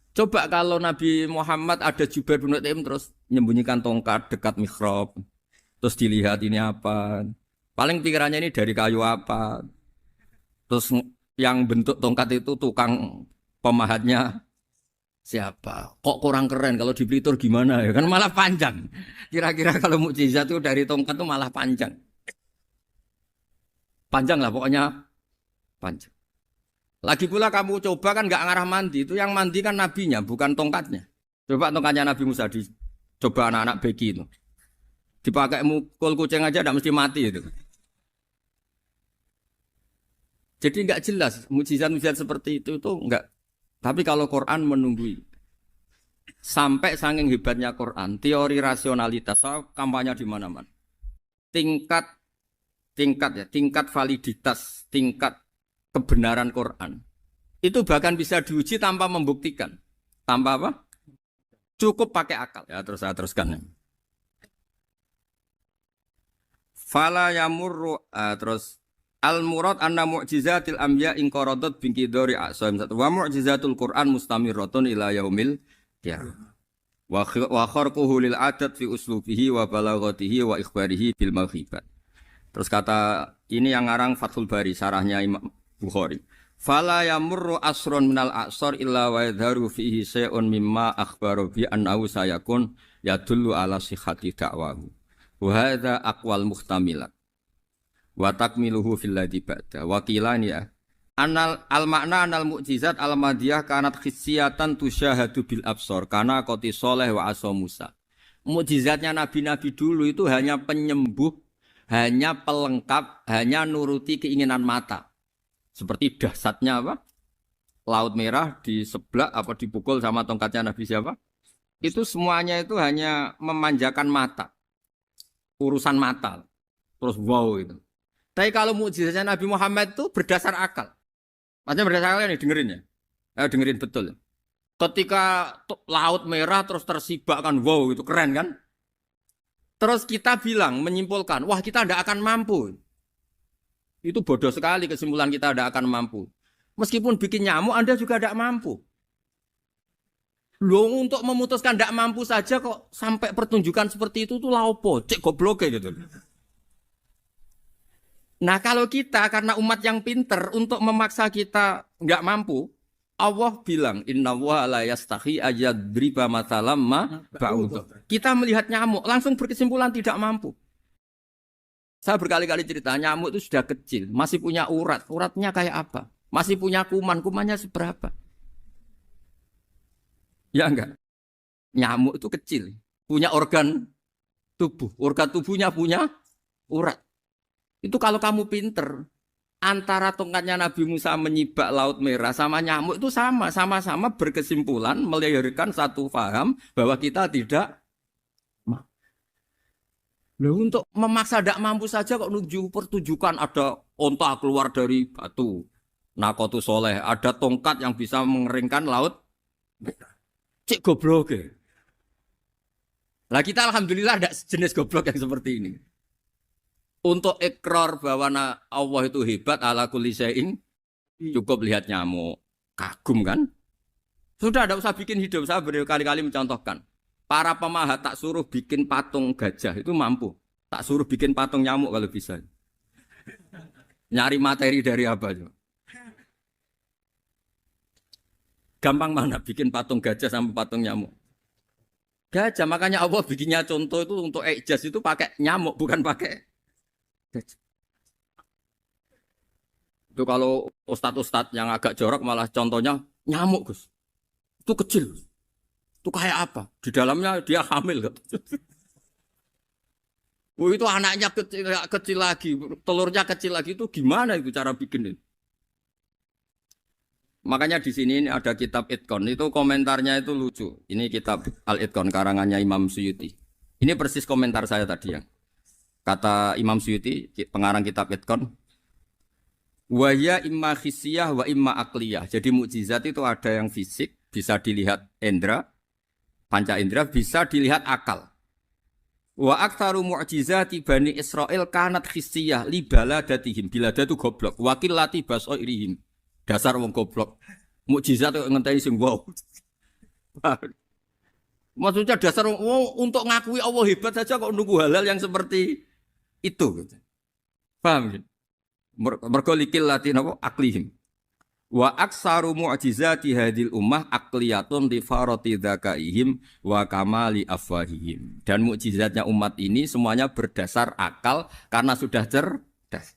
Coba kalau Nabi Muhammad ada Jubair bin Mut'im terus menyembunyikan tongkat dekat mihrab. Terus dilihat ini apa. Paling pikirannya ini dari kayu apa. Terus yang bentuk tongkat itu tukang pemahatnya siapa. Kok kurang keren kalau di Blitur gimana ya. Kan malah panjang. Kira-kira kalau mukjizat itu dari tongkat itu malah panjang. Panjang lah pokoknya. Panjang. Lagi pula kamu coba kan nggak ngarah mandi. Itu yang mandi kan nabinya, bukan tongkatnya. Coba tongkatnya Nabi Musa coba anak-anak beki itu. Dipakai mukul kucing aja tidak mesti mati itu. Jadi nggak jelas mukjizat-mukjizat seperti itu nggak. Tapi kalau Quran menunggui. Sampai saking hebatnya Quran, teori rasionalitas, kampanye di mana-mana. Tingkat validitas, tingkat kebenaran Quran itu bahkan bisa diuji tanpa membuktikan. Tanpa apa? Cukup pakai akal. Ya terus saya teruskan. Fala yamurru terus al murad anna mu'jizatil anbiya in qaradat binqidari asam wa mu'jizatul Quran mustamirratun ila yaumil Ya. Wa kharquhu lil adat fi uslubihi wa balaghatihi wa ikhbarihi bil maghibat. Terus kata ini yang ngarang Fathul Bari sarahnya Imam Bukhari. Fala yamurru asrun minal a'sar illa wa yadharu fihi syai'un mimma akhbaru bi annahu sayakun yadullu ala sihhati da'wahu. Wa hadza aqwal muhtamilat. Wa takmiluhu fil ladzi ba'da. Wa qilani ya. Anal al makna anal mukjizat al madiyah kanat khissiyatan tusyahadu bil absor karena qoti soleh wa asa Musa. Mukjizatnya nabi-nabi dulu itu hanya penyembuh, hanya pelengkap, hanya nuruti keinginan mata. Seperti dahsyatnya apa? Laut Merah di sebelah apa dipukul sama tongkatnya Nabi siapa? Itu semuanya itu hanya memanjakan mata. Urusan mata. Terus wow itu. Tapi kalau mukjizatnya Nabi Muhammad itu berdasar akal. Maksudnya berdasar akal nih dengerin ya. Dengerin betul. Ketika Laut Merah terus tersibak kan wow itu keren kan? Terus kita bilang menyimpulkan, wah kita tidak akan mampu. Itu bodoh sekali kesimpulan kita tidak akan mampu. Meskipun bikin nyamuk Anda juga tidak mampu. Loh untuk memutuskan tidak mampu saja kok sampai pertunjukan seperti itu tuh laopo, cek goblok gitu. Nah kalau kita karena umat yang pinter untuk memaksa kita nggak mampu, Allah bilang Inna wa la yastahi ayadriba mathalam ma ba'ud. Kita melihat nyamuk langsung berkesimpulan tidak mampu. Saya berkali-kali cerita nyamuk itu sudah kecil, masih punya urat, uratnya kayak apa? Masih punya kuman, kumannya seberapa? Ya enggak? Nyamuk itu kecil, punya organ tubuhnya punya urat. Itu kalau kamu pinter, antara tongkatnya Nabi Musa menyibak Laut Merah sama nyamuk itu sama-sama berkesimpulan melahirkan satu paham bahwa kita tidak mampu. Loh, untuk memaksa tidak mampu saja kok nuju pertunjukan ada onta keluar dari batu. Nakotu soleh, ada tongkat yang bisa mengeringkan laut. Cik goblok ya. Lah kita alhamdulillah ada jenis goblok yang seperti ini. Untuk ikrar bahwa Allah itu hebat ala kulli syai'in cukup lihat nyamuk. Kagum kan? Sudah tidak usah bikin hidup. Saya berkali-kali mencontohkan. Para pemahat tak suruh bikin patung gajah itu mampu. Tak suruh bikin patung nyamuk kalau bisa. Nyari materi dari apa? Gampang mana bikin patung gajah sama patung nyamuk? Gajah, makanya Allah bikinnya contoh itu untuk ijaz itu pakai nyamuk, bukan pakai gajah. Itu kalau ustadz-ustadz yang agak jorok malah contohnya nyamuk, Gus. Itu kecil. Itu kayak apa? Di dalamnya dia hamil. Oh, itu anaknya kecil lagi, telurnya kecil lagi, itu gimana itu cara bikin itu? Makanya di sini ada kitab Itqon, itu komentarnya itu lucu. Ini kitab Al-Itqon karangannya Imam Suyuti. Ini persis komentar saya tadi yang kata Imam Suyuti, pengarang kitab Itqon. Wa ya imma khissiyah wa imma akliyah. Jadi mukjizat itu ada yang fisik, bisa dilihat indra, panca indra, bisa dilihat akal. Wa aktsaru mu'jizati Bani Israil kanat khissiyah li baladatihim. Bilada itu goblok. Wakil lati basoirihim. Dasar wong goblok. Mukjizat kok ngenteni sing wow. Maksudnya dasar wong untuk ngakui Allah hebat saja kok nunggu halal yang seperti itu gitu. Paham gitu? Mergo likil lati napa aklihim. Wa aksaru mu'jizati hadil ummah aqliyatun li farati dzakaihim wa kamali afwahihim. Dan mukjizatnya umat ini semuanya berdasar akal karena sudah cerdas.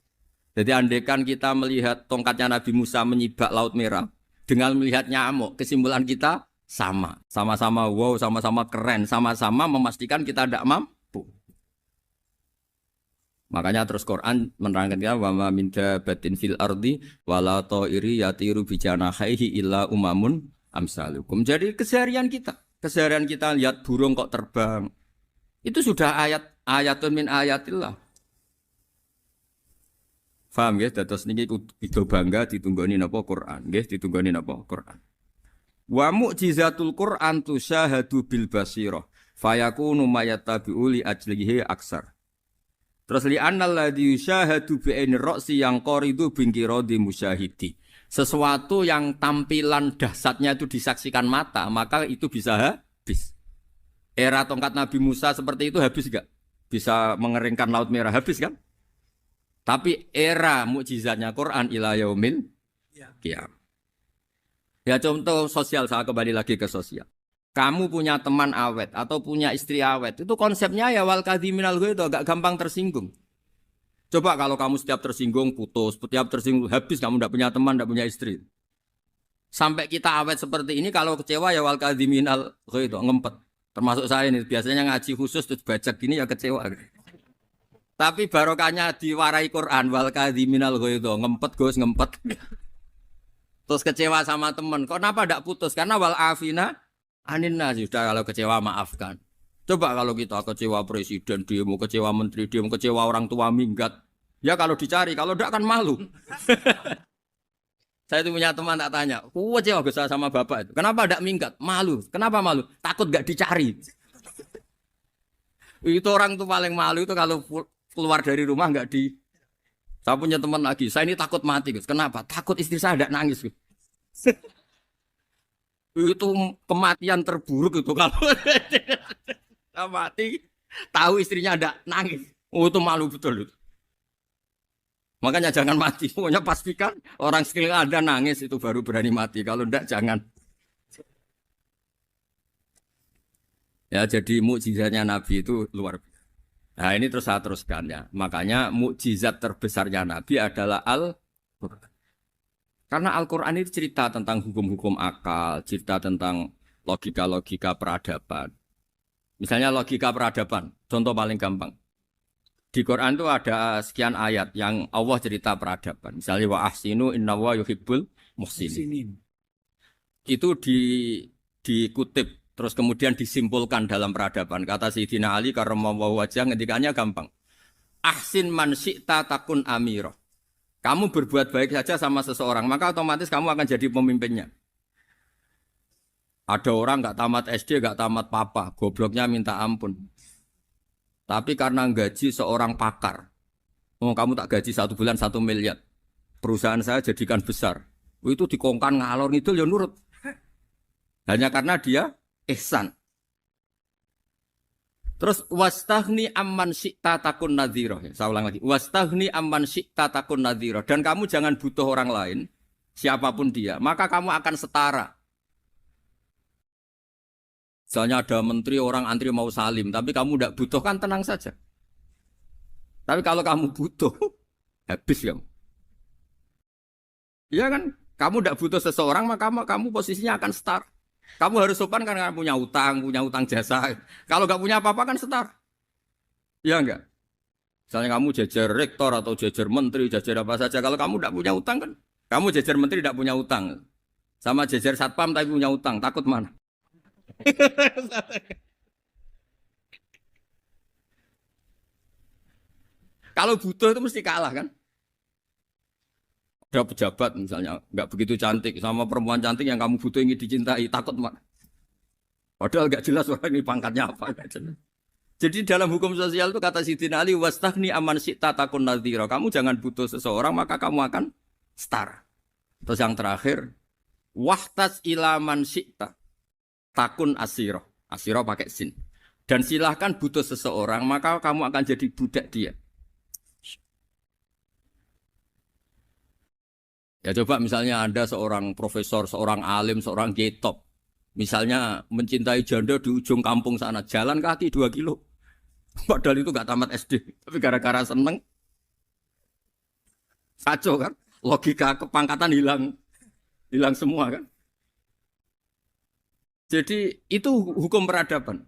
Jadi andaikan kita melihat tongkatnya Nabi Musa menyibak Laut Merah dengan melihat nyamuk, kesimpulan kita sama. Sama-sama wow, sama-sama keren, sama-sama memastikan kita tidak mampu. Makanya terus Quran menerangkan kita wa ma min dabatin fil ardi wala ta'iri yatiru bi janahihi illa umamun amsalukum. Jadi keseharian kita lihat burung kok terbang. Itu sudah ayatun min ayatillah. Paham nggih? Dados niki kudu bangga ditunggoni napa Quran, nggih ditunggoni napa Quran. Wa mu'jizatul Quran tusyahadu bil basirah fayakunu mayattabi'u li ajlihi aksar. Terus li annal ladzi yusyahadu bi ainir ra'si yang qaridu bingkiradi musyahidi. Sesuatu yang tampilan dahsyatnya itu disaksikan mata, maka itu bisa habis. Era tongkat Nabi Musa seperti itu habis gak? Bisa mengeringkan Laut Merah, habis kan? Tapi era mukjizatnya Quran ila yaumil qiyamah. Ya contoh sosial, saya kembali lagi ke sosial. Kamu punya teman awet atau punya istri awet, itu konsepnya ya wal kadhiminal ghaidz itu agak gampang tersinggung. Coba kalau kamu setiap tersinggung putus, setiap tersinggung habis, kamu tidak punya teman, tidak punya istri. Sampai kita awet seperti ini, kalau kecewa ya wal kadhiminal ghaidz itu ngempet. Termasuk saya ini, biasanya ngaji khusus terus baca gini ya kecewa. Tapi barokahnya diwarai Quran wal kadhiminal ghaidz itu ngempet Gus, ngempet. Terus kecewa sama teman, kok kenapa tidak putus? Karena wal afina aninna, sudah kalau kecewa maafkan. Coba kalau kita kecewa presiden demo, kecewa menteri demo, kecewa orang tua minggat. Ya kalau dicari, kalau tidak kan malu. Saya itu punya teman tak tanya, kecewa Gus sama bapak itu. Kenapa tidak minggat? Malu. Kenapa malu? Takut gak dicari. Itu orang tuh paling malu itu kalau keluar dari rumah nggak di. Saya punya teman lagi, saya ini takut mati Gus. Kenapa? Takut istri saya tidak nangis Gus. Itu kematian terburuk itu kalau mati tahu istrinya ada nangis. Oh itu malu betul itu. Makanya jangan mati. Pokoknya pastikan orang sekeliling ada nangis itu baru berani mati. Kalau enggak jangan. Ya jadi mukjizatnya Nabi itu luar biasa. Nah ini terus saya teruskan ya. Makanya mukjizat terbesarnya Nabi adalah Al-Quran. Karena Al-Quran itu cerita tentang hukum-hukum akal, cerita tentang logika-logika peradaban. Misalnya logika peradaban, contoh paling gampang. Di Quran itu ada sekian ayat yang Allah cerita peradaban. Misalnya wa ahsinu innallaha yuhibbul muhsinin. Itu dikutip terus kemudian disimpulkan dalam peradaban. Kata Sayyidina Ali karramallahu wajhah ngendikannya gampang. Ahsin man syi'ta takun amira. Kamu berbuat baik saja sama seseorang, maka otomatis kamu akan jadi pemimpinnya. Ada orang nggak tamat SD, nggak tamat papa, gobloknya minta ampun. Tapi karena gaji seorang pakar, oh kamu tak gaji 1 bulan 1 miliar, perusahaan saya jadikan besar. Itu dikongkan ngalor ngidul ya nurut. Hanya karena dia ihsan. Terus wastaghni amman syi'ta takun nadhira. Saya ulang lagi. Wastaghni amman syi'ta takun nadhira. Dan kamu jangan butuh orang lain, siapapun dia, maka kamu akan setara. Misalnya ada menteri orang antri mau salim, tapi kamu tidak butuh kan tenang saja. Tapi kalau kamu butuh, habis kamu. Iya kan? Kamu tidak butuh seseorang, maka kamu posisinya akan setara. Kamu harus sopan karena punya utang jasa. Kalau nggak punya apa-apa kan setara. Iya enggak? Misalnya kamu jajar rektor atau jajar menteri, jajar apa saja. Kalau kamu tidak punya utang kan, kamu jajar menteri tidak punya utang. Sama jajar satpam tapi punya utang, takut mana? Kalau butuh itu mesti kalah kan? Ada pejabat misalnya nggak begitu cantik sama perempuan cantik yang kamu butuh ingin dicintai, takut mana? Padahal nggak jelas orang ini pangkatnya apa. Jadi dalam hukum sosial itu kata Sayyidina Ali wastaghni amman syi'ta takun nadhira. Kamu jangan butuh seseorang maka kamu akan setara. Terus yang terakhir wahtas ila man syi'ta takun asiro. Asiro pakai sin. Dan silahkan butuh seseorang, maka kamu akan jadi budak dia. Ya coba misalnya Anda seorang profesor, seorang alim, seorang kiai top. Misalnya mencintai janda di ujung kampung sana. Jalan kaki 2 kilo. Padahal itu gak tamat SD. Tapi gara-gara seneng. Kacau kan? Logika kepangkatan hilang. Hilang semua kan? Jadi itu hukum peradaban.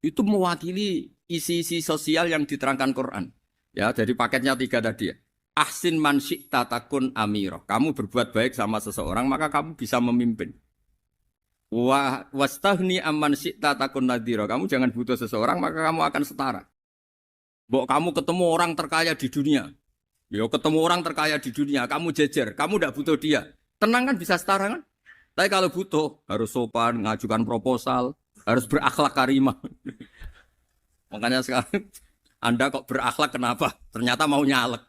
Itu mewakili isi-isi sosial yang diterangkan Quran. Ya, jadi paketnya 3 tadi ya. Ahsin man syi'ta takun amiro. Kamu berbuat baik sama seseorang, maka kamu bisa memimpin. Wastaghni amman syi'ta takun nadhira. Kamu jangan butuh seseorang, maka kamu akan setara. Mbok kamu ketemu orang terkaya di dunia. Yo ketemu orang terkaya di dunia, kamu jejer, kamu tidak butuh dia. Tenang kan bisa setara kan? Tapi kalau butuh, harus sopan, ngajukan proposal, harus berakhlak karimah. Makanya sekarang, Anda kok berakhlak kenapa? Ternyata mau nyalek.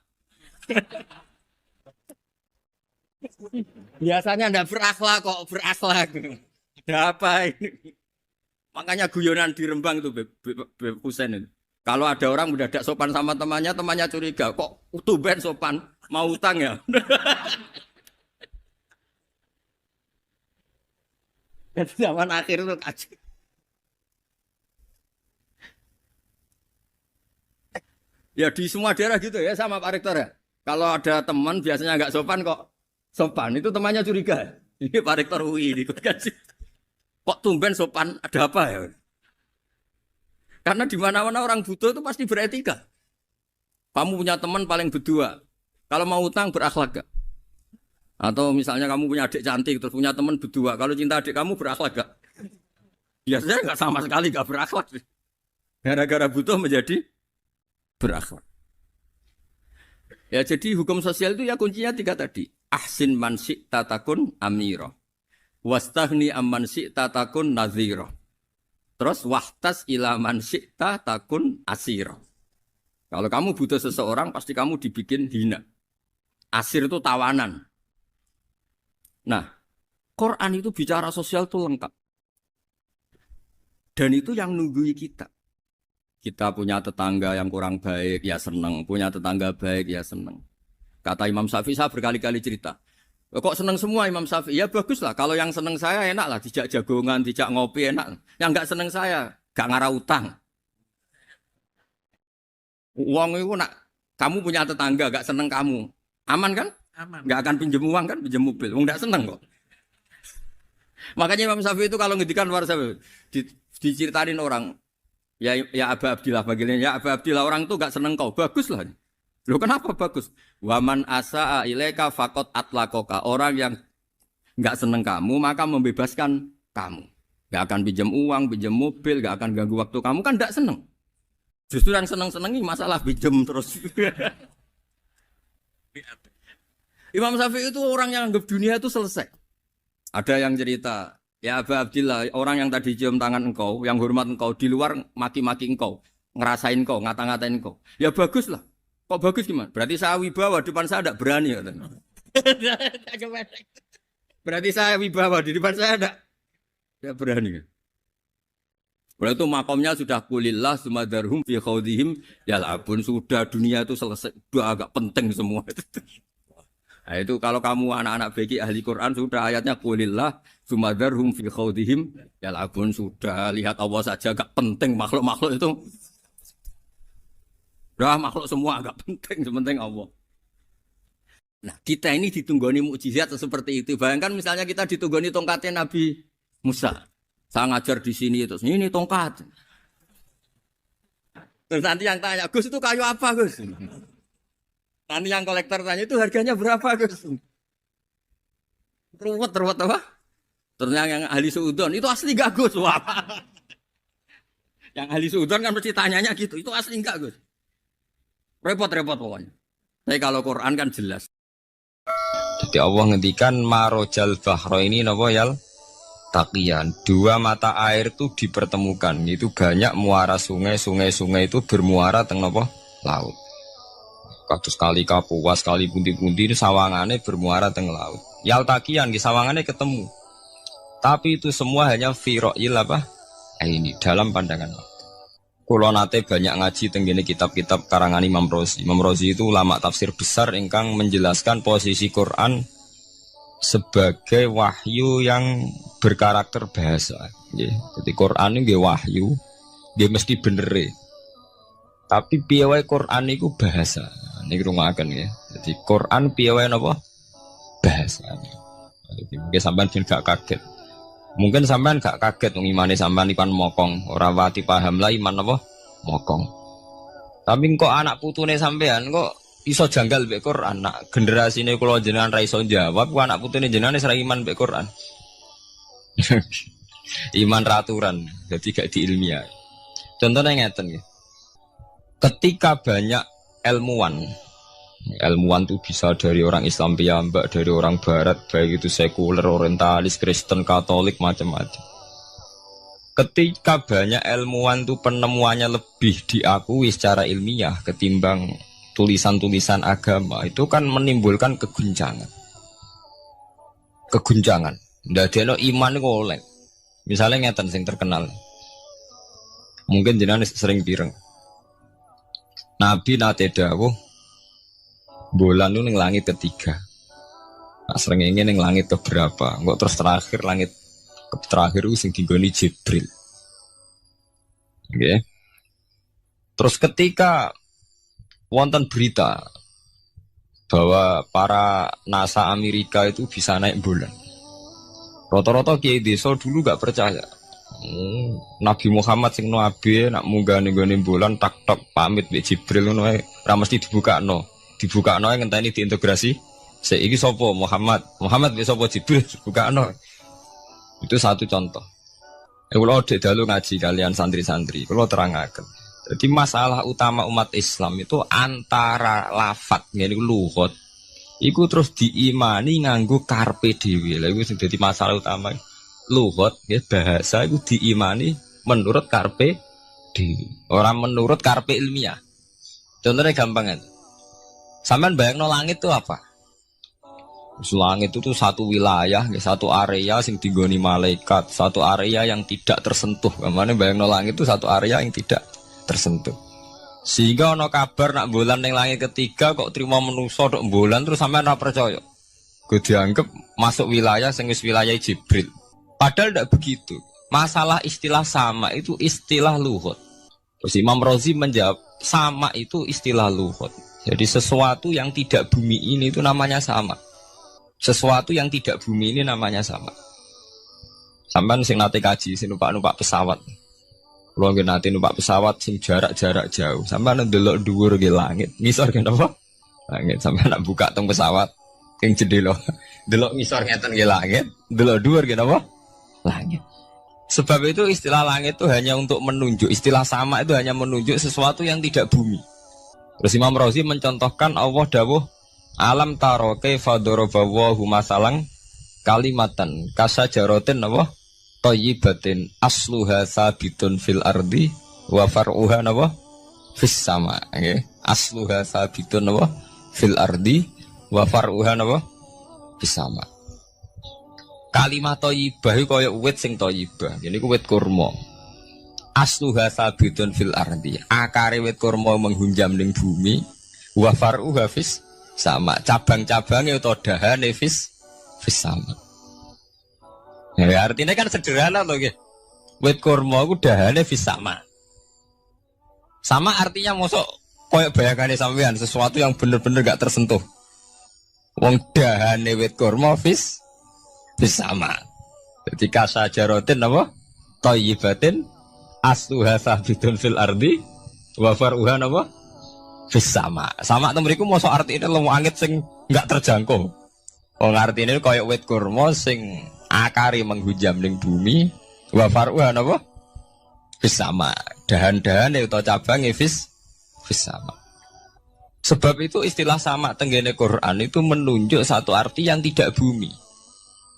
Biasanya ndak berakhlak kok berakhlak. Ada apa ini? Makanya guyonan di Rembang itu Beb Husen itu. Kalau ada orang mendadak sopan sama temannya, temannya curiga. Kok tumben sopan? Mau utang ya? Dan zaman akhir itu kacau. Ya di semua daerah gitu ya sama Pak Rektor ya. Kalau ada teman biasanya nggak sopan kok sopan, itu temannya curiga. Ini Pak Rektor UI ini kan sih. Kok tumben sopan, ada apa ya? Karena di mana-mana orang butuh itu pasti beretika. Kamu punya teman paling berdua. Kalau mau utang berakhlak gak? Atau misalnya kamu punya adik cantik terus punya teman berdua. Kalau cinta adik kamu berakhlak gak? Biasanya nggak sama sekali gak berakhlak. Gara-gara butuh menjadi berakhlak. Ya jadi hukum sosial itu ya kuncinya 3 tadi. Ahsin man syi'ta takun amira. Wastaghni amman syi'ta takun nadhira. Terus wahtas ila man syi'ta takun asira. Kalau kamu butuh seseorang pasti kamu dibikin hina. Asir itu tawanan. Nah, Quran itu bicara sosial itu lengkap. Dan itu yang nunggui kita. Kita punya tetangga yang kurang baik, ya seneng. Punya tetangga baik, ya seneng. Kata Imam Syafi'i, saya berkali-kali cerita. Kok seneng semua Imam Syafi'i? Ya bagus lah. Kalau yang seneng saya enak lah. Dijak jagongan, dijak ngopi enak. Yang nggak seneng saya, gak ngarah utang. Uang itu nak, kamu punya tetangga gak seneng kamu. Aman kan? Aman. Gak akan pinjem uang kan, pinjem mobil. Uang gak seneng kok. Makanya Imam Syafi'i itu kalau ngedikan luar Syafi'i, diceritain orang. Ya Aba Abdillah bagiannya ya Aba Abdillah orang itu gak seneng kau, bagus lah. Loh kenapa bagus? Waman asa'a ilaika faqat atlaqaka. Orang yang gak seneng kamu maka membebaskan kamu. Gak akan pinjam uang, pinjam mobil, gak akan ganggu waktu kamu kan gak seneng. Justru yang seneng-senengi masalah pinjam terus. Imam Syafi'i itu orang yang anggap dunia itu selesai. Ada yang cerita, ya Aba Abdillah, orang yang tadi cium tangan engkau, yang hormat engkau, di luar maki-maki engkau, ngerasain engkau, ngata-ngatain engkau. Ya bagus lah. Kok bagus gimana? Berarti saya wibawa, depan saya tidak berani. Berarti saya wibawa, di depan saya tidak berani. Berarti itu makomnya sudah kulillah, sumadarhum, fi khawdihim, yal'abun. Sudah dunia itu selesai, sudah agak penting semua. Nah itu kalau kamu anak-anak beki ahli Quran sudah ayatnya kulillah sumadarhum fi khawdihim yal'abun, sudah lihat Allah saja agak penting, makhluk-makhluk itu udah makhluk semua agak penting, sepenting Allah. Nah kita ini ditunggoni mukjizat seperti itu. Bayangkan misalnya kita ditunggoni tongkatnya Nabi Musa. Saya ngajar di sini terus ini tongkat. Terus nanti yang tanya, Gus itu kayu apa Gus? Nanti yang kolektor tanya itu harganya berapa Gus? Ruwet apa? Ternyata yang ahli suudon itu asli gak Gus? Wah. Yang ahli suudon kan mesti tanyanya gitu, itu asli enggak Gus? Repot-repot pokoknya. Tapi kalau Quran kan jelas. Jadi Allah ngendikan marojal bahro ini napa yal taqiyan. 2 mata air itu dipertemukan. Itu banyak muara sungai itu bermuara teng napa laut. Kados kali Kapuas, kali pundi-pundi ini sawangane bermuara teng laut. Yal taqiyan di sawangane ketemu. Tapi itu semua hanya firoil apa? Ini dalam pandangan Allah. Kulo nate banyak ngaji tenggene kitab-kitab karangan Imam Rozi. Imam Rozi itu ulama tafsir besar ingkang menjelaskan posisi Quran sebagai wahyu yang berkarakter bahasa. Jadi Quran ini wahyu, dia mesti bener. Tapi piye wae Quran itu bahasa. Niki rungaken ya. Jadi Quran piye wae napa? Bahasa. Jadi mungkin sampean gak kaget. Mungkin sampean gak kaget wong imane sampean ipan mokong, ora wati paham lah iman apa? Mokong. Tapi kok anak putune sampean kok iso janggal mbek Quran. Nak generasine kula jenengan ra iso jawab, kok anak putune jenengan wis ra iman mbek Quran. Iman raturan, jadi gak diilmiah. Contohnya ngeten nggih. Ketika banyak ilmuwan itu bisa dari orang Islam piyambak, dari orang Barat, baik itu sekuler, orientalis, Kristen, Katolik, macam-macam. Ketika banyak ilmuwan itu penemuannya lebih diakui secara ilmiah ketimbang tulisan-tulisan agama, itu kan menimbulkan keguncangan. keguncangan. Ndadekno iman iku oleh. Misalnya ngeten sing terkenal. Mungkin jenengan sering pireng. Nabi nate dawuh bulan itu ning langit ketiga. Nah, srengenge ning langit keberapa? Engko terus terakhir langit terakhir itu sing dinggoni Jibril. Nggih. Terus ketika wonten berita bahwa para NASA Amerika itu bisa naik bulan. Rata-rata kiai desa dulu gak percaya. Nabi Muhammad sing nabi nak munggah ning gone bulan tak pamit mbek Jibril ngono ae ora mesti dibukakno. Dibukakno ngenteni diintegrasi. Saiki sapa Muhammad mbek sapa Jibril dibukakno. Itu satu contoh. Kalau dalu ngaji kalian santri-santri, kalau terangaken. Jadi masalah utama umat Islam itu antara lafat ngene lugat iku terus diimani nganggo karpe dhewe. Lha iku sing dadi masalah utama. Lugat ya bahasa iku diimani menurut karpe dhewe, ora menurut karpe ilmiah. Contohnya gampang kan. Sampeyan bayangno langit itu apa? Langit itu tuh satu wilayah, satu area sing digoni malaikat, satu area yang tidak tersentuh. Kamane bayangno langit itu satu area yang tidak tersentuh. Sehingga ana kabar nak bulan ning langit ketiga kok trimo manusa tok bulan terus sampean ora percaya. Gue dianggap masuk wilayah sing wis wilayah Jibril. Padahal tidak begitu. Masalah istilah sama itu istilah lughat. Terus Imam Razi menjawab sama itu istilah lughat. Jadi sesuatu yang tidak bumi ini itu namanya sama. Sesuatu yang tidak bumi ini namanya sama. Sampean sing nate kaji sing numpak pesawat. Kalau nggak nanti numpak pesawat sing jarak jauh, sampai nanti delok dhuwur ke langit, ngisor ke apa? Langit sampai nak buka tong pesawat, yang jendela, delok ngisor ngeten ke langit, delok dhuwur ke apa? Langit. Sebab itu istilah langit itu hanya untuk menunjuk, istilah sama itu hanya menunjuk sesuatu yang tidak bumi. Terus Imam Razi mencontohkan Allah dawuh, alam taro kaifa daraballahu masalan kalimatan kasajaratin apa? Thayyibatin asluha sabitun fil ardi wa far'uha napa fis sama nggih asluha sabitun napa fil ardi wa far'uha napa fis sama. Kalimat thayyibah kaya wit sing thayyibah niku wit kurma asluha sabitun fil ardi akare wit kurma menghunjam ning bumi wa far'uha fis sama cabang-cabange utawa dahane fis sama. Ya, artinya kan sederhana loh, gitu. Wit kurma ku dahane fis sama. Sama artinya mosok koyok bayangane sampean sesuatu yang bener-bener gak tersentuh. Wong dahane wit kurma fis sama. Jadi kasajarotin apa? Thayyibatin asluha sabitun fil ardi wa far'uha apa? Fis sama. Sama temriku mosok artine lemu angit sing gak terjangkau. Wong artine koyok wit kurma sing akari menghujam ning bumi wa far'uha napa fis sama dahan-dahane utawa cabange fis sama. Sebab itu istilah sama tenggene Quran itu menunjuk satu arti yang tidak bumi.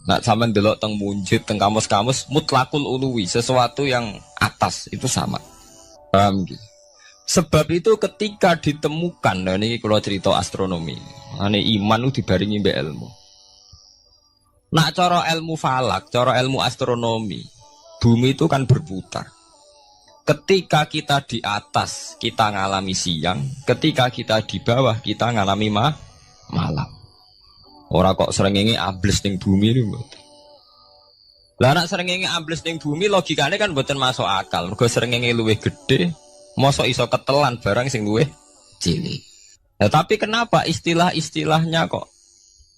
Nak sampean delok teng munjid teng kamus-kamus mutlakul uluwi sesuatu yang atas itu sama. Paham gitu. Sebab itu ketika ditemukan nah ini kalau cerita astronomi ane iman itu dibaringi mbek ilmu. Nak cara ilmu falak, cara ilmu astronomi, bumi itu kan berputar. Ketika kita di atas, kita ngalami siang. Ketika kita di bawah, kita ngalami malam. Orang kok srengenge ambles ning bumi ini. Lah nak srengenge ambles ning bumi, logikanya kan mboten masuk akal. Mergo srengenge luwih gede, mosok iso ketelan barang sing luwih cilik. Nah, tapi kenapa istilah-istilahnya kok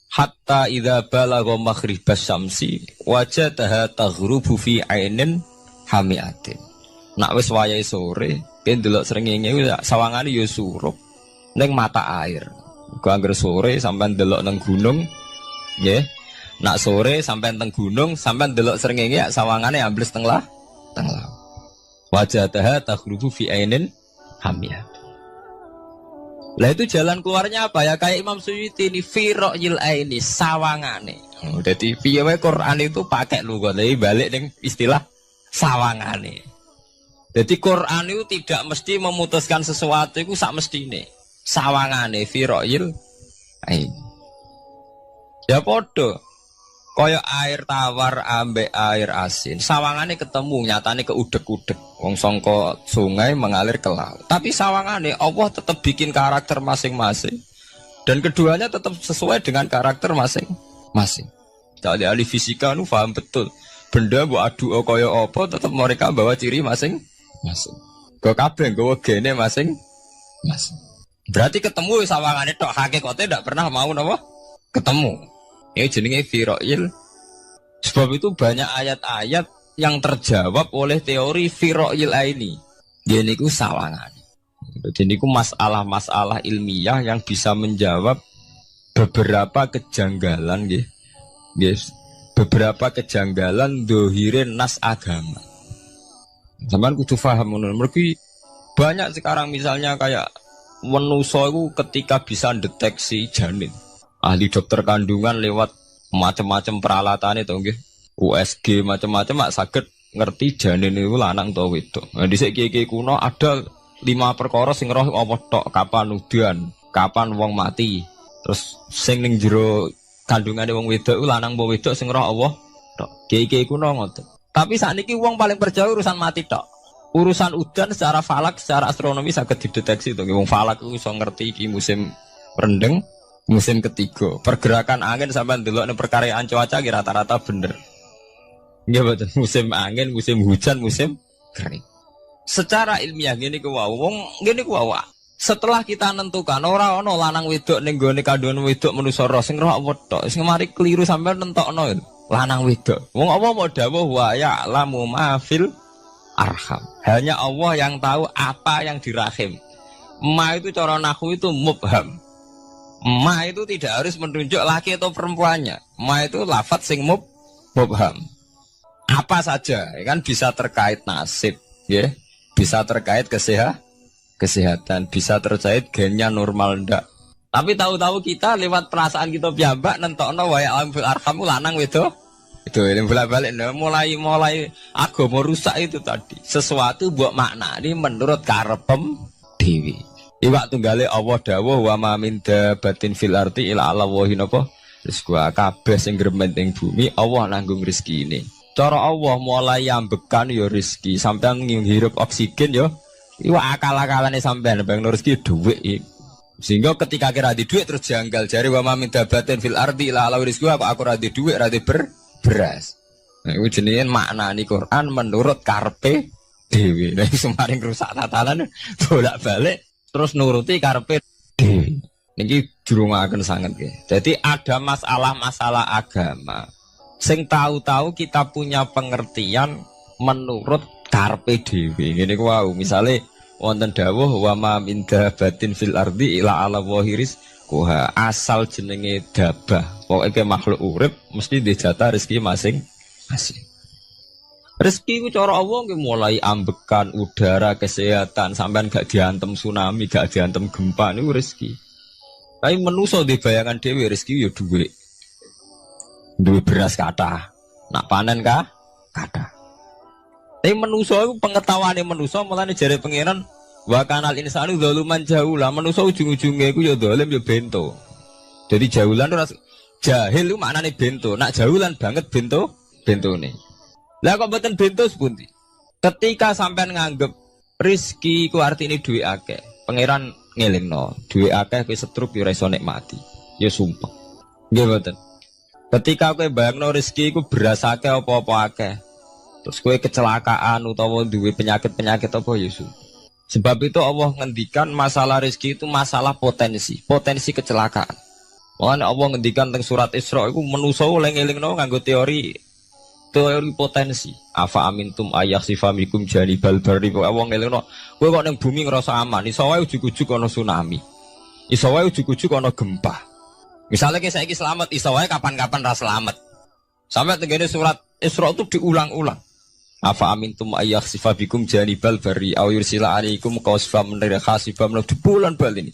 hatta idza balagha maghribas syamsi wajadaha taghrubu fi ainin hamiatin. Nak wis wayahe sore, ben delok srengenge sawangane ya surup ning mata air. Ku anggere sore sampean delok nang gunung, nggih. Nak sore sampean teng gunung, sampean delok srengenge sawangane ambles teng laut. Wajadaha taghrubu fi ainin hamiatin. Lah itu jalan keluarnya apa ya kayak Imam Suyuti ini firaqil aini sawangane. Jadi piye wae Quran itu pakai lugat tapi balik ning istilah sawangane. Jadi Quran itu tidak mesti memutuskan sesuatu itu sak mestine. Sawangane firaqil aini. Ya padha. Kaya air tawar ambek air asin. Sawangane ketemu nyatane keudek-udek. Wong sangka sungai mengalir ke laut. Tapi sawangane Allah tetap bikin karakter masing-masing. Dan keduanya tetap sesuai dengan karakter masing-masing. Jadi ahli fisika nu paham betul. Benda mbok adu kaya apa tetap mereka bawa ciri masing-masing. Go kabeh nggawa gene masing-masing. Berarti ketemu sawangane tok hakikate ndak pernah mau napa? Ketemu. Ini jenenge Firoil. Sebab itu banyak ayat-ayat yang terjawab oleh teori Firoil ini. Dia niku sawangan. Jadi niku masalah-masalah ilmiah yang bisa menjawab beberapa kejanggalan, yes. Beberapa kejanggalan dohirin nas agama. Sampeyan kudu paham ngono. Mergi banyak sekarang misalnya kayak manusa iku ketika bisa deteksi janin. Ahli dokter kandungan lewat macam-macam peralatan itu nggih. USG macam-macam mak saged ngerti janin itu lanang atau wedok. Nah dhisik kiye-kiye kuno ada 5 perkara sing roh apa tok, kapan udan, kapan wong mati. Terus sing ning jero kandungane wong wedok iku lanang apa wedok sing roh Allah tok. Kiye-kiye kuno ngoten. Tapi sakniki wong paling percaya urusan mati tok. Urusan udan secara falak, secara astronomi saged dideteksi to. Wong falak iku iso ngerti iki musim rendeng. Musim ketiga, pergerakan angin sampai ndelok ning perkaryaan cuaca ki rata-rata bener. Nggih mboten, musim angin, musim hujan, musim kering. Secara ilmiah ngene ku wae, wong ngene ku wae. Setelah kita nentukan ora ana lanang wedok ning gone kandungan wedok manusa roh sing roh apa tok, sing mari keliru sampai nentokno lanang wedok. Wong apa mau dawuh wa ya'lamu ma fil arham. Hanya Allah yang tahu apa yang di rahim. Ma itu cara nahwu itu mubham. Ma itu tidak harus menunjuk laki atau perempuannya. Ma itu lafadz sing mubham. Apa saja, ya kan bisa terkait nasib, ya, bisa terkait kesehatan, bisa terkait gennya normal ndak. Tapi tahu-tahu kita lewat perasaan kita piyambak nentokno wa ya'lamu fil arham lanang wedok. Itu yang bolak-balik mulai agama rusak itu tadi. Sesuatu buat makna ini menurut karepem dewi. Iwak tunggale Allah dawuh wa ma min dabatin fil ardi ila Allahi napa rizqu kabeh sing gremeng ing bumi Allah nanggung rezeki ini. Cara Allah mulai ambekan ya rezeki sampean ngirup oksigen ya iwak akal-akalane sampean bang rezeki dhuwit. Sehingga ketika kira di dhuwit terus janggal jare wa ma min dabatin fil ardi ila Allahi rizqu aku ra di dhuwit ra di beras. Nah iku jenenge maknane Quran menurut karepe dhewe. Lah semaring rusak tatanan bolak-balik terus nuruti karepe dhewe. Niki durungaken sanget nggih. Jadi ada masalah-masalah agama sing tahu-tahu kita punya pengertian menurut karepe dhewe. Ngene ku wau, misale wonten dawuh wa ma min dabatin fil ardi ila ala wahiris kuha asal jenenge dabah. Pokoke makhluk urip mesti dijatah rezeki masing-masing. Rezeki ku cara Allah nggih mulai ambekan udara, kesehatan, sampean gak diantem tsunami, gak diantem gempa niku rezeki. Tapi manusa di bayangan dhewe rezeki ya dhuwit. Duwe beras kathah. Nak panen kathah. Tapi manusa iku pengetahuane manusa mulane jare pangeran wa kanal insanu zaluman jahula. Manusa ujung-ujunge iku ya zalim ya bento. Jadi jahulan ora jahil iku maknane bento. Nak jahulan banget bentone. Lah kok mboten bento sepundi? Ketika sampean nganggep rezeki ku artine duwe akeh, pangeran ngelingno, duwe akeh kowe setruk yo ora iso nikmati. Ya sumpah. Nggih mboten. Ketika kowe bayangno rezeki ku beras akeh apa-apa akeh. Terus kowe kecelakaan utawa duwe penyakit-penyakit apa ya sumpah. Sebab itu Allah ngendikan masalah rezeki itu masalah potensi kecelakaan. Makanya Allah ngendikan teng surat Isra iku manusa oleh ngelingno nganggo teori potensi. Afa amintum ayakhsifamikum janibal barri. Allah ngelingno kowe kok ning bumi ngrasa aman, iso wae ujug-ujug ana tsunami. Iso wae ujug-ujug ana gempa. Misalnya kayak saiki selamat, iso wae kapan-kapan ra selamat. Sampai tenggene surat Isra itu diulang-ulang. Afa amintum ayakhsifamikum janibal barri aw yursila alaikum qasfam min khasifam di bulan bal ini.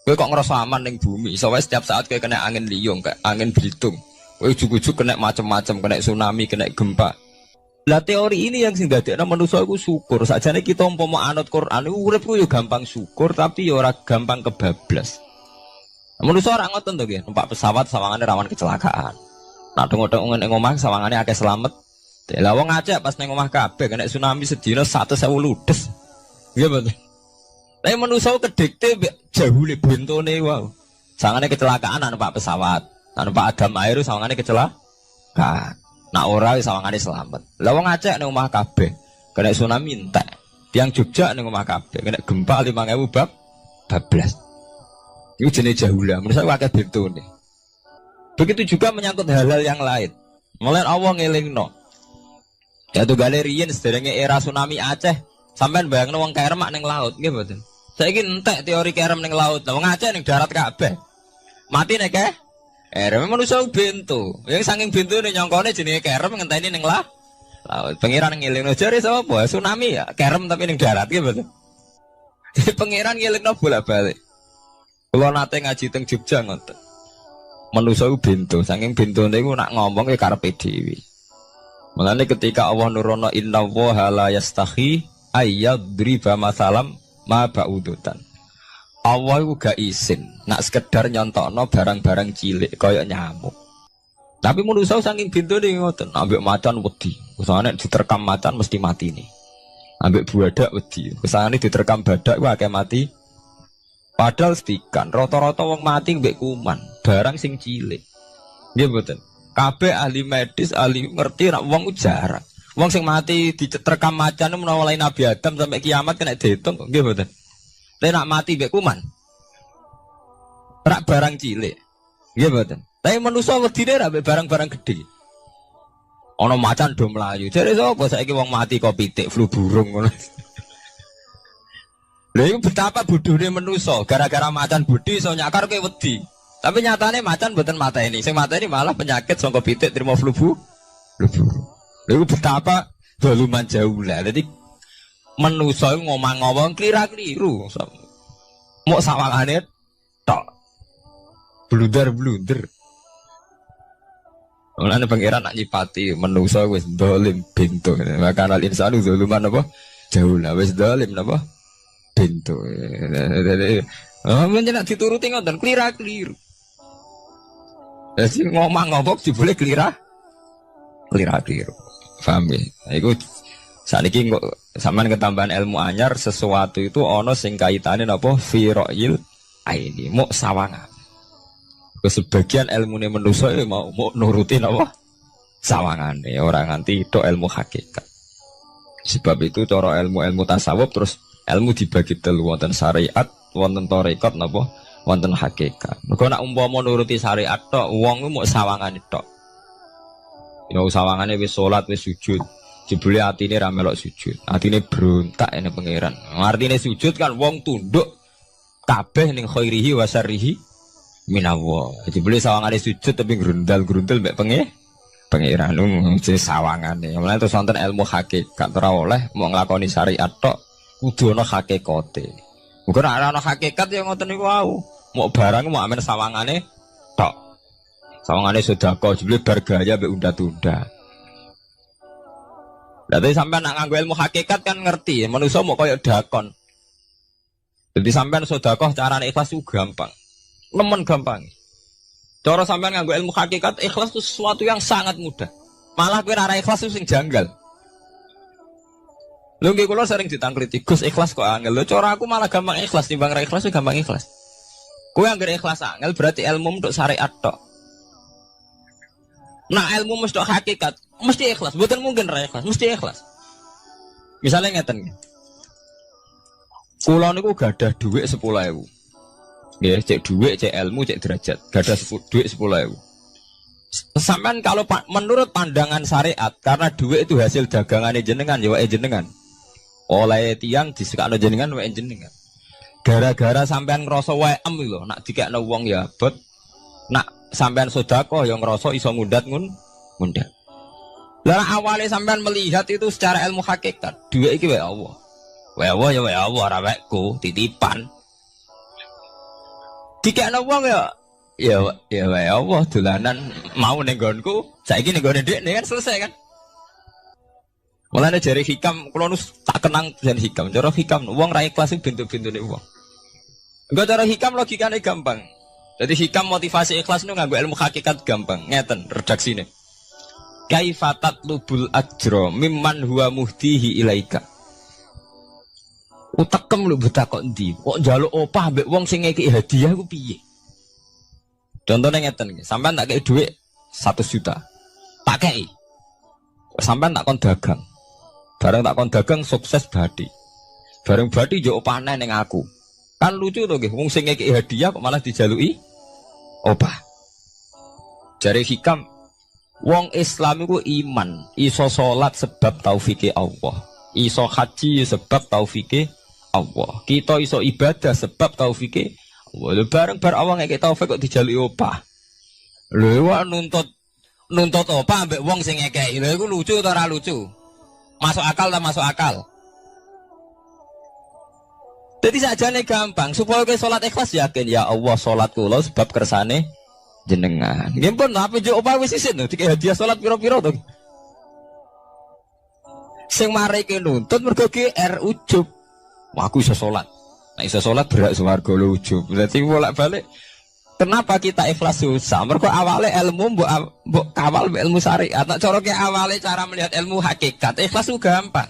Kowe kok ngrasa aman ning bumi, iso wae setiap saat kowe kena angin liung, kayak angin belitung. Ujuk-ujuk kena macam-macam, kena tsunami, kena gempa. Lah teori ini yang sing dadekno manusa iku syukur. Sakjane kita umpama anut Quran iku urip ku yo gampang syukur tapi yo ora gampang kebablas. Manusa ora ngoten to nggih, numpak pesawat sawangane rawan kecelakaan. Nak tengok-tengok ning omah sawangane akeh selamat. Lah wong Aceh pas ning omah kabeh kena tsunami sedina 100.000 ludes. Nggih betul. Tapi manusia kedikte jahule bentone wow. Sangane kecelakaan numpak pesawat. Numpak Adam air sawangane kecelakaan. Nak ora sawangane selamat. Lah wong Aceh ning omah kabeh kena tsunami entek. Tiang Jogja ning omah kabeh kena gempa 5.000 bablas. Iku jenenge jahula. Manusia akeh bentone. Begitu juga menyangkut hal-hal yang lain. Mulai Allah ngelingno. Jatuh galerian sederenge era tsunami Aceh, sampean bayangno wong kerem ning laut, nggih mboten. Saiki entek teori kerem ning laut, wong Aceh ning darat kabeh. Mati nek kerem manusa bento. Yang saking bentone nyongkone jenenge kerem ngenteni ning laut. Pangeran ngelingno jare sapa? Tsunami ya, kerem tapi ning darat nggih mboten. Pangeran ngelingno bolak-balik. Kula nate ngaji teng Jogja ngoten. Manusa bento, saking bentone iku nak ngomong ke karepe dhewe. Mulane ketika Allah nurono inna woha la yastahi ayyadriba masalam ma ba'udutan. Allah itu gak izin nak sekedar nyontokno barang-barang cilik kaya nyamuk. Tapi manusia saking pintu nih ngoten, ambek macan wedi. Usahane diterkam macan mesti mati nih. Ambek badak wedi. Usahane diterkam badak wae akeh mati. Padahal setikan rata-rata wong mati mbek kuman, barang sing cilik. Nggih mboten. Kabeh ahli medis, ahli ngerti nek wong jarang. Wong sing mati diterkam macan menawa lain Nabi Adam sampai kiamat kena diitung nggih mboten. Nek nak mati mbek kuman. Rak barang cilik. Nggih mboten. Tapi manusa wedine ra mbek barang-barang gedhe. Ana macan do mlayu. Jare sapa saiki wong mati kok pitik flu burung ngono. Lha iku betapa bodhone manusa gara-gara macan budi iso nyakar ke wedi. Tapi nyatane macan mboten mateni. Sing mateni malah penyakit saka pitik trimo flu burung. Lha iku betapa doluman jauh lah. Dadi manusa ngomong-ngomong klira-kliru. Mok sawangane tok. Blunder-blunder. Mulane pangeran nak nyipati manusa wis dolim bento. Maka al insanu zaluman apa? Jauh lah wis dolim napa? Bento. Menjenak dituruti ngoten klira-kliru. Jadi ngomong-ngomong boleh klira-kliru. Paham ya? Iku saniki kok sampean ketambahan ilmu anyar sesuatu itu ana sing kaitane napa fira'il aini mok sawangan. Sebagian ilmune manusa mau nuruti napa sawangane ora nganti tok ilmu hakikat. Sebab itu cara ilmu-ilmu tasawuf terus ilmu dibagi telu wonten syariat, wonten tarekat napa wonten hakikat. Mergo nek umpama nuruti syariat tok wong ku mok sawangane tok. Ya sawangane wis salat wis sujud. Jebule atine ra melok sujud. Atine brontak ene pangeran. Artine sujud kan wong tunduk kabeh ning khairihi wa syarrihi minallah. Jebule sawangane sujud tapi grundal-grundal mbek pangeran jenenge sawangane. Mulane terus wonten ilmu hakikat ora oleh mau nglakoni syariat tok kudu ana hakikate. Muga nek ana hakikat ya ngoten niku wau. Mau barang mau amen sawangane tok. Sawangane sedekah jebule bar gaya mbek unda-unda. Berarti sampean nak nganggo ilmu hakikat kan ngerti, manusia mau koyo dakon. Jadi sampean sedekah carane ikhlas itu gampang. Nemen gampang. Cara sampean nganggo ilmu hakikat ikhlas itu sesuatu yang sangat mudah. Malah kowe ora ikhlas itu sing janggal. Lho nggih kula sering ditangkliti, Gus ikhlas kok angel. Lho cara aku malah gampang ikhlas timbang ra ikhlas gampang ikhlas. Kowe anggere ikhlas angel berarti ilmu untuk syariat tok. Nah ilmu mesti hakikat, mesti ikhlas. Bukan mungkin ra ikhlas, mesti ikhlas. Misalnya ngeten. Kula niku gadah dhuwit 10.000. Nggih, cek dhuwit, cek ilmu, cek derajat. Gadah dhuwit 10.000. Sampean kalau menurut pandangan syariat, karena dhuwit itu hasil dagangane jenengan, ya wae jenengan. Oleh tiyang disekakno jenengan wae jenengan. Gara-gara sampean ngrasa wae lho, nak dikekno wong ya abot. Nak sampean sedekah yang ngerasa iso ngundat ngundat. Lah awale sampean melihat itu secara ilmu hakikat, dhuwit iki wae Allah. Wae Allah ya wae Allah ora waeku, titipan. Dikekno wong ya wae Allah dolanan mau ning nggonku, saiki ning nggone ndekne kan selesai kan. Mulane jare hikam kula nus tak kenang jan hikam. Cara hikam wong ra ikhlas bentuk-bentune wong. Enggak cara hikam logikane gampang. Jadi hikam motivasi ikhlas itu nganggo ilmu hakikat gampang. Ngeten redaksine. Kaifatat lubul ajro mimman huwa muhtihi ilaika. Utekem lu betakok ndi? Kok njaluk opah mbek wong sing ngeki hadiah ku piye? Contohnya ngeten iki, sampean tak kei dhuwit 100 juta. Tak kei. Sampean tak kon dagang. Bareng tak kon dagang sukses badi. Bareng badi yo opahne ning aku. Kan lucu to nggih, wong sing ngeki hadiah kok malah dijaluki opah. Jare hikam wong Islam iku iman, iso salat sebab taufike Allah. Iso haji sebab taufike Allah. Kita iso ibadah sebab taufike Allah. Bareng awang ngeke taufik kok dijaluki opah. Lho wak nuntut opah ambek wong sing ngekeki. Lho iku lucu ta ora lucu? Masuk akal ta masuk akal? Jadi sajane gampang supaya kowe salat ikhlas yakin ya Allah salat kula sebab kersane jenengan. Nggih pun apa yo opah wis isin dikek hadiah salat pira-pira to. Sing mareke nuntut mergo GR ujub. Wah aku iso salat. Nek iso salat berak swarga lho ujub. Berarti bolak-balik kenapa kita ikhlas susah? Mergo awale ilmu mbok kawal ilmu syariat. Nek cara ke awale cara melihat ilmu hakikat ikhlas ku gampang.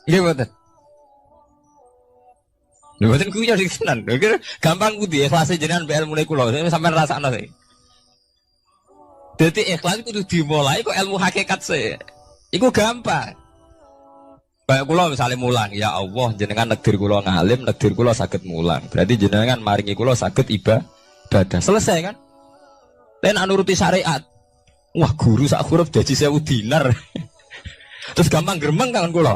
Nggih mboten. Lha mboten kuwi jadi tenan. Gampang kudu ikhlas jenengan mbek ilmune kula sampean rasakno sih. Dadi ikhlas kudu dimulai kok ilmu hakikat sih. Iku gampang. Baik kula misalnya mulang, ya Allah jenengan negdir kula ngalim, negdir kula saged mulang. Berarti jenengan maringi kula saged ibadah. Selesai kan? Len nuruti syariat. Wah, guru sak huruf dadi 1000 dinar. Terus gampang gremeng kan kula.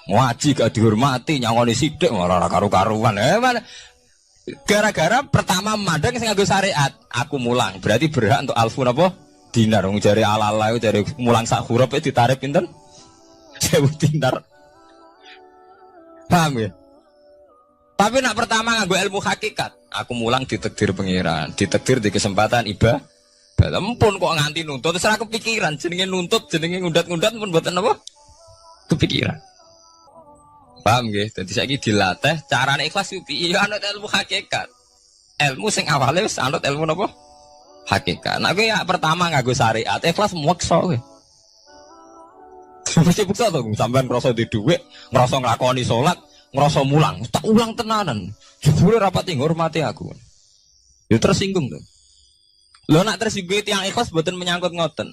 Ngaji gak dihormati, nyangoni sithik ora karu-karuan. Gara-gara pertama mandang sing nganggo syariat, aku mulang. Berarti berhak untuk alfun apa? Dinar. Wong jare ala-ala jare mulang sak huruf ditarik pinten? 1000 dinar. Paham ya? Tapi nak pertama nganggo ilmu hakikat, aku mulang ditakdir pengiran, ditakdir di kesempatan ibadah. Ampun kok nganti nuntut, terus aku kepikiran jenenge nuntut, jenenge ngundat-ngundat pun mboten apa? Kepikiran. Paham nggih? Dadi saiki dilatih carane ikhlas piye ya anut ilmu hakikat. Ilmu sing awale wis anut ilmu napa? Hakikat. Nek kowe ya pertama nganggo syariat, ikhlas meksa kowe. Mesti bukti tuh, sampean ngerasa di duit, ngerasa ngelakoni sholat, ngerasa mulang, tak ulang tenanan. Jebule rapati ngurmati aku. Ya tersinggung tuh. Lo nak tersinggung yang ikhlas buatan menyangkut ngoten.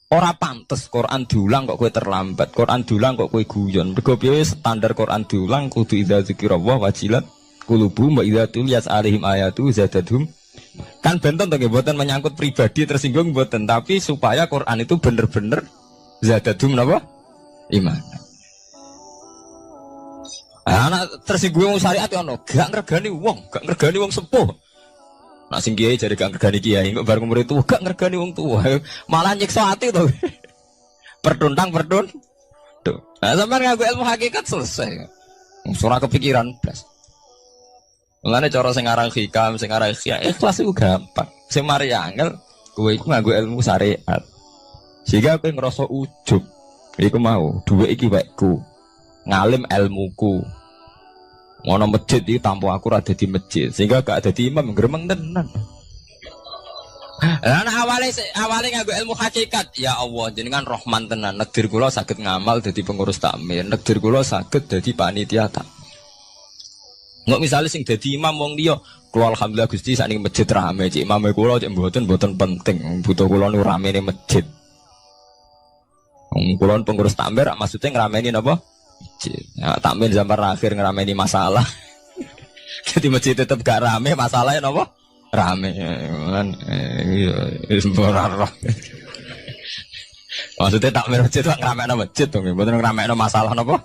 Ora pantes Quran diulang kok kowe terlambat, Quran diulang kok kowe guyon. Mergo piye standar Quran diulang kudu idza dzikrullah wajilat qulubuhum wa idza tuliyat alaihim ayatu zadadhum. Kan benten to nggih mboten menyangkut pribadi tersinggung mboten, tapi supaya Quran itu bener-bener zadadhum napa? Iman. Anak tersinggung syariat ono, gak ngregani wong sepuh. Nak sing kiai jare gak ngregani kiai, kok bareng umur itu gak ngregani wong tua. Malah nyiksa ati to. Tuh. Nah, sampeyan nganggo ilmu hakikat selesai. Ora kepikiran blas. Mulane cara sing aran hikam, sing aran ikhlas iku gampang. Sing mari angel kowe iku nganggo ilmu syariat. Sehingga kowe ngerasa ujub. Iku mau, dhuwit iki wekku. Ngalim ilmuku. Ngono masjid iki tanpa aku ora dadi masjid. Sehingga gak dadi imam gremeng tenan. Lah awale nganggo ilmu hakikat. Ya Allah, jenengan Rahman tenan. Negdir kula saged ngamal dadi pengurus takmir. Negdir kula saged dadi panitia tak. Nggak misalnya sing dadi imam wong liya, kula alhamdulillah Gusti sakniki masjid rame. Cik imame kula cek mboten penting. Butuh kula nu ramene masjid. Kulon pengurus takmir maksudnya ngerameni apa? Masjid. Ya, takmir zaman akhir ngerameni masalah. Jadi masjid tetap gak rame, masalahnya apa? Rame. Kan maksudnya takmir masjid itu ngerameni masjid dong, bukan ngerameni masalah apa?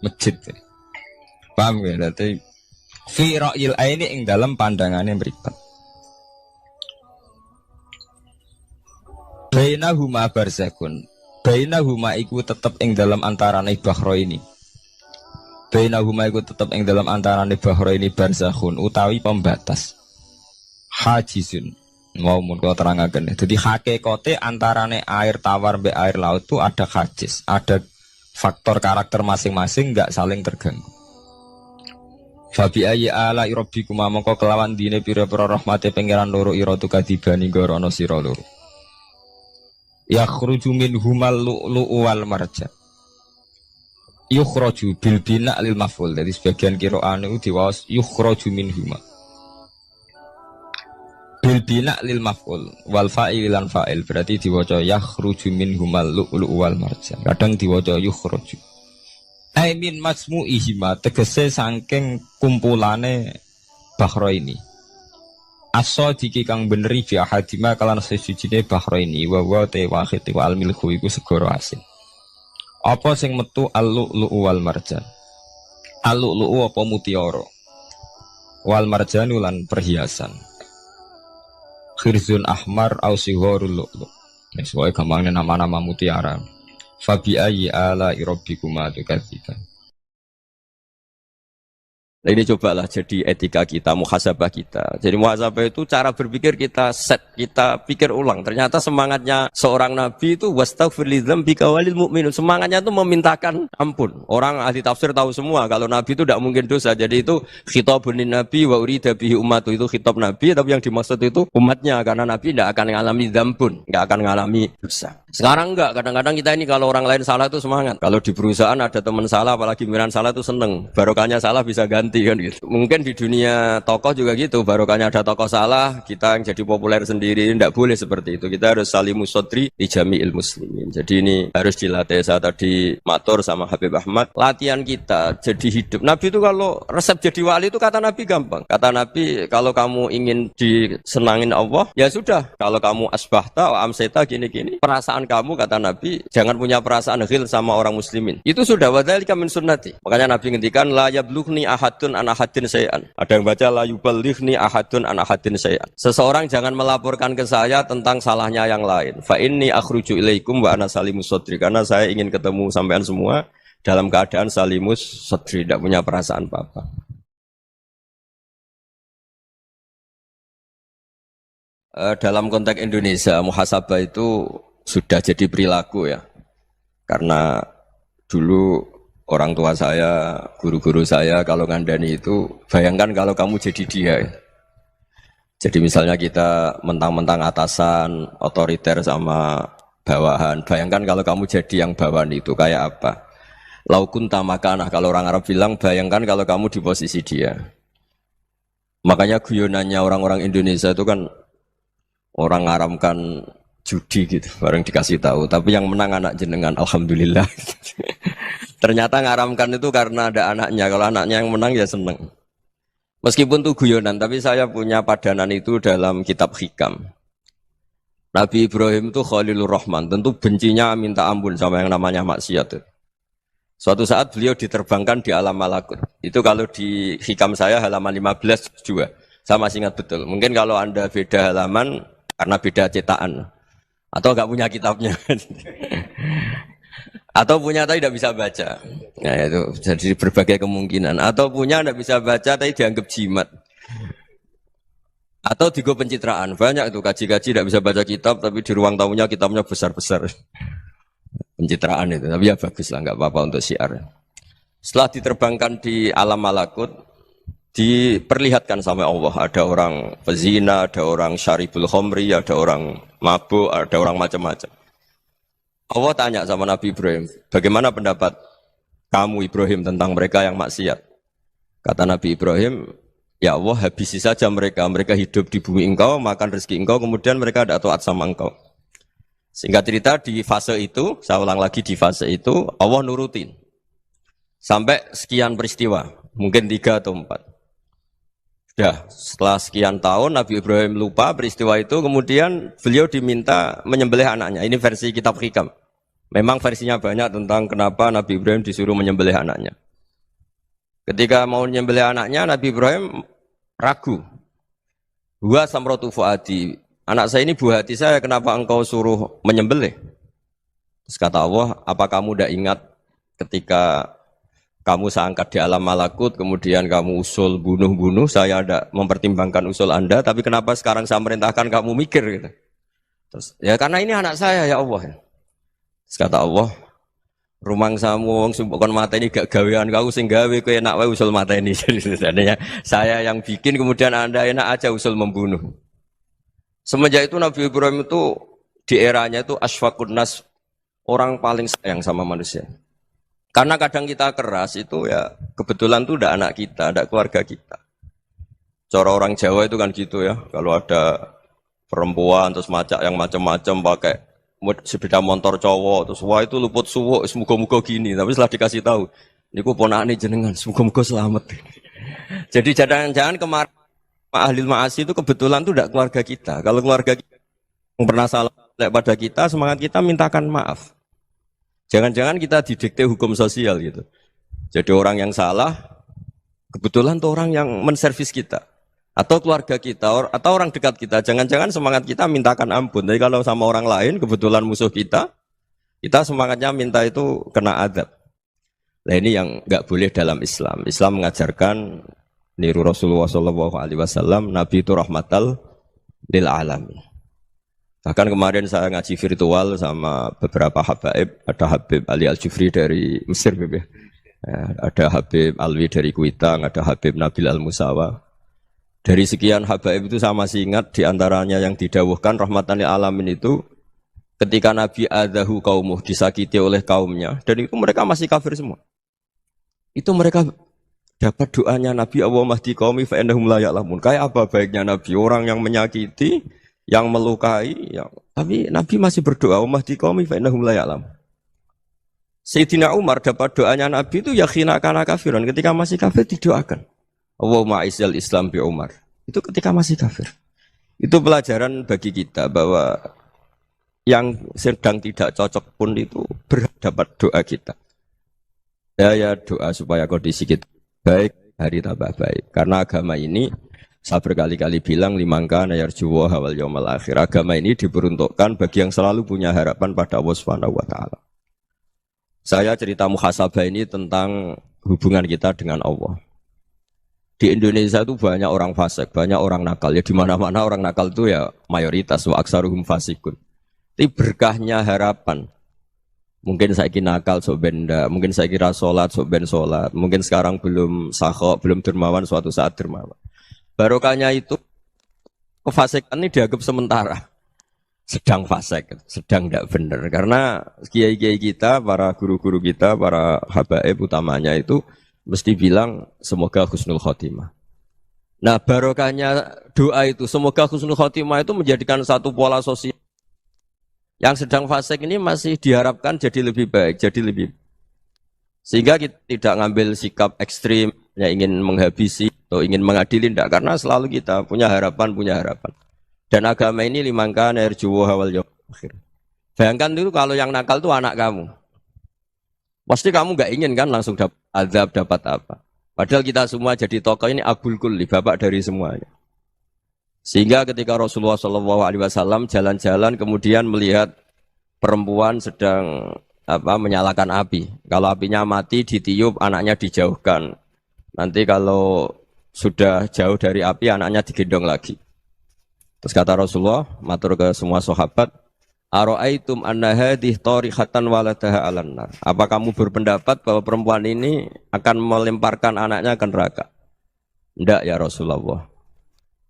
Masjid. Paham ya? Berarti fi ra'yil aini ing dalam pandangannya mripat. Bainahuma barzakhun. Bainahuma iku tetep ing dalam antarane bahro ini. Bainahuma iku tetep ing dalam antarane bahro ini barzakhun utawi pembatas. Hajizun. Mau mun kula terangaken. Dadi hakikate antarane air tawar mbek air laut itu ada hajiz, ada faktor karakter masing-masing enggak saling terganggu. Fabi ayyi ala rabbikuma mongko kelawan dine pira-pira rahmate pangeran loro ira tukadibani gorono sira loro. Yakhruju minhumal lu'lu'u wal marjan. Yukhraju bil bina lil maf'ul. Jadi sebagian qira'ah niku diwaos yukhraju minhuma. Bil bina lil maf'ul wal fa'il lan fa'il berarti diwaca yakhruju minhumal lu'lu'u wal marjan. Kadang diwaca yukhraju. Ai min masmu'ihima tegese saking kumpulane bahro ini. As-sadiqi kang beneri fi ahadima kalan sesujine bahro ini wa wa te wahid wa al milku iku segara asin. Apa sing metu al-lu'lu'u wal marjan? Al-lu'lu'u apa mutiara? Wal marjanu lan perhiasan. Khirzun ahmar au sigharul lu'lu'. Wis wae gampangnya nama-nama mutiara. Fabi ayyi ala rabbikuma tukadziban. Nah, ini cobalah jadi etika kita, muhasabah kita. Jadi muhasabah itu cara berpikir kita set, kita pikir ulang. Ternyata semangatnya seorang nabi itu wastaghfir lidzambika walil mu'minun. Semangatnya itu memintakan ampun. Orang ahli tafsir tahu semua kalau nabi itu tidak mungkin dosa. Jadi itu khitabun nabi wa urida bihi ummatu, itu khitab nabi, tapi yang dimaksud itu umatnya karena nabi tidak akan mengalami dzambun, tidak akan mengalami dosa. Sekarang enggak, kadang-kadang kita ini kalau orang lain salah itu semangat. Kalau di perusahaan ada teman salah, apalagi pimpinan salah itu seneng. Barokahnya salah bisa ganti kan gitu. Mungkin di dunia tokoh juga gitu, barokahnya ada tokoh salah, kita yang jadi populer sendiri, tidak boleh seperti itu. Kita harus salimus sodri di jami'il muslimin. Jadi ini harus dilatih. Saya tadi matur sama Habib Ahmad, latihan kita jadi hidup. Nabi itu kalau resep jadi wali itu kata Nabi gampang. Kata Nabi, kalau kamu ingin disenangin Allah, ya sudah. Kalau kamu asbahta, amseta gini-gini, perasaan kamu kata Nabi jangan punya perasaan ghil sama orang muslimin. Itu sudah wadzalika min sunnati. Makanya Nabi ngendikan la yablughni ahadun an ahadin syai'an. Ada yang baca la yuballighni ahadun an ahadin syai'an. Seseorang jangan melaporkan ke saya tentang salahnya yang lain. Fa inni akhruju ilaikum wa ana salimus sadri. Karena saya ingin ketemu sampean semua dalam keadaan salimus sadri, tidak punya perasaan apa-apa. Dalam konteks Indonesia, muhasabah itu sudah jadi perilaku ya. Karena dulu orang tua saya, guru-guru saya kalau ngandani itu, bayangkan kalau kamu jadi dia. Jadi misalnya kita mentang-mentang atasan, otoriter sama bawahan. Bayangkan kalau kamu jadi yang bawahan itu kayak apa? Laukun tamakanah, kalau orang Arab bilang, bayangkan kalau kamu di posisi dia. Makanya guyonannya orang-orang Indonesia itu kan orang ngaramkan judi gitu, bareng dikasih tahu. Tapi yang menang anak jenengan, alhamdulillah. Ternyata ngaramkan itu karena ada anaknya. Kalau anaknya yang menang ya seneng. Meskipun itu guyonan, tapi saya punya padanan itu dalam kitab hikam. Nabi Ibrahim itu Khalilur Rahman, tentu bencinya minta ampun sama yang namanya maksiat. Suatu saat beliau diterbangkan di alam malakut. Itu kalau di hikam saya halaman 15 juga. Saya masih ingat betul. Mungkin kalau Anda beda halaman karena beda cetakan. Atau enggak punya kitabnya. Atau punya tapi tidak bisa baca. Nah itu jadi berbagai kemungkinan. Atau punya tidak bisa baca tapi dianggap jimat. Atau digo pencitraan. Banyak itu kaji-kaji tidak bisa baca kitab tapi di ruang tamunya kitabnya besar-besar. Pencitraan itu. Tapi ya bagus lah, enggak apa-apa untuk syiar. Setelah diterbangkan di alam malakut, diperlihatkan sama Allah. Ada orang pezina, ada orang syaribul khomri, ada orang mabuk, ada orang macam-macam. Allah tanya sama Nabi Ibrahim, bagaimana pendapat kamu Ibrahim tentang mereka yang maksiat? Kata Nabi Ibrahim, ya Allah habisi saja mereka. Mereka hidup di bumi engkau, makan rezeki engkau, kemudian mereka tidak taat sama engkau. Singkat cerita di fase itu, saya ulang lagi di fase itu, Allah nurutin. Sampai sekian peristiwa, mungkin 3 atau 4. Ya, setelah sekian tahun Nabi Ibrahim lupa peristiwa itu, kemudian beliau diminta menyembelih anaknya. Ini versi kitab hikam. Memang versinya banyak tentang kenapa Nabi Ibrahim disuruh menyembelih anaknya. Ketika mau menyembelih anaknya, Nabi Ibrahim ragu. Huwa samratu fuadi. Anak saya ini buah hati saya, kenapa engkau suruh menyembelih? Terus kata Allah, apa kamu tidak ingat ketika kamu saya angkat di alam malakut, kemudian kamu usul bunuh-bunuh, saya tidak mempertimbangkan usul Anda, tapi kenapa sekarang saya merintahkan kamu mikir gitu. Terus, ya karena ini anak saya ya Allah. Terus kata Allah, Rumangsamu wong sing kon mateni gak gawean kau sing gawe kowe enak wae usul mateni. Jadi sebenarnya saya yang bikin kemudian Anda enak aja usul membunuh. Semenjak itu Nabi Ibrahim itu di eranya itu asfaqun nas, orang paling sayang sama manusia. Karena kadang kita keras itu ya kebetulan tuh udah anak kita, ada keluarga kita. Cara orang Jawa itu kan gitu ya, kalau ada perempuan terus macak yang macam-macam pakai sepeda motor cowok terus wah itu luput suwuk semoga-moga gini, tapi setelah dikasih tahu niku ponakane jenengan semoga-moga selamat. Jadi jangan-jangan kemarin ahli ma'asi itu kebetulan tuh tidak keluarga kita. Kalau keluarga kita yang pernah salah pada kita, semangat kita mintakan maaf. Jangan-jangan kita didikte hukum sosial gitu. Jadi orang yang salah kebetulan tuh orang yang menservis kita. Atau keluarga kita, atau orang dekat kita. Jangan-jangan semangat kita mintakan ampun. Tapi kalau sama orang lain, kebetulan musuh kita semangatnya minta itu kena adab. Nah ini yang nggak boleh dalam Islam. Islam mengajarkan niru Rasulullah SAW, Nabi itu rahmatal lil alamin. Bahkan kemarin saya ngaji virtual sama beberapa habaib. Ada Habib Ali Al-Jufri dari Mesir, ada Habib Alwi dari Kuitang, ada Habib Nabil Al-Musawa. Dari sekian habaib itu saya masih ingat diantaranya yang didawuhkan rahmatan lil alamin itu ketika Nabi adahu kaumuh, disakiti oleh kaumnya, dan itu mereka masih kafir semua. Itu mereka dapat doanya Nabi Allahumma hdi qaumi fa innahum la ya'lamun. Kayak apa baiknya Nabi, orang yang menyakiti, yang melukai, tapi Nabi masih berdoa Allahumma hdi qaumi fa innahum la ya'lamun. Sayyidina Umar dapat doanya Nabi itu yakhina kana kafiran, ketika masih kafir didoakan Allahumma izzal Islam bi Umar. Itu ketika masih kafir. Itu pelajaran bagi kita bahwa yang sedang tidak cocok pun itu berdapat doa kita. Ya doa supaya kondisi kita baik, hari tambah baik. Karena agama ini saya berkali-kali bilang limangka nayarjuwa hawal yaumal akhir. Agama ini diperuntukkan bagi yang selalu punya harapan pada Allah Subhanahu wa taala. Saya cerita muhasabah ini tentang hubungan kita dengan Allah. Di Indonesia itu banyak orang fasik, banyak orang nakal. Ya di mana-mana orang nakal itu ya mayoritas, wa aksaruhum fasikun. Tapi berkahnya harapan. Mungkin saya kira nakal sok benda, mungkin saya kira sholat sok ben sholat, mungkin sekarang belum sakhok, belum dermawan, suatu saat dermawan. Barokahnya itu kefasikan ini dianggap sementara. Sedang fasik, sedang tidak benar. Karena kiai-kiai kita, para guru-guru kita, para habaib utamanya itu mesti bilang semoga husnul khotimah. Nah barokahnya doa itu semoga husnul khotimah itu menjadikan satu pola sosial. Yang sedang fasik ini masih diharapkan jadi lebih baik, jadi lebih. Sehingga kita tidak ngambil sikap ekstrim, ya ingin menghabisi atau ingin mengadili, tidak. Karena selalu kita punya harapan. Dan agama ini limangka nerjuwa hawal yaumil akhir. Bayangkan itu kalau yang nakal itu anak kamu. Pasti kamu nggak ingin kan langsung dapat azab, dapat apa. Padahal kita semua jadi tokoh ini abul kulli, bapak dari semuanya. Sehingga ketika Rasulullah SAW jalan-jalan kemudian melihat perempuan sedang menyalakan api. Kalau apinya mati ditiup, anaknya dijauhkan. Nanti kalau sudah jauh dari api, anaknya digendong lagi. Terus kata Rasulullah, matur ke semua sahabat, Aro'aitum anna hadih tarihatan waladaha alan nar. Apa kamu berpendapat bahwa perempuan ini akan melemparkan anaknya ke neraka? Tidak ya Rasulullah.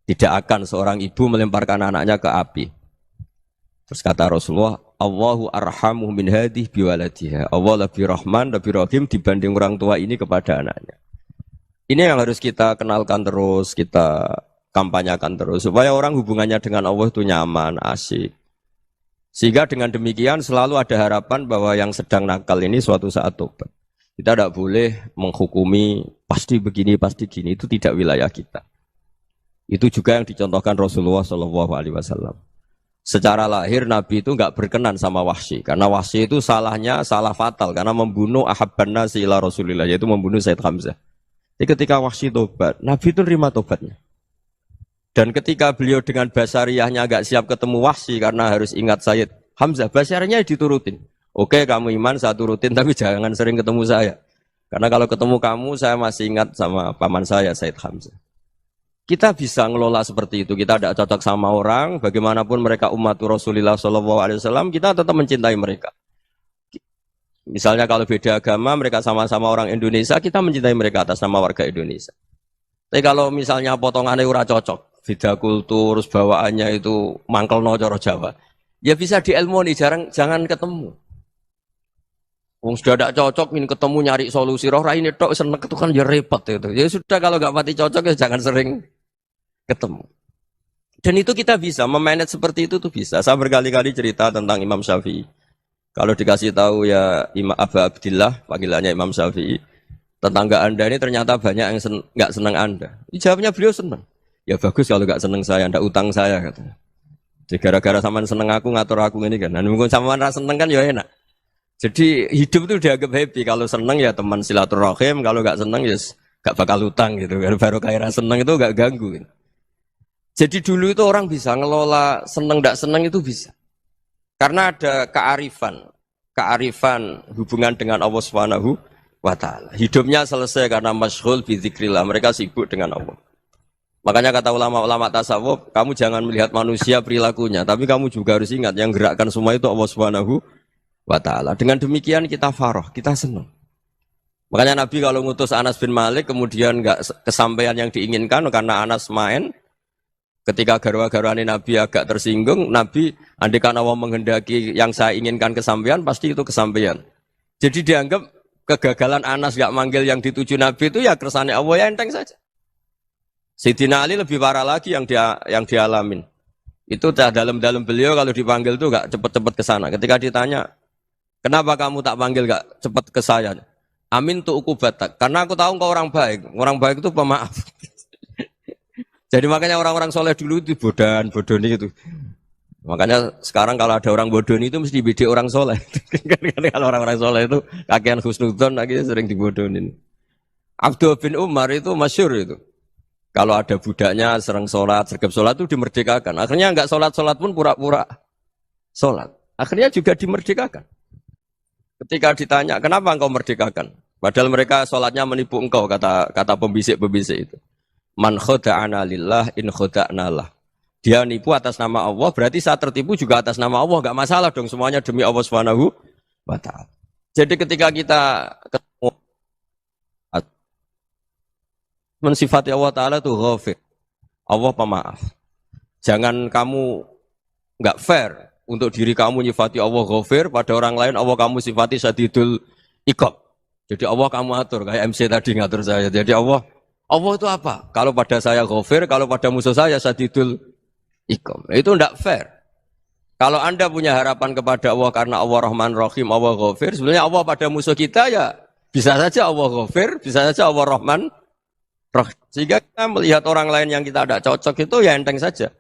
Tidak akan seorang ibu melemparkan anaknya ke api. Terus kata Rasulullah, Allahu arhamu min hadih biwaladiha. Allah lebih rahman, lebih rahim dibanding orang tua ini kepada anaknya. Ini yang harus kita kenalkan terus, kita kampanyakan terus. Supaya orang hubungannya dengan Allah itu nyaman, asik. Sehingga dengan demikian selalu ada harapan bahwa yang sedang nakal ini suatu saat tobat. Kita tidak boleh menghukumi pasti begini, pasti gini. Itu tidak wilayah kita. Itu juga yang dicontohkan Rasulullah SAW. Secara lahir Nabi itu nggak berkenan sama Wahsy. Karena Wahsy itu salahnya salah fatal. Karena membunuh ahabban nasi ila Rasulillah. Yaitu membunuh Sayyid Hamzah. Jadi ketika Wahsy tobat, Nabi itu nerima tobatnya. Dan ketika beliau dengan basariyahnya agak siap ketemu Wahsy karena harus ingat Sayyid Hamzah, basariyahnya diturutin. Oke, kamu iman, saya turutin, tapi jangan sering ketemu saya. Karena kalau ketemu kamu, saya masih ingat sama paman saya, Sayyid Hamzah. Kita bisa ngelola seperti itu. Kita tidak cocok sama orang, bagaimanapun mereka umat Rasulullah SAW, kita tetap mencintai mereka. Misalnya kalau beda agama, mereka sama-sama orang Indonesia, kita mencintai mereka atas nama warga Indonesia. Tapi kalau misalnya potongannya ora cocok, beda kultur, bawaannya itu mangkelno cara Jawa, ya bisa diilmoni, jangan ketemu. Wong sudah tidak cocok, ingin ketemu nyari solusi. Roh ini tok seneng itu kan ya repot itu. Ya sudah kalau nggak mati cocok ya jangan sering ketemu. Dan itu kita bisa memanage seperti itu tuh bisa. Saya berkali-kali cerita tentang Imam Syafi'i. Kalau dikasih tahu ya Imam Aba Abdillah, panggilannya Imam Syafi'i, tetangga Anda ini ternyata banyak yang nggak senang Anda. Jawabnya beliau senang. Ya bagus kalau nggak senang saya, ndak utang saya katanya. Jadi gara-gara sampean seneng aku ngatur aku ini kan. Dan mungkin sampean ra seneng kan ya enak. Jadi hidup itu dianggap happy. Kalau seneng ya teman silaturahim, kalau nggak seneng ya nggak bakal utang gitu. Baru kayak seneng itu nggak ganggu. Gitu. Jadi dulu itu orang bisa ngelola seneng ndak seneng itu bisa. Karena ada kearifan hubungan dengan Allah Subhanahu wa taala. Hidupnya selesai karena masyghul bi dzikrillah, mereka sibuk dengan Allah. Makanya kata ulama-ulama tasawuf, kamu jangan melihat manusia perilakunya, tapi kamu juga harus ingat yang gerakkan semua itu Allah Subhanahu wa taala. Dengan demikian kita farah, kita senang. Makanya Nabi kalau ngutus Anas bin Malik kemudian enggak kesampaian yang diinginkan karena Anas main. Ketika garwa-garwane Nabi agak tersinggung, Nabi andaikan Allah menghendaki yang saya inginkan kesampaian, pasti itu kesampaian. Jadi dianggap kegagalan Anas gak manggil yang dituju Nabi itu ya kersane Allah ya enteng saja. Sayyidina Ali lebih parah lagi yang dialamin. Itu dalam beliau kalau dipanggil itu gak cepet-cepet ke sana. Ketika ditanya, kenapa kamu tak panggil gak cepet ke saya? Amin tu ukubatak. Karena aku tahu engkau orang baik. Orang baik itu pemaaf. Jadi makanya orang-orang soleh dulu itu bodoni itu. Makanya sekarang kalau ada orang bodoni itu mesti beda orang soleh. Kalau orang-orang soleh itu kakean husnudzon lagi sering dibodonin. Abdul bin Umar itu masyhur itu. Kalau ada budaknya sering sholat, sergap sholat itu dimerdekakan. Akhirnya enggak sholat pun pura-pura sholat. Akhirnya juga dimerdekakan. Ketika ditanya, kenapa engkau merdekakan? Padahal mereka sholatnya menipu engkau, kata pembisik-pembisik itu. Man khoda'ana lillah in khoda'na lah. Dia nipu atas nama Allah, berarti saat tertipu juga atas nama Allah. Enggak masalah dong, semuanya demi Allah Subhanahu wa ta'ala. Jadi ketika kita ketemu mensifati Allah Ta'ala itu ghafir. Allah pemaaf. Jangan kamu enggak fair untuk diri kamu nyifati Allah ghafir, pada orang lain Allah kamu sifati syadidul iqab. Jadi Allah kamu atur, kayak MC tadi ngatur saya. Jadi Allah itu apa? Kalau pada saya ghafir, kalau pada musuh saya syadidul iqam. Itu tidak fair. Kalau Anda punya harapan kepada Allah karena Allah Rahman Rahim, Allah ghafir, sebenarnya Allah pada musuh kita ya bisa saja Allah ghafir, bisa saja Allah Rahman Rahim. Sehingga kita melihat orang lain yang kita tidak cocok itu ya enteng saja.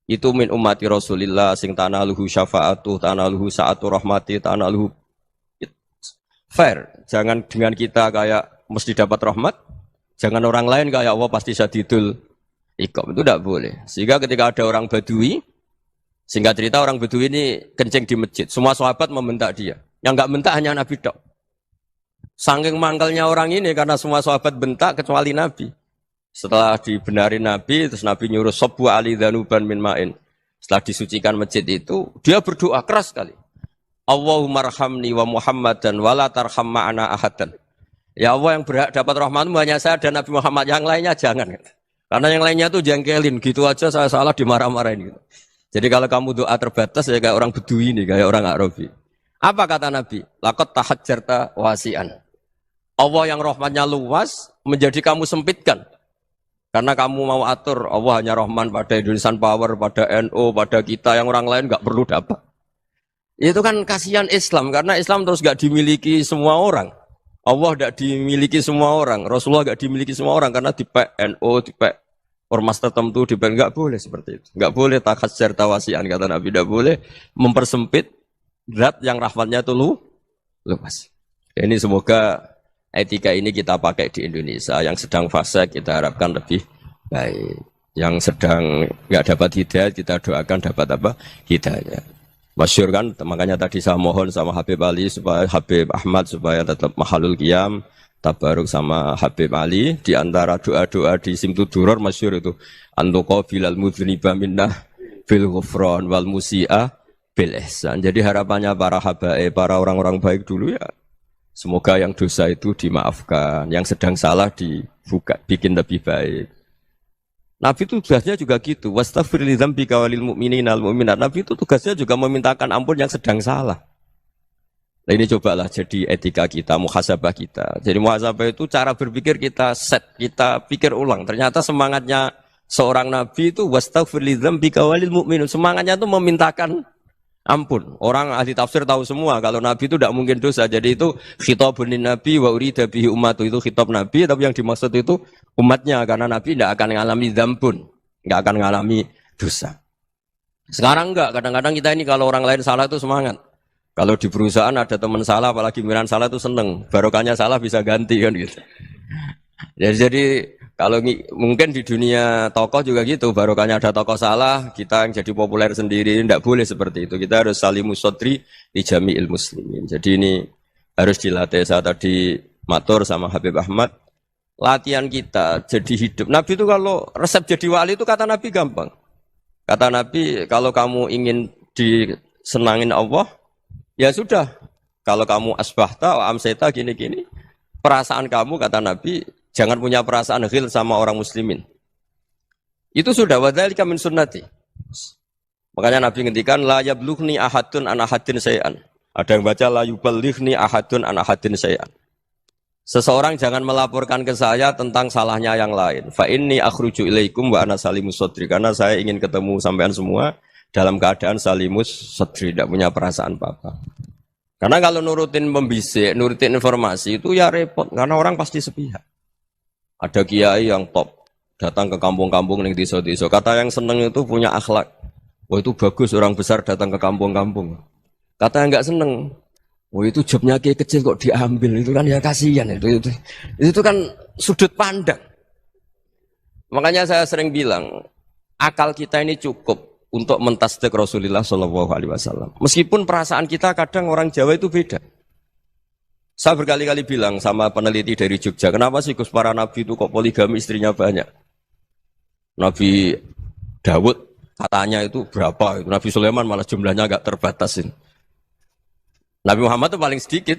Itu min ummati Rasulillah sing tanaluhu syafa'atuh, tanaluhu sa'atu rahmati, tanaluhu fair. Jangan dengan kita kayak mesti dapat rahmat. Jangan orang lain kayak Allah pasti syadidul iqam. Itu tidak boleh. Sehingga ketika ada orang Badui, singkat cerita orang Badui ini kencing di masjid. Semua sahabat membentak dia. Yang enggak bentak hanya Nabi tok. Saking mangkalnya orang ini karena semua sahabat bentak kecuali Nabi. Setelah dibenarin Nabi, terus Nabi nyuruh Sobbu ali dhanuban min ma'in. Setelah disucikan masjid itu, dia berdoa keras sekali. Allahumma arhamni wa Muhammadan wa la tarham ma'ana ahadan. Ya Allah yang berhak dapat rahmatmu hanya saya dan Nabi Muhammad, yang lainnya jangan. Karena yang lainnya tuh jengkelin, gitu aja saya salah dimarah-marahin. Gitu. Jadi kalau kamu doa terbatas ya kayak orang Bedui ini, kayak orang Arabi. Apa kata Nabi? Laqad tahajjarta wasi'an. Allah yang rahmatnya luas menjadi kamu sempitkan. Karena kamu mau atur Allah hanya Rahman pada Indonesian Power, pada NU, pada kita yang orang lain nggak perlu dapat. Itu kan kasihan Islam karena Islam terus nggak dimiliki semua orang. Allah tidak dimiliki semua orang, Rasulullah tidak dimiliki semua orang karena di NU, di ormas tertentu, di nggak boleh seperti itu, nggak boleh takhasyar tawasian kata Nabi, tidak boleh mempersempit zat yang rahmatnya itu luas. Ini semoga etika ini kita pakai di Indonesia, yang sedang fase kita harapkan lebih baik, yang sedang nggak dapat hidayah kita doakan dapat apa hidayah. Masyhur kan, makanya tadi saya mohon sama Habib Ali supaya Habib Ahmad supaya tetap mahalul qiyam, tabaruk sama Habib Ali di antara doa-doa di Simtuduror masyhur itu antuqa bilal mudhniba minnah bil ghufran wal musi'ah bil ihsan. Jadi harapannya para habaib, para orang-orang baik dulu ya, semoga yang dosa itu dimaafkan, yang sedang salah dibuka, bikin lebih baik. Nabi itu tugasnya juga gitu. Wastaghfir li dzambika walil mu'minina wal mu'minat. Nabi itu tugasnya juga memintakan ampun yang sedang salah. Nah ini cobalah jadi etika kita, muhasabah kita. Jadi muhasabah itu cara berpikir kita set, kita pikir ulang. Ternyata semangatnya seorang nabi itu wastaghfir li dzambika walil mu'minin. Semangatnya itu memintakan ampun. Orang ahli tafsir tahu semua kalau nabi itu tidak mungkin dosa. Jadi itu khitabun lin nabi wa urida bihi ummatu, itu khitab nabi, tapi yang dimaksud itu umatnya, karena nabi tidak akan mengalami dzambun, tidak akan mengalami dosa. Sekarang enggak, kadang-kadang kita ini kalau orang lain salah itu semangat. Kalau di perusahaan ada teman salah, apalagi miran salah itu seneng. Barokahnya salah bisa ganti kan gitu. Jadi kalau mungkin di dunia tokoh juga gitu, barokahnya ada tokoh salah, kita yang jadi populer sendiri, tidak boleh seperti itu. Kita harus salimus sodri di jami'il muslimin. Jadi ini harus dilatih. Saya tadi matur sama Habib Ahmad, latihan kita jadi hidup. Nabi itu kalau resep jadi wali itu kata Nabi gampang. Kata Nabi, kalau kamu ingin disenangin Allah, ya sudah. Kalau kamu asbahta, amseta, gini-gini, perasaan kamu, kata Nabi, jangan punya perasaan ghil sama orang muslimin. Itu sudah, wadzalika min sunnati. Makanya Nabi ngendikan, la yablughni ahadun an ahadin syai'an. Ada yang baca, la yuballighni ahadun an ahadin syai'an. Seseorang jangan melaporkan ke saya tentang salahnya yang lain. Fa inni akhruju ilaikum wa ana salimus sodri. Karena saya ingin ketemu sampean semua dalam keadaan salimus sodri, tidak punya perasaan apa-apa. Karena kalau nurutin membisik, nurutin informasi itu ya repot, karena orang pasti sepihak. Ada kiai yang top, datang ke kampung-kampung ning desa-desa. Kata yang seneng itu punya akhlak. Wah itu bagus orang besar datang ke kampung-kampung. Kata yang enggak seneng, wah itu jobnya kiai kecil kok diambil, itu kan ya kasihan itu kan sudut pandang. Makanya saya sering bilang, akal kita ini cukup untuk mentasdik Rasulullah Shallallahu Alaihi Wasallam. Meskipun perasaan kita kadang orang Jawa itu beda. Saya berkali-kali bilang sama peneliti dari Jogja, kenapa sih Gus para nabi itu kok poligami istrinya banyak? Nabi Dawud katanya itu berapa? Nabi Sulaiman malah jumlahnya agak terbatasin. Nabi Muhammad itu paling sedikit.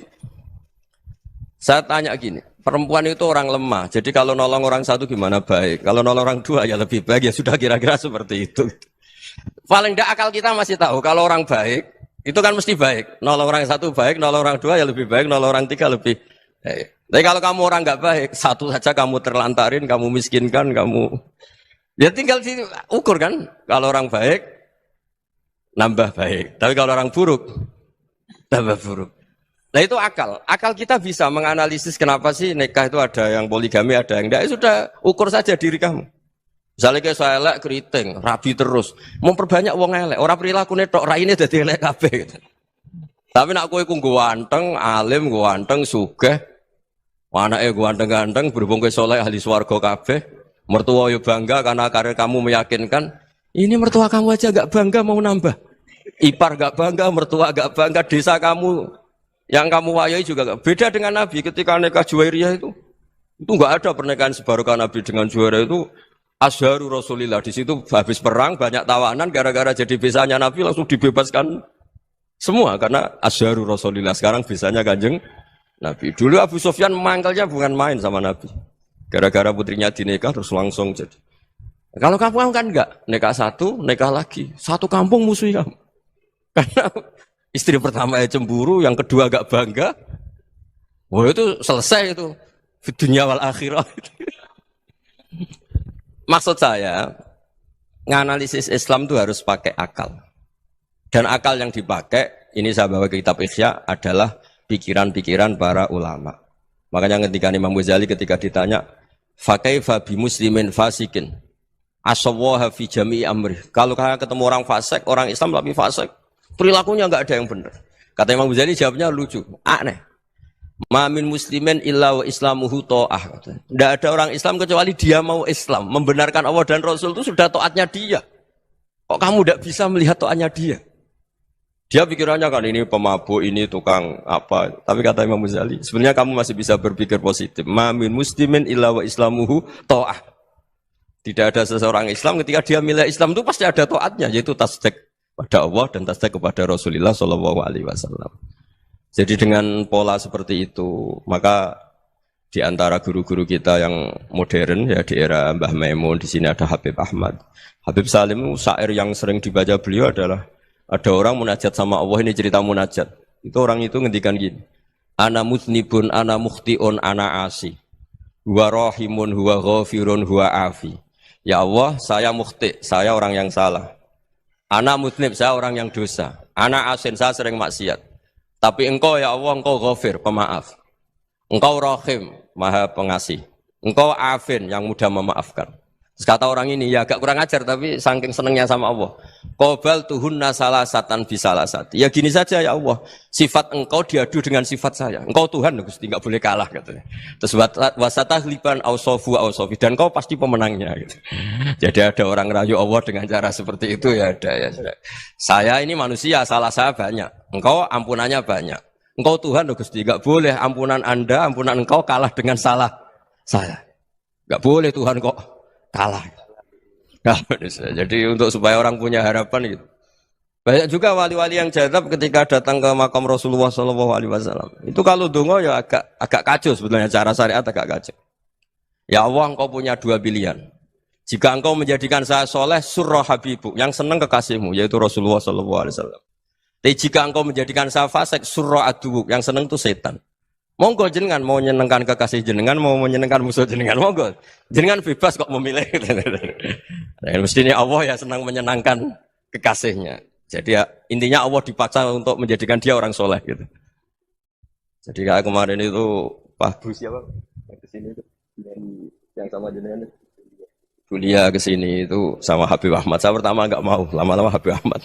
Saya tanya gini, perempuan itu orang lemah, jadi kalau nolong orang satu gimana baik? Kalau nolong orang dua ya lebih baik, ya sudah kira-kira seperti itu. Paling tidak akal kita masih tahu kalau orang baik itu kan mesti baik. Nolong orang satu baik, nolong orang dua ya lebih baik, nolong orang tiga lebih baik. Tapi kalau kamu orang nggak baik, satu saja kamu terlantarin, kamu miskinkan, kamu ya tinggal diukur kan. Kalau orang baik nambah baik, tapi kalau orang buruk tambah buruk. Nah itu akal. Akal kita bisa menganalisis kenapa sih nikah itu ada yang poligami, ada yang enggak. Ya sudah, ukur saja diri kamu. Misalnya kayak saya elek keriting, rabi terus, memperbanyak wong elek, orang perilaku netok, raine dadi elek kabeh gitu. Tapi nak kowe ku ganteng, alim, ganteng, sugih, anake ganteng-ganteng, berhubung kowe saleh ahli swarga kabeh, mertua yo bangga karena karir kamu meyakinkan, ini mertua kamu aja enggak bangga mau nambah. Ipar enggak bangga, mertua enggak bangga, desa kamu yang kamu wayai juga enggak. Beda dengan Nabi ketika nikah Juwairiyah itu enggak ada pernikahan sebarokah Nabi dengan Juwairiyah itu. Azharu Rasulillah, di situ habis perang banyak tawanan gara-gara jadi besanya Nabi langsung dibebaskan semua karena Azharu Rasulillah. Sekarang besanya Kanjeng Nabi. Dulu Abu Sufyan mangkalnya bukan main sama Nabi. Gara-gara putrinya dinikah terus langsung jadi. Kalau kamu kan enggak, nikah satu, nikah lagi. Satu kampung musuh kamu. Karena istri pertama ya cemburu, yang kedua agak bangga. Wah itu selesai itu. Dunia wal akhirah. Maksud saya, nganalisis Islam itu harus pakai akal. Dan akal yang dipakai, ini saya bawa ke kitab Ihya, adalah pikiran-pikiran para ulama. Makanya ketika Imam Ghazali ketika ditanya, fakaifa bi muslimin fasikin, asawwaha fi jami'i amri. Kalau kalian ketemu orang fasik, orang Islam tapi fasik, perilakunya enggak ada yang benar. Kata Imam Ghazali jawabnya lucu, aneh. Ma min muslimin illa wa islamuhu ta'ah. Tidak ada orang Islam kecuali dia mau Islam, membenarkan Allah dan Rasul itu sudah taatnya dia. Kok kamu tidak bisa melihat taatnya dia? Dia pikirannya kan ini pemabuk, ini tukang apa. Tapi kata Imam Ghazali, sebenarnya kamu masih bisa berpikir positif. Ma min muslimin illa wa islamuhu ta'ah. Tidak ada seseorang Islam ketika dia milih Islam itu pasti ada taatnya, yaitu tasdik. kepada Allah dan tasdik kepada Rasulullah Shallallahu Alaihi Wasallam. Jadi dengan pola seperti itu, maka di antara guru-guru kita yang modern ya di era Mbah Maimun, di sini ada Habib Ahmad, Habib Salim, syair yang sering dibaca beliau adalah ada orang munajat sama Allah, ini cerita munajat. Itu orang itu ngendikan gini, ana muznibun, ana mukhtiun, ana asi, huwa rahimun, huwa ghafirun, huwa afi. Ya Allah, saya mukhti, saya orang yang salah. Ana muznib, saya orang yang dosa. Ana asin, saya sering maksiat. Tapi engkau ya Allah, engkau ghafir, pemaaf. Engkau rahim, maha pengasih. Engkau afin, yang mudah memaafkan. Terus kata orang ini, ya agak kurang ajar, tapi saking senengnya sama Allah. Qobal tuhunna salasatan bisalasati. Ya gini saja ya Allah, sifat engkau diadu dengan sifat saya. Engkau Tuhan, Gusti, enggak boleh kalah katanya. Terus wasatahliban ausofu ausofi, dan engkau pasti pemenangnya gitu. Jadi ada orang rayu Allah dengan cara seperti itu ya ada ya. Saya ini manusia, salah saya banyak. Engkau ampunannya banyak. Engkau Tuhan, Gusti, enggak boleh ampunan Anda, ampunan engkau kalah dengan salah saya. Enggak boleh Tuhan kok kalah. Nah, jadi untuk supaya orang punya harapan gitu. Banyak juga wali-wali yang jadab ketika datang ke makam Rasulullah SAW. Itu kalau dongo ya agak kacau sebetulnya, cara syariat agak kacau. Ya Allah, engkau punya dua pilihan. Jika engkau menjadikan saya soleh, surah habibu, yang senang kekasihmu, yaitu Rasulullah SAW. Tapi jika engkau menjadikan saya fasik, surah adubuk, yang senang itu setan. Monggo jenengan mau menyenangkan kekasih jenengan, mau menyenangkan musuh jenengan, monggo. Jenengan bebas kok memilih. Nah, mestinya Allah ya senang menyenangkan kekasihnya. Jadi ya, intinya Allah dipaksa untuk menjadikan dia orang soleh gitu. Jadi kayak kemarin itu Pak Bu siapa? Yang kesini itu yang sama jenengan itu. Kuliah ke sini itu sama Habib Ahmad. Saya pertama enggak mau, lama-lama Habib Ahmad.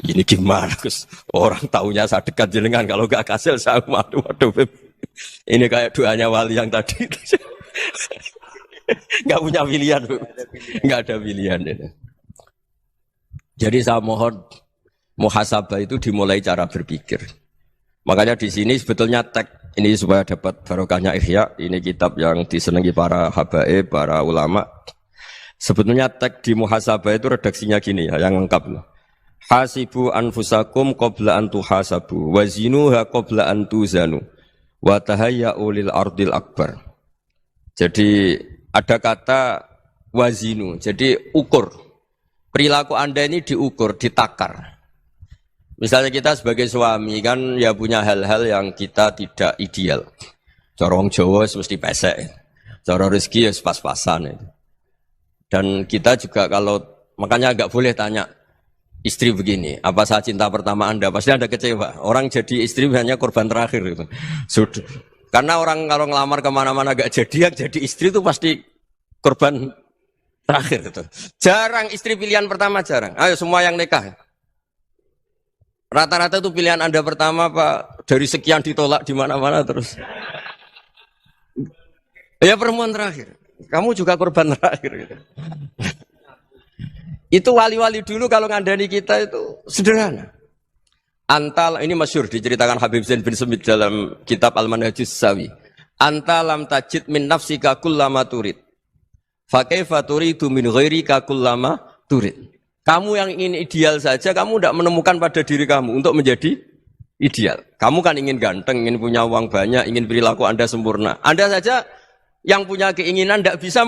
Ini gimana, Gus? Orang taunya saya dekat jenengan, kalau enggak kasil saya waduh. Ini kayak doanya wali yang tadi. Enggak punya pilihan, Bu. Enggak ada pilihan ini. Jadi saya mohon muhasabah itu dimulai cara berpikir. Makanya di sini sebetulnya tag ini supaya dapat barokahnya Ihya. Ini kitab yang disenangi para habaib, para ulama. Sebetulnya tag di muhasabah itu redaksinya gini ya, yang lengkap loh. Hasibu anfusakum qabla an tuhasabu wa zinuha qabla an tuzanu wa tahayya'u lil ardil akbar. Jadi ada kata wazinu, jadi ukur. Perilaku Anda ini diukur, ditakar. Misalnya kita sebagai suami kan ya punya hal-hal yang kita tidak ideal. Cara wong Jawa mesti pesek. Cara rezeki ya pas-pasan itu. Dan kita juga kalau, makanya enggak boleh tanya istri begini, apa saya cinta pertama Anda? Pasti Anda kecewa. Orang jadi istri hanya korban terakhir gitu. Sudah. Karena orang kalau ngelamar kemana-mana enggak jadi, yang jadi istri itu pasti korban terakhir gitu. Jarang istri pilihan pertama, jarang. Ayo semua yang nikah. Rata-rata itu pilihan Anda pertama Pak, dari sekian ditolak di mana-mana terus. Ya perempuan terakhir. Kamu juga korban terakhir gitu. Itu wali-wali dulu kalau ngandani kita itu sederhana. Antal, ini masyhur diceritakan Habib Zain bin Semit dalam kitab Al-Manhajus Sawi. Anta lam tajid min nafsika kullama turid. Fa kaifa turidu min ghairika kullama turid. Kamu yang ingin ideal saja, kamu tidak menemukan pada diri kamu untuk menjadi ideal. Kamu kan ingin ganteng, ingin punya uang banyak, ingin perilaku Anda sempurna. Anda saja yang punya keinginan tidak bisa